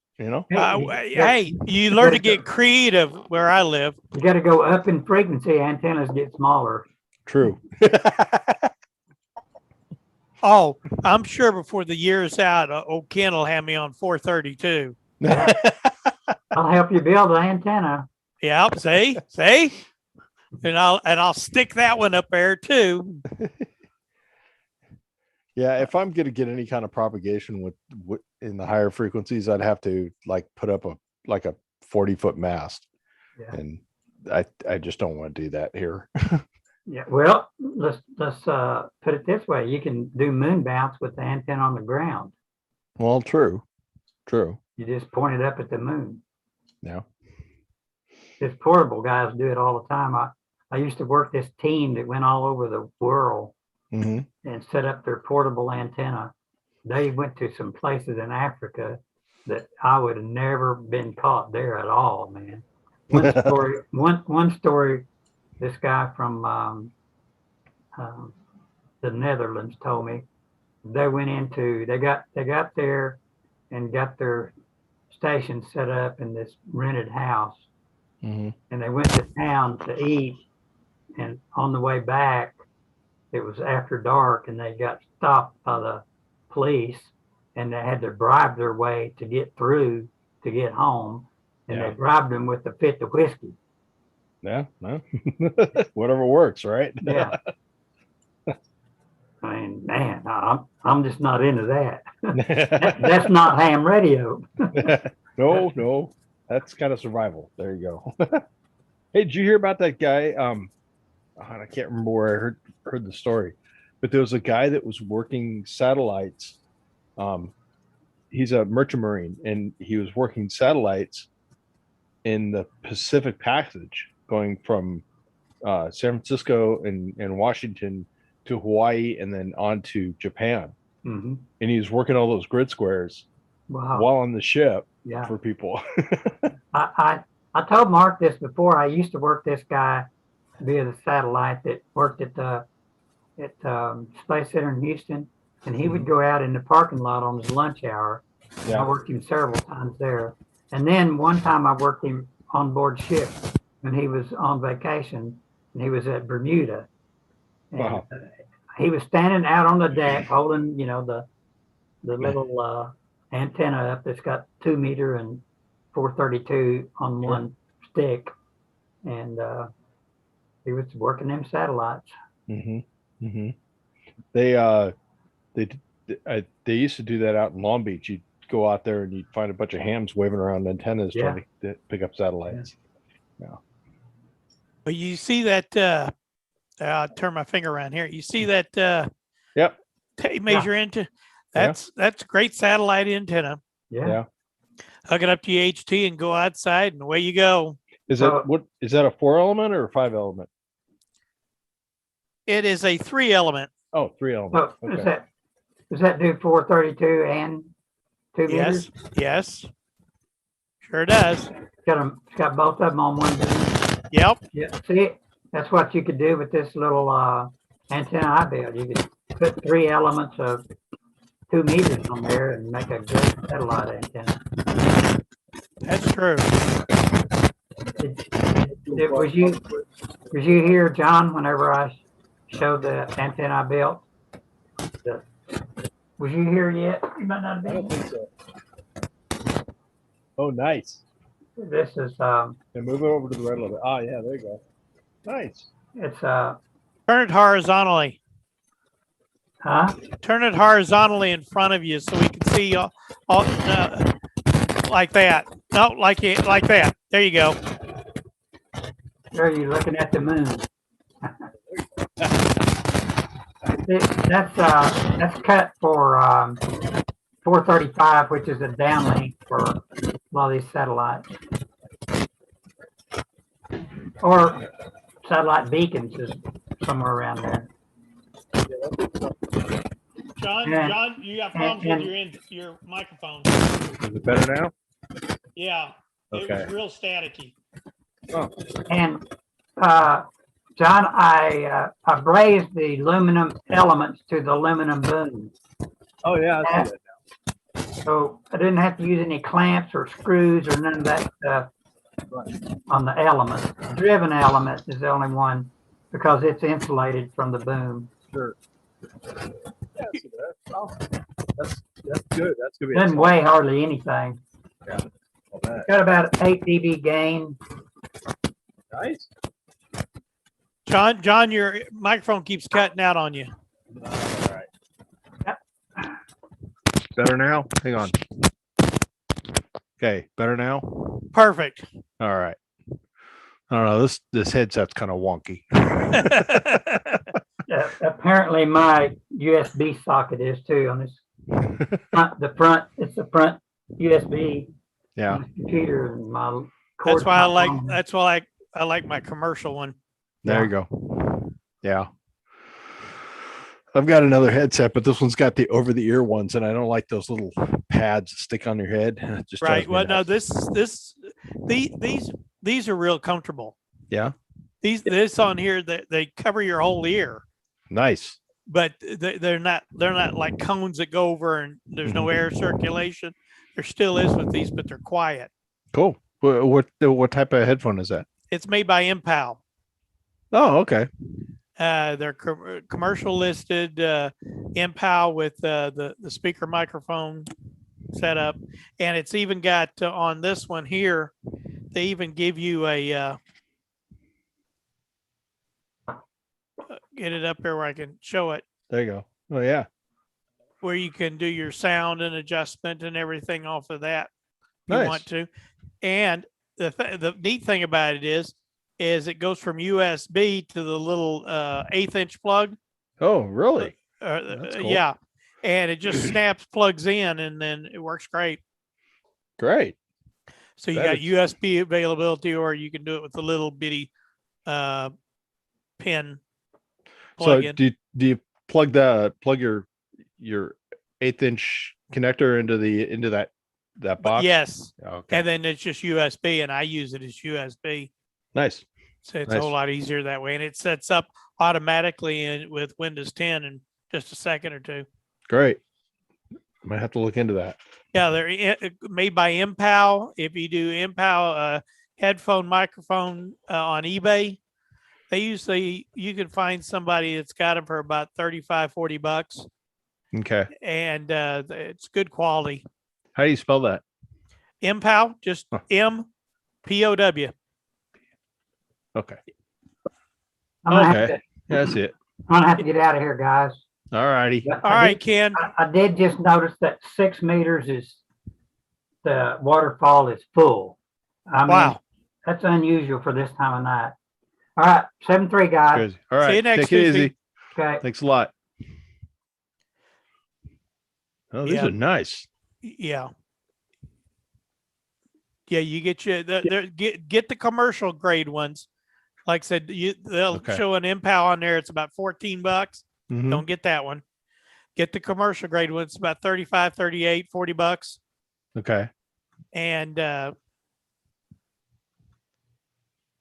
Hey, you learn to get creative where I live. You got to go up in frequency. Antennas get smaller. True. Oh, I'm sure before the year's out, old Ken will have me on 432. I'll help you build the antenna. Yeah, see, and I'll stick that one up there too. Yeah, if I'm going to get any kind of propagation with in the higher frequencies, I'd have to like put up a 40-foot mast, Yeah. and I just don't want to do that here. Yeah. Well, let's put it this way: you can do moon bounce with the antenna on the ground. Well, true. You just point it up at the moon. Yeah. This portable guys do it all the time. I used to work this team that went all over the world and set up their portable antenna. They went to some places in Africa that I would have never been caught there at all, man. One story, this guy from the Netherlands told me they went into, they got there and got their station set up in this rented house. And they went to town to eat, and on the way back, it was after dark, and they got stopped by the police, and they had to bribe their way to get through to get home, and they bribed them with a fifth of whiskey. Yeah, no. Whatever works, right? Yeah. I mean, man, I'm just not into that. That's not ham radio. No, that's kind of survival. There you go. Hey, did you hear about that guy? I can't remember where I heard the story, but there was a guy that was working satellites. He's a merchant marine, and he was working satellites in the Pacific Passage, going from San Francisco and Washington to Hawaii, and then on to Japan. And he was working all those grid squares while on the ship for people. I told Mark this before. I used to work this guy via the satellite that worked at the Space Center in Houston, and he would go out in the parking lot on his lunch hour. I worked him several times there. And then one time I worked him on board ship when he was on vacation, and he was at Bermuda. And he was standing out on the deck holding, the little antenna up that's got 2 meter and 432 on one stick, and he was working them satellites. They used to do that out in Long Beach. You'd go out there and you'd find a bunch of hams waving around antennas trying to pick up satellites. But you see that I'll turn my finger around here. You see that tape measure into that's great satellite antenna. Hook it up to your HT and go outside, and away you go. Is that a 4-element or a 5-element? It is a 3-element. Oh, 3-element. Okay. Does that do 432 and 2 meters? Yes. Sure does. It's got both of them on one beam. Yep. Yeah. See, that's what you could do with this little antenna I built. You could put 3 elements of 2 meters on there and make a great satellite antenna. That's true. Was you here, John, whenever I showed the antenna I built? Was you here yet? You might not have been. I don't think so. Oh, nice. This is move it over to the right a little bit. Oh, yeah, there you go. Nice. It's turn it horizontally. Huh? Turn it horizontally in front of you so we can see all like that. No, like that. There you go. There you're looking at the moon. That's cut for 435, which is a downlink for a lot of these satellites. Or satellite beacons is somewhere around there. John, you got problems with your microphone. Is it better now? Yeah. Okay. It was real staticky. Oh. And John, I brazed the aluminum elements to the aluminum boom. Oh yeah, I see that now. So I didn't have to use any clamps or screws or none of that stuff on the element. The driven element is the only one because it's insulated from the boom. Sure. Yeah, that's good. That's gonna be. Doesn't weigh hardly anything. Yeah. Got about 8 dB gain. Nice. John, your microphone keeps cutting out on you. All right. Better now? Hang on. Okay, better now? Perfect. All right. I don't know. This headset's kind of wonky. Apparently my USB socket is too on this. It's the front USB. Yeah. On this computer and my That's cord's why not on. that's why I like my commercial one. There you go. Yeah. I've got another headset, but this one's got the over-the-ear ones, and I don't like those little pads that stick on your head. It just Right. drives me Well, nuts. no, these are real comfortable. Yeah. This on here that they cover your whole ear, Nice. but they're not like cones that go over and there's no air circulation. There still is with these, but they're quiet. Cool. What type of headphone is that? It's made by MPAL. Oh, okay. They're commercial listed, MPAL with the speaker microphone setup, and it's even got on this one here. They even give you a get it up there where I can show it, There you go. Oh, yeah. where you can do your sound and adjustment and everything off of that if Nice. you want to. And the neat thing about it is it goes from USB to the little 1/8 inch plug. Oh, really? That's cool. Yeah, and it just snaps, plugs in, and then it works great. Great. So you That got is- USB availability, or you can do it with a little bitty pin So plug in. do you plug your 1/8 inch connector into that box? Yes. Okay. And then it's just USB, and I use it as USB. Nice. So it's Nice. a whole lot easier that way, and it sets up automatically with Windows 10 in just a second or two. Great. Might have to look into that. Yeah, they're made by MPAL. If you do MPAL headphone microphone on eBay, you can find somebody that's got them for about $35-40, Okay. and it's good quality. How do you spell that? MPOW, just MPOW. Okay. I'm gonna have Okay. to- Yeah, that's it. I'm gonna have to get out of here, guys. All righty. All right, Ken. I did just notice that 6 meters is the waterfall is full. I mean, Wow. that's unusual for this time of night. All right, 7-3 guys. Good. All right. See you next Take it Tuesday. easy. Okay. Thanks a lot. Oh, these Yeah. are nice. Yeah. Yeah, you get get the commercial grade ones. Like I said, they'll Okay. show an MPOW on there. It's about $14. Mhm. Don't get that one. Get the commercial grade one. It's about $35, $38, $40. Okay. And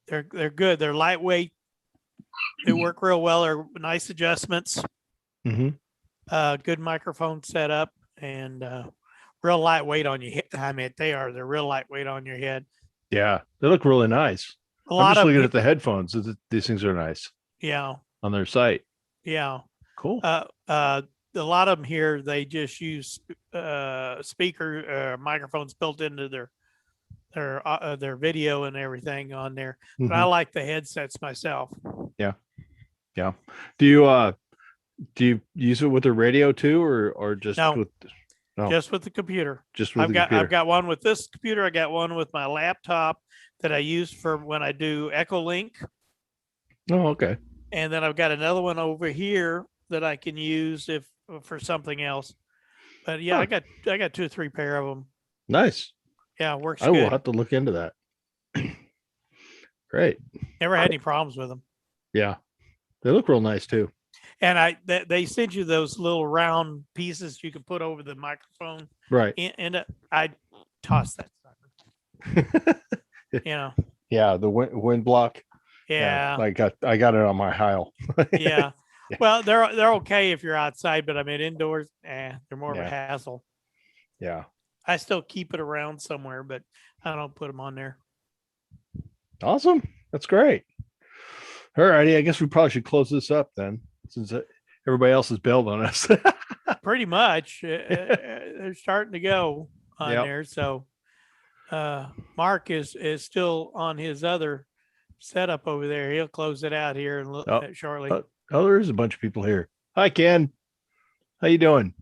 they're good. They're lightweight. They work real well. They're nice adjustments. Mm-hmm. Good microphone setup, and real lightweight on your head. I mean, they're real lightweight on your head. Yeah, they look really nice. A I'm lot just of looking at the headphones. These things are nice Yeah, on their site. yeah. Cool. A lot of them here, they just use speaker microphones built into their video and everything on there. But I Mhm. like the headsets myself. Yeah. Yeah. Do you use it with the radio too, or just No. with? No, Just with the computer. just with I've the got computer. I've got one with this computer. I got one with my laptop that I use for when I do Echolink, Oh, okay. and then I've got another one over here that I can use for something else. But yeah, Huh. I got 2 or 3 pair of them. Nice. Yeah, it works I will good. have to look into that. Great. Never had any problems with them. Yeah, they look real nice too. And they send you those little round pieces you can put over the microphone. Right. And I toss that sucker. You know. Yeah, the wind block. Yeah. I got it on my Heil. Yeah. Well, they're okay if you're outside, but I mean indoors, they're more of a Yeah. hassle. Yeah. I still keep it around somewhere, but I don't put them on there. Awesome. That's great. All righty. I guess we probably should close this up then, since everybody else has bailed on us. Pretty much, they're starting to go on Yep. there. So, Mark is still on his other setup over there. He'll close it out here and Oh, shortly. Oh, there is a bunch of people here. Hi, Ken. How you doing?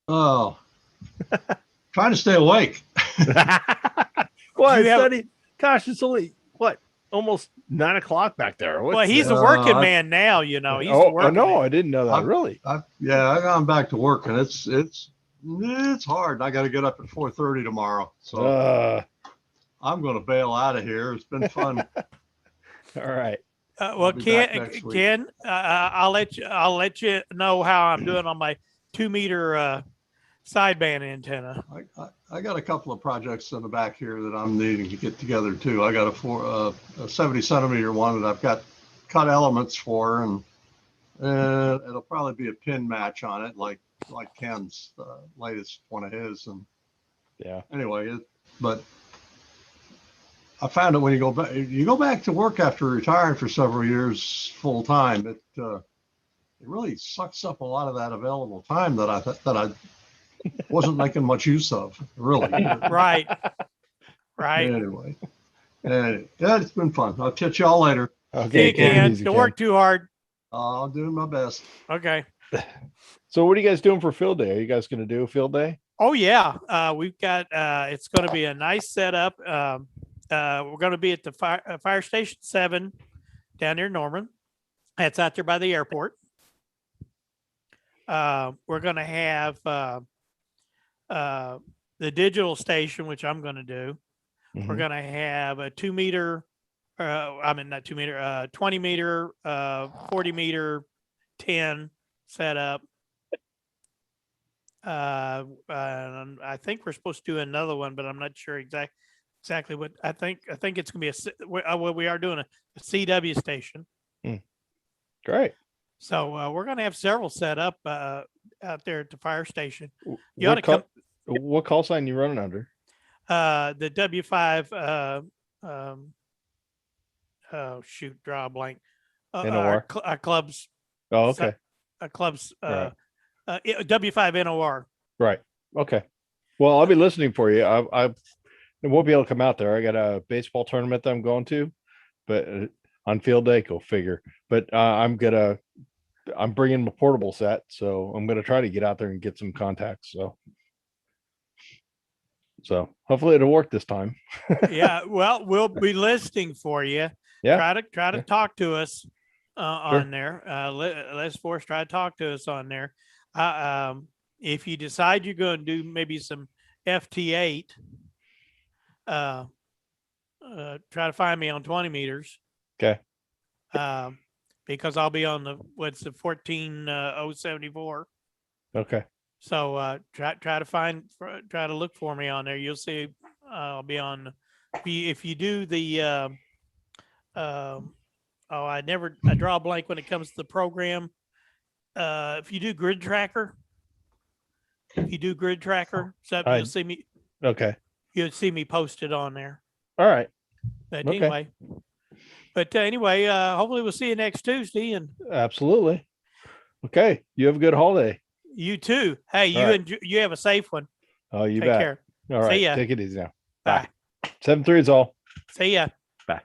Oh, trying to stay awake. Well, it's not gosh, it's only what, almost 9 o'clock back there. Well, he's a working man now, you know. He's a working no, man. I didn't know that. Really? Yeah, I gone back to work, and it's hard. I got to get up at 4:30 tomorrow, so I'm going to bail out of here. It's been fun. All right. Well, Ken, I'll let you know how I'm doing on my 2-meter sideband antenna. I got a couple of projects in the back here that I'm needing to get together too. I got a 70 centimeter one that I've got cut elements for, and it'll probably be a pin match on it, like Ken's latest one of his. And yeah, anyway, but I found that when you go back to work after retiring for several years full time, it really sucks up a lot of that available time that I wasn't making much use of, really. Right. Anyway, yeah, it's been fun. I'll catch y'all later. Okay, Ken. Don't work too hard. I'm doing my best. Okay. So what are you guys doing for field day? Are you guys going to do a field day? Oh yeah, we've got. It's going to be a nice setup. We're going to be at the fire station 7 down near Norman. That's out there by the airport. We're going to have the digital station, which I'm going to do. Mm-hmm. We're going to have a 2-meter, not 2 meter, 20 meter, 40 meter, 10 setup. I think we're supposed to do another one, but I'm not sure exactly what. I think it's going to be we are doing a CW station. Great. So we're going to have several set up out there at the fire station. You What what call sign you running under? The W5. Oh shoot! Draw a blank. NOR? Our clubs. Oh, okay. Our clubs. Right. W5 NOR. Right. Okay. Well, I'll be listening for you. I won't be able to come out there. I got a baseball tournament that I'm going to, but on field day, go figure. But I'm bringing my portable set, so I'm gonna try to get out there and get some contacts. So hopefully it'll work this time. Yeah. Well, we'll be listening for you. Yeah. Try to talk to us on there. Let's try to talk to us on there. If you decide you're going to do maybe some FT8, try to find me on 20 meters. Okay. Because I'll be on the 14074. Okay. So try to look for me on there. You'll see I'll be on. If you do the I draw a blank when it comes to the program. If you do grid tracker, so you'll see me. Okay. You'll see me posted on there. All right. But Okay. anyway, hopefully we'll see you next Tuesday. And absolutely. Okay. You have a good holiday. You too. Hey, you have a safe one. Oh, you Take bet. care. All right. See ya. Take it easy now. Bye. 7-3 is all. See ya. Bye.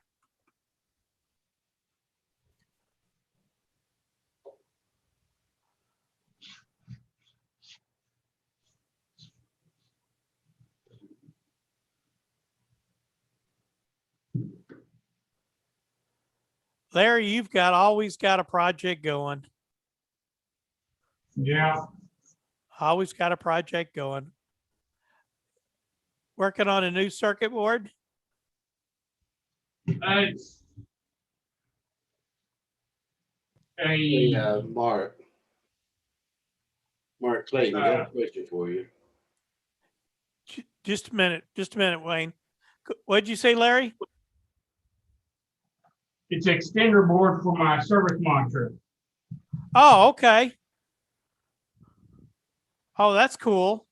Larry, you've always got a project going. Yeah. Always got a project going. Working on a new circuit board? It's Hey, Mark Clayton, I got a question for you. Just a minute, Wayne. What'd you say, Larry? It's an extender board for my service monitor. Oh, okay. Oh, that's cool.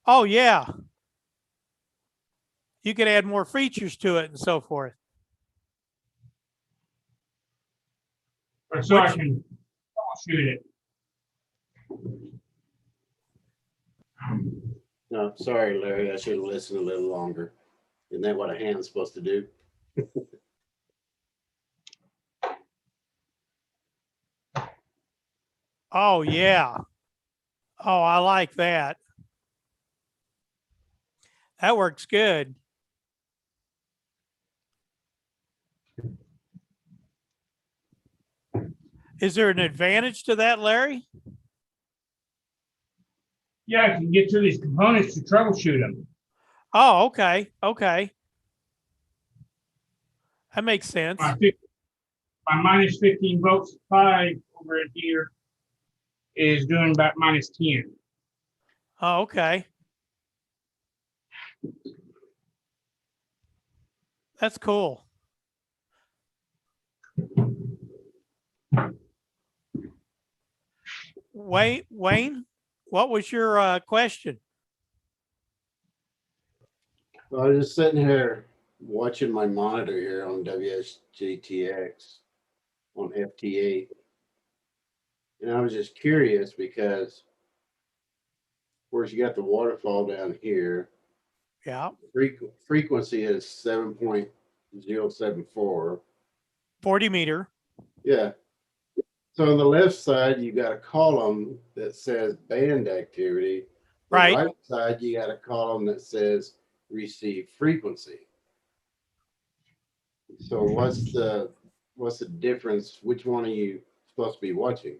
Oh, yeah. You could add more features to it and so forth. So I can shoot it. No, sorry, Larry, I should have listened a little longer. Isn't that what a hand's supposed to do? Oh, yeah. Oh, I like that. That works good. Is there an advantage to that, Larry? Yeah, I can get to these components to troubleshoot them. Oh, okay. Okay. That makes sense. My minus 15 volt supply over in here is doing about minus 10. Oh, okay. That's cool. Wayne, what was your question? Well, I was just sitting here watching my monitor here on WSJTX on FT8. And I was just curious because, of course, you got the waterfall down here. Yeah. Frequency is 7.074. 40 meter. Yeah. So on the left side, you got a column that says band activity. The Right. right side, you got a column that says receive frequency. So what's the difference? Which one are you supposed to be watching?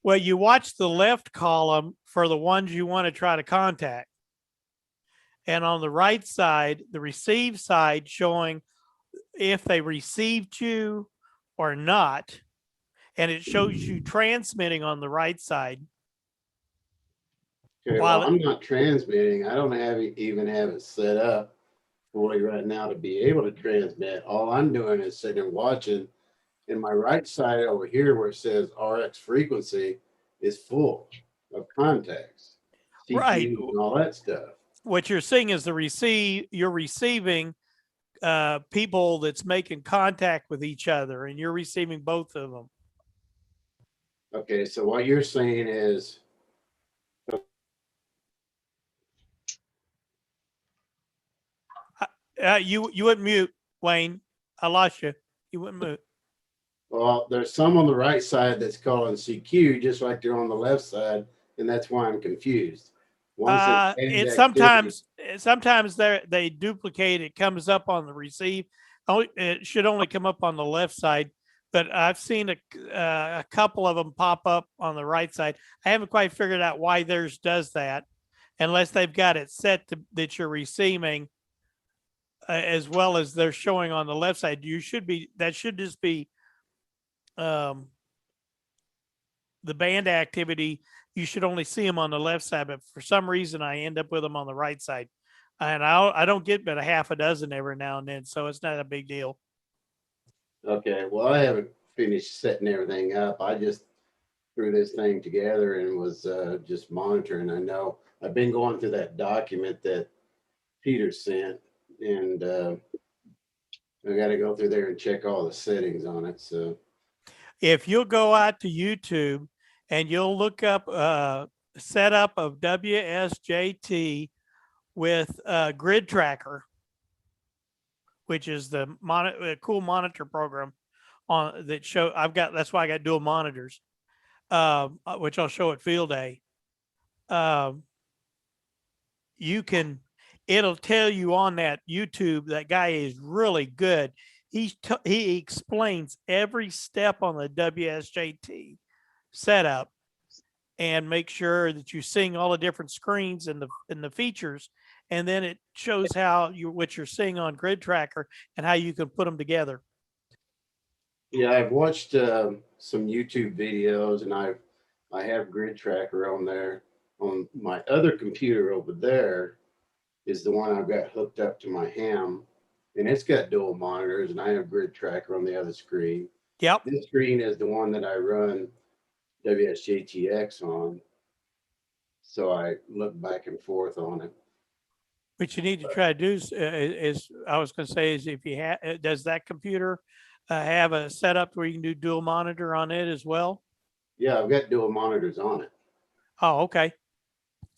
Well, you watch the left column for the ones you want to try to contact. And on the right side, the receive side showing if they received you or not. And it shows you transmitting on the right side. Okay, well, I'm not transmitting. I don't even have it set up fully right now to be able to transmit. All I'm doing is sitting and watching. And my right side over here where it says RX frequency is full of contacts, CQs, Right. and all that stuff. What you're seeing is you're receiving people that's making contact with each other, and you're receiving both of them. Okay, so what you're saying is you wouldn't mute, Wayne. I lost you. You wouldn't mute. well, there's some on the right side that's calling CQ, just like they're on the left side, and that's why I'm confused. It's sometimes they duplicate. It comes up on the receive. It should only come up on the left side, but I've seen a couple of them pop up on the right side. I haven't quite figured out why theirs does that, unless they've got it set to that you're receiving as well as they're showing on the left side. That should just be the band activity. You should only see them on the left side, but for some reason I end up with them on the right side, and I don't get but a half a dozen every now and then, so it's not a big deal. Okay, well, I haven't finished setting everything up. I just threw this thing together and was just monitoring. I know I've been going through that document that Peter sent, and I got to go through there and check all the settings on it. So if you'll go out to YouTube and you'll look up setup of WSJT with Grid Tracker, which is the cool monitor program on that show. That's why I got dual monitors, which I'll show at field day. It'll tell you on that YouTube, that guy is really good. He explains every step on the WSJT setup and make sure that you're seeing all the different screens and the features. And then it shows what you're seeing on Grid Tracker and how you can put them together. yeah, I've watched some YouTube videos, and I have Grid Tracker on there. On my other computer over there is the one I've got hooked up to my ham, and it's got dual monitors, and I have Grid Tracker on the other screen. Yep. This screen is the one that I run WSJTX on. So I look back and forth on it. What you need to try to do is I was going to say, is if you have, does that computer have a setup where you can do dual monitor on it as well? Yeah, I've got dual monitors on it. Oh, okay.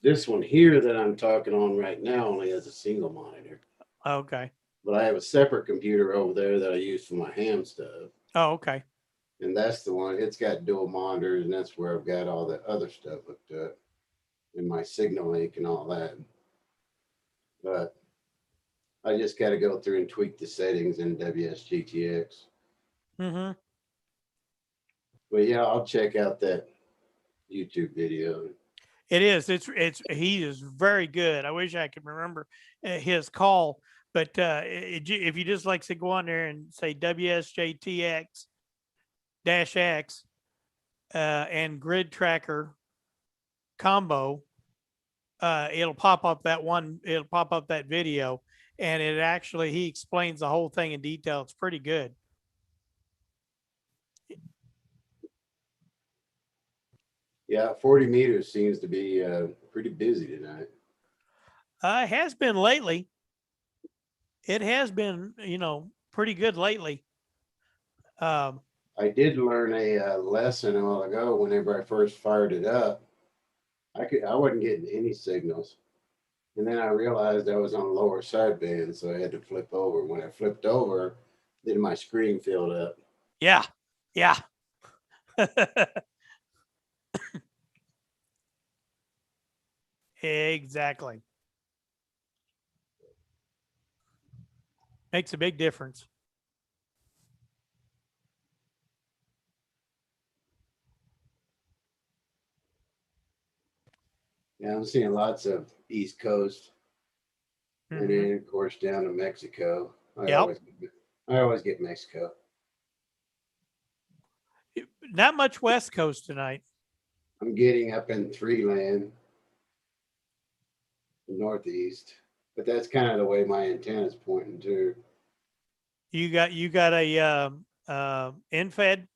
This one here that I'm talking on right now only has a single monitor, Okay. but I have a separate computer over there that I use for my ham stuff. Oh, okay. And that's the one, it's got dual monitors, and that's where I've got all the other stuff hooked up and my signal link and all that. But I just got to go through and tweak the settings in WSGTX. Mm-hmm. But yeah, I'll check out that YouTube video. It is. He is very good. I wish I could remember his call, but if you just like to go on there and say WSJTX -X and grid tracker combo, it'll pop up that video, and he explains the whole thing in detail. It's pretty good. Yeah, 40 meters seems to be pretty busy tonight. It has been lately. It has been, pretty good lately. I did learn a lesson a while ago. Whenever I first fired it up, I wasn't getting any signals, and then I realized I was on lower sideband, so I had to flip over. When I flipped over, then my screen filled up. Yeah, yeah. Exactly. Makes a big difference. Yeah, I'm seeing lots of East Coast, and then of course down to Mexico. I always get Mexico. Not much West Coast tonight. I'm getting up in three land, northeast, but that's kind of the way my antenna's pointing to. You got a infed?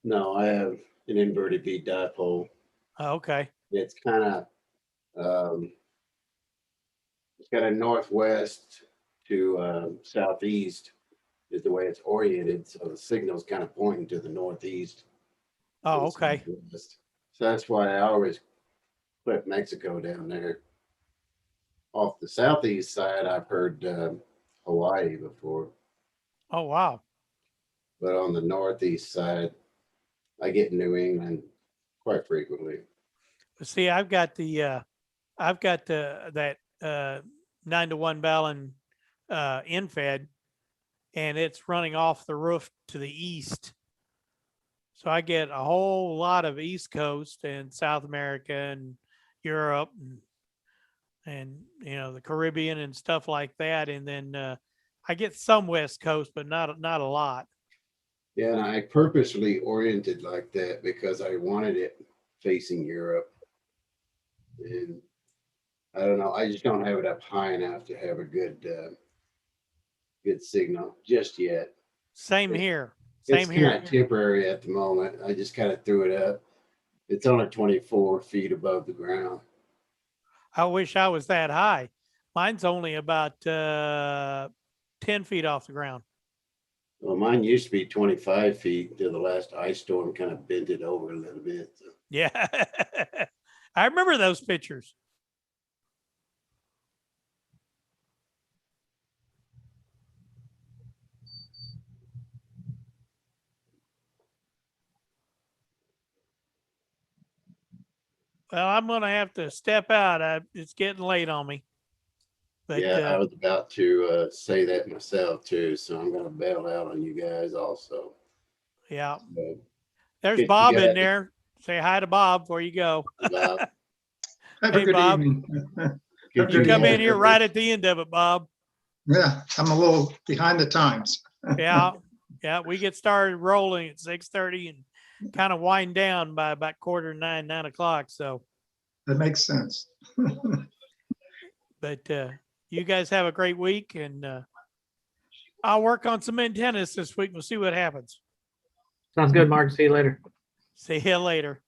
No, I have an inverted V dipole. Oh, okay. It's kind of northwest to southeast is the way it's oriented. So the signal's kind of pointing to the northeast. Oh, okay. So that's why I always put Mexico down there. Off the southeast side, I've heard Hawaii before. Oh, wow. But on the northeast side, I get New England quite frequently. See, I've got that 9-to-1 Ballon infed, and it's running off the roof to the east. So I get a whole lot of East Coast and South America and Europe and the Caribbean and stuff like that. And then I get some West Coast, but not a lot. Yeah, and I purposely oriented like that because I wanted it facing Europe. And I don't know, I just don't have it up high enough to have a good signal just yet. Same here. It's kind of temporary at the moment. I just kind of threw it up. It's only 24 feet above the ground. I wish I was that high. Mine's only about 10 feet off the ground. Well, mine used to be 25 feet until the last ice storm kind of bent it over a little bit. So. Yeah. I remember those pictures. Well, I'm going to have to step out. It's getting late on me. But, yeah, I was about to say that myself too. So I'm going to bail out on you guys also. Yeah. So, there's Bob in there. Say hi to Bob before you go. Bob. Have a good Bob. evening. You come in here right at the end of it, Bob. Yeah, I'm a little behind the times. Yeah. Yeah. We get started rolling at 6:30 and kind of wind down by about 8:45, 9 o'clock. So that makes sense. But you guys have a great week, and I'll work on some antennas this week. We'll see what happens. Sounds good, Mark. See you later. See you later.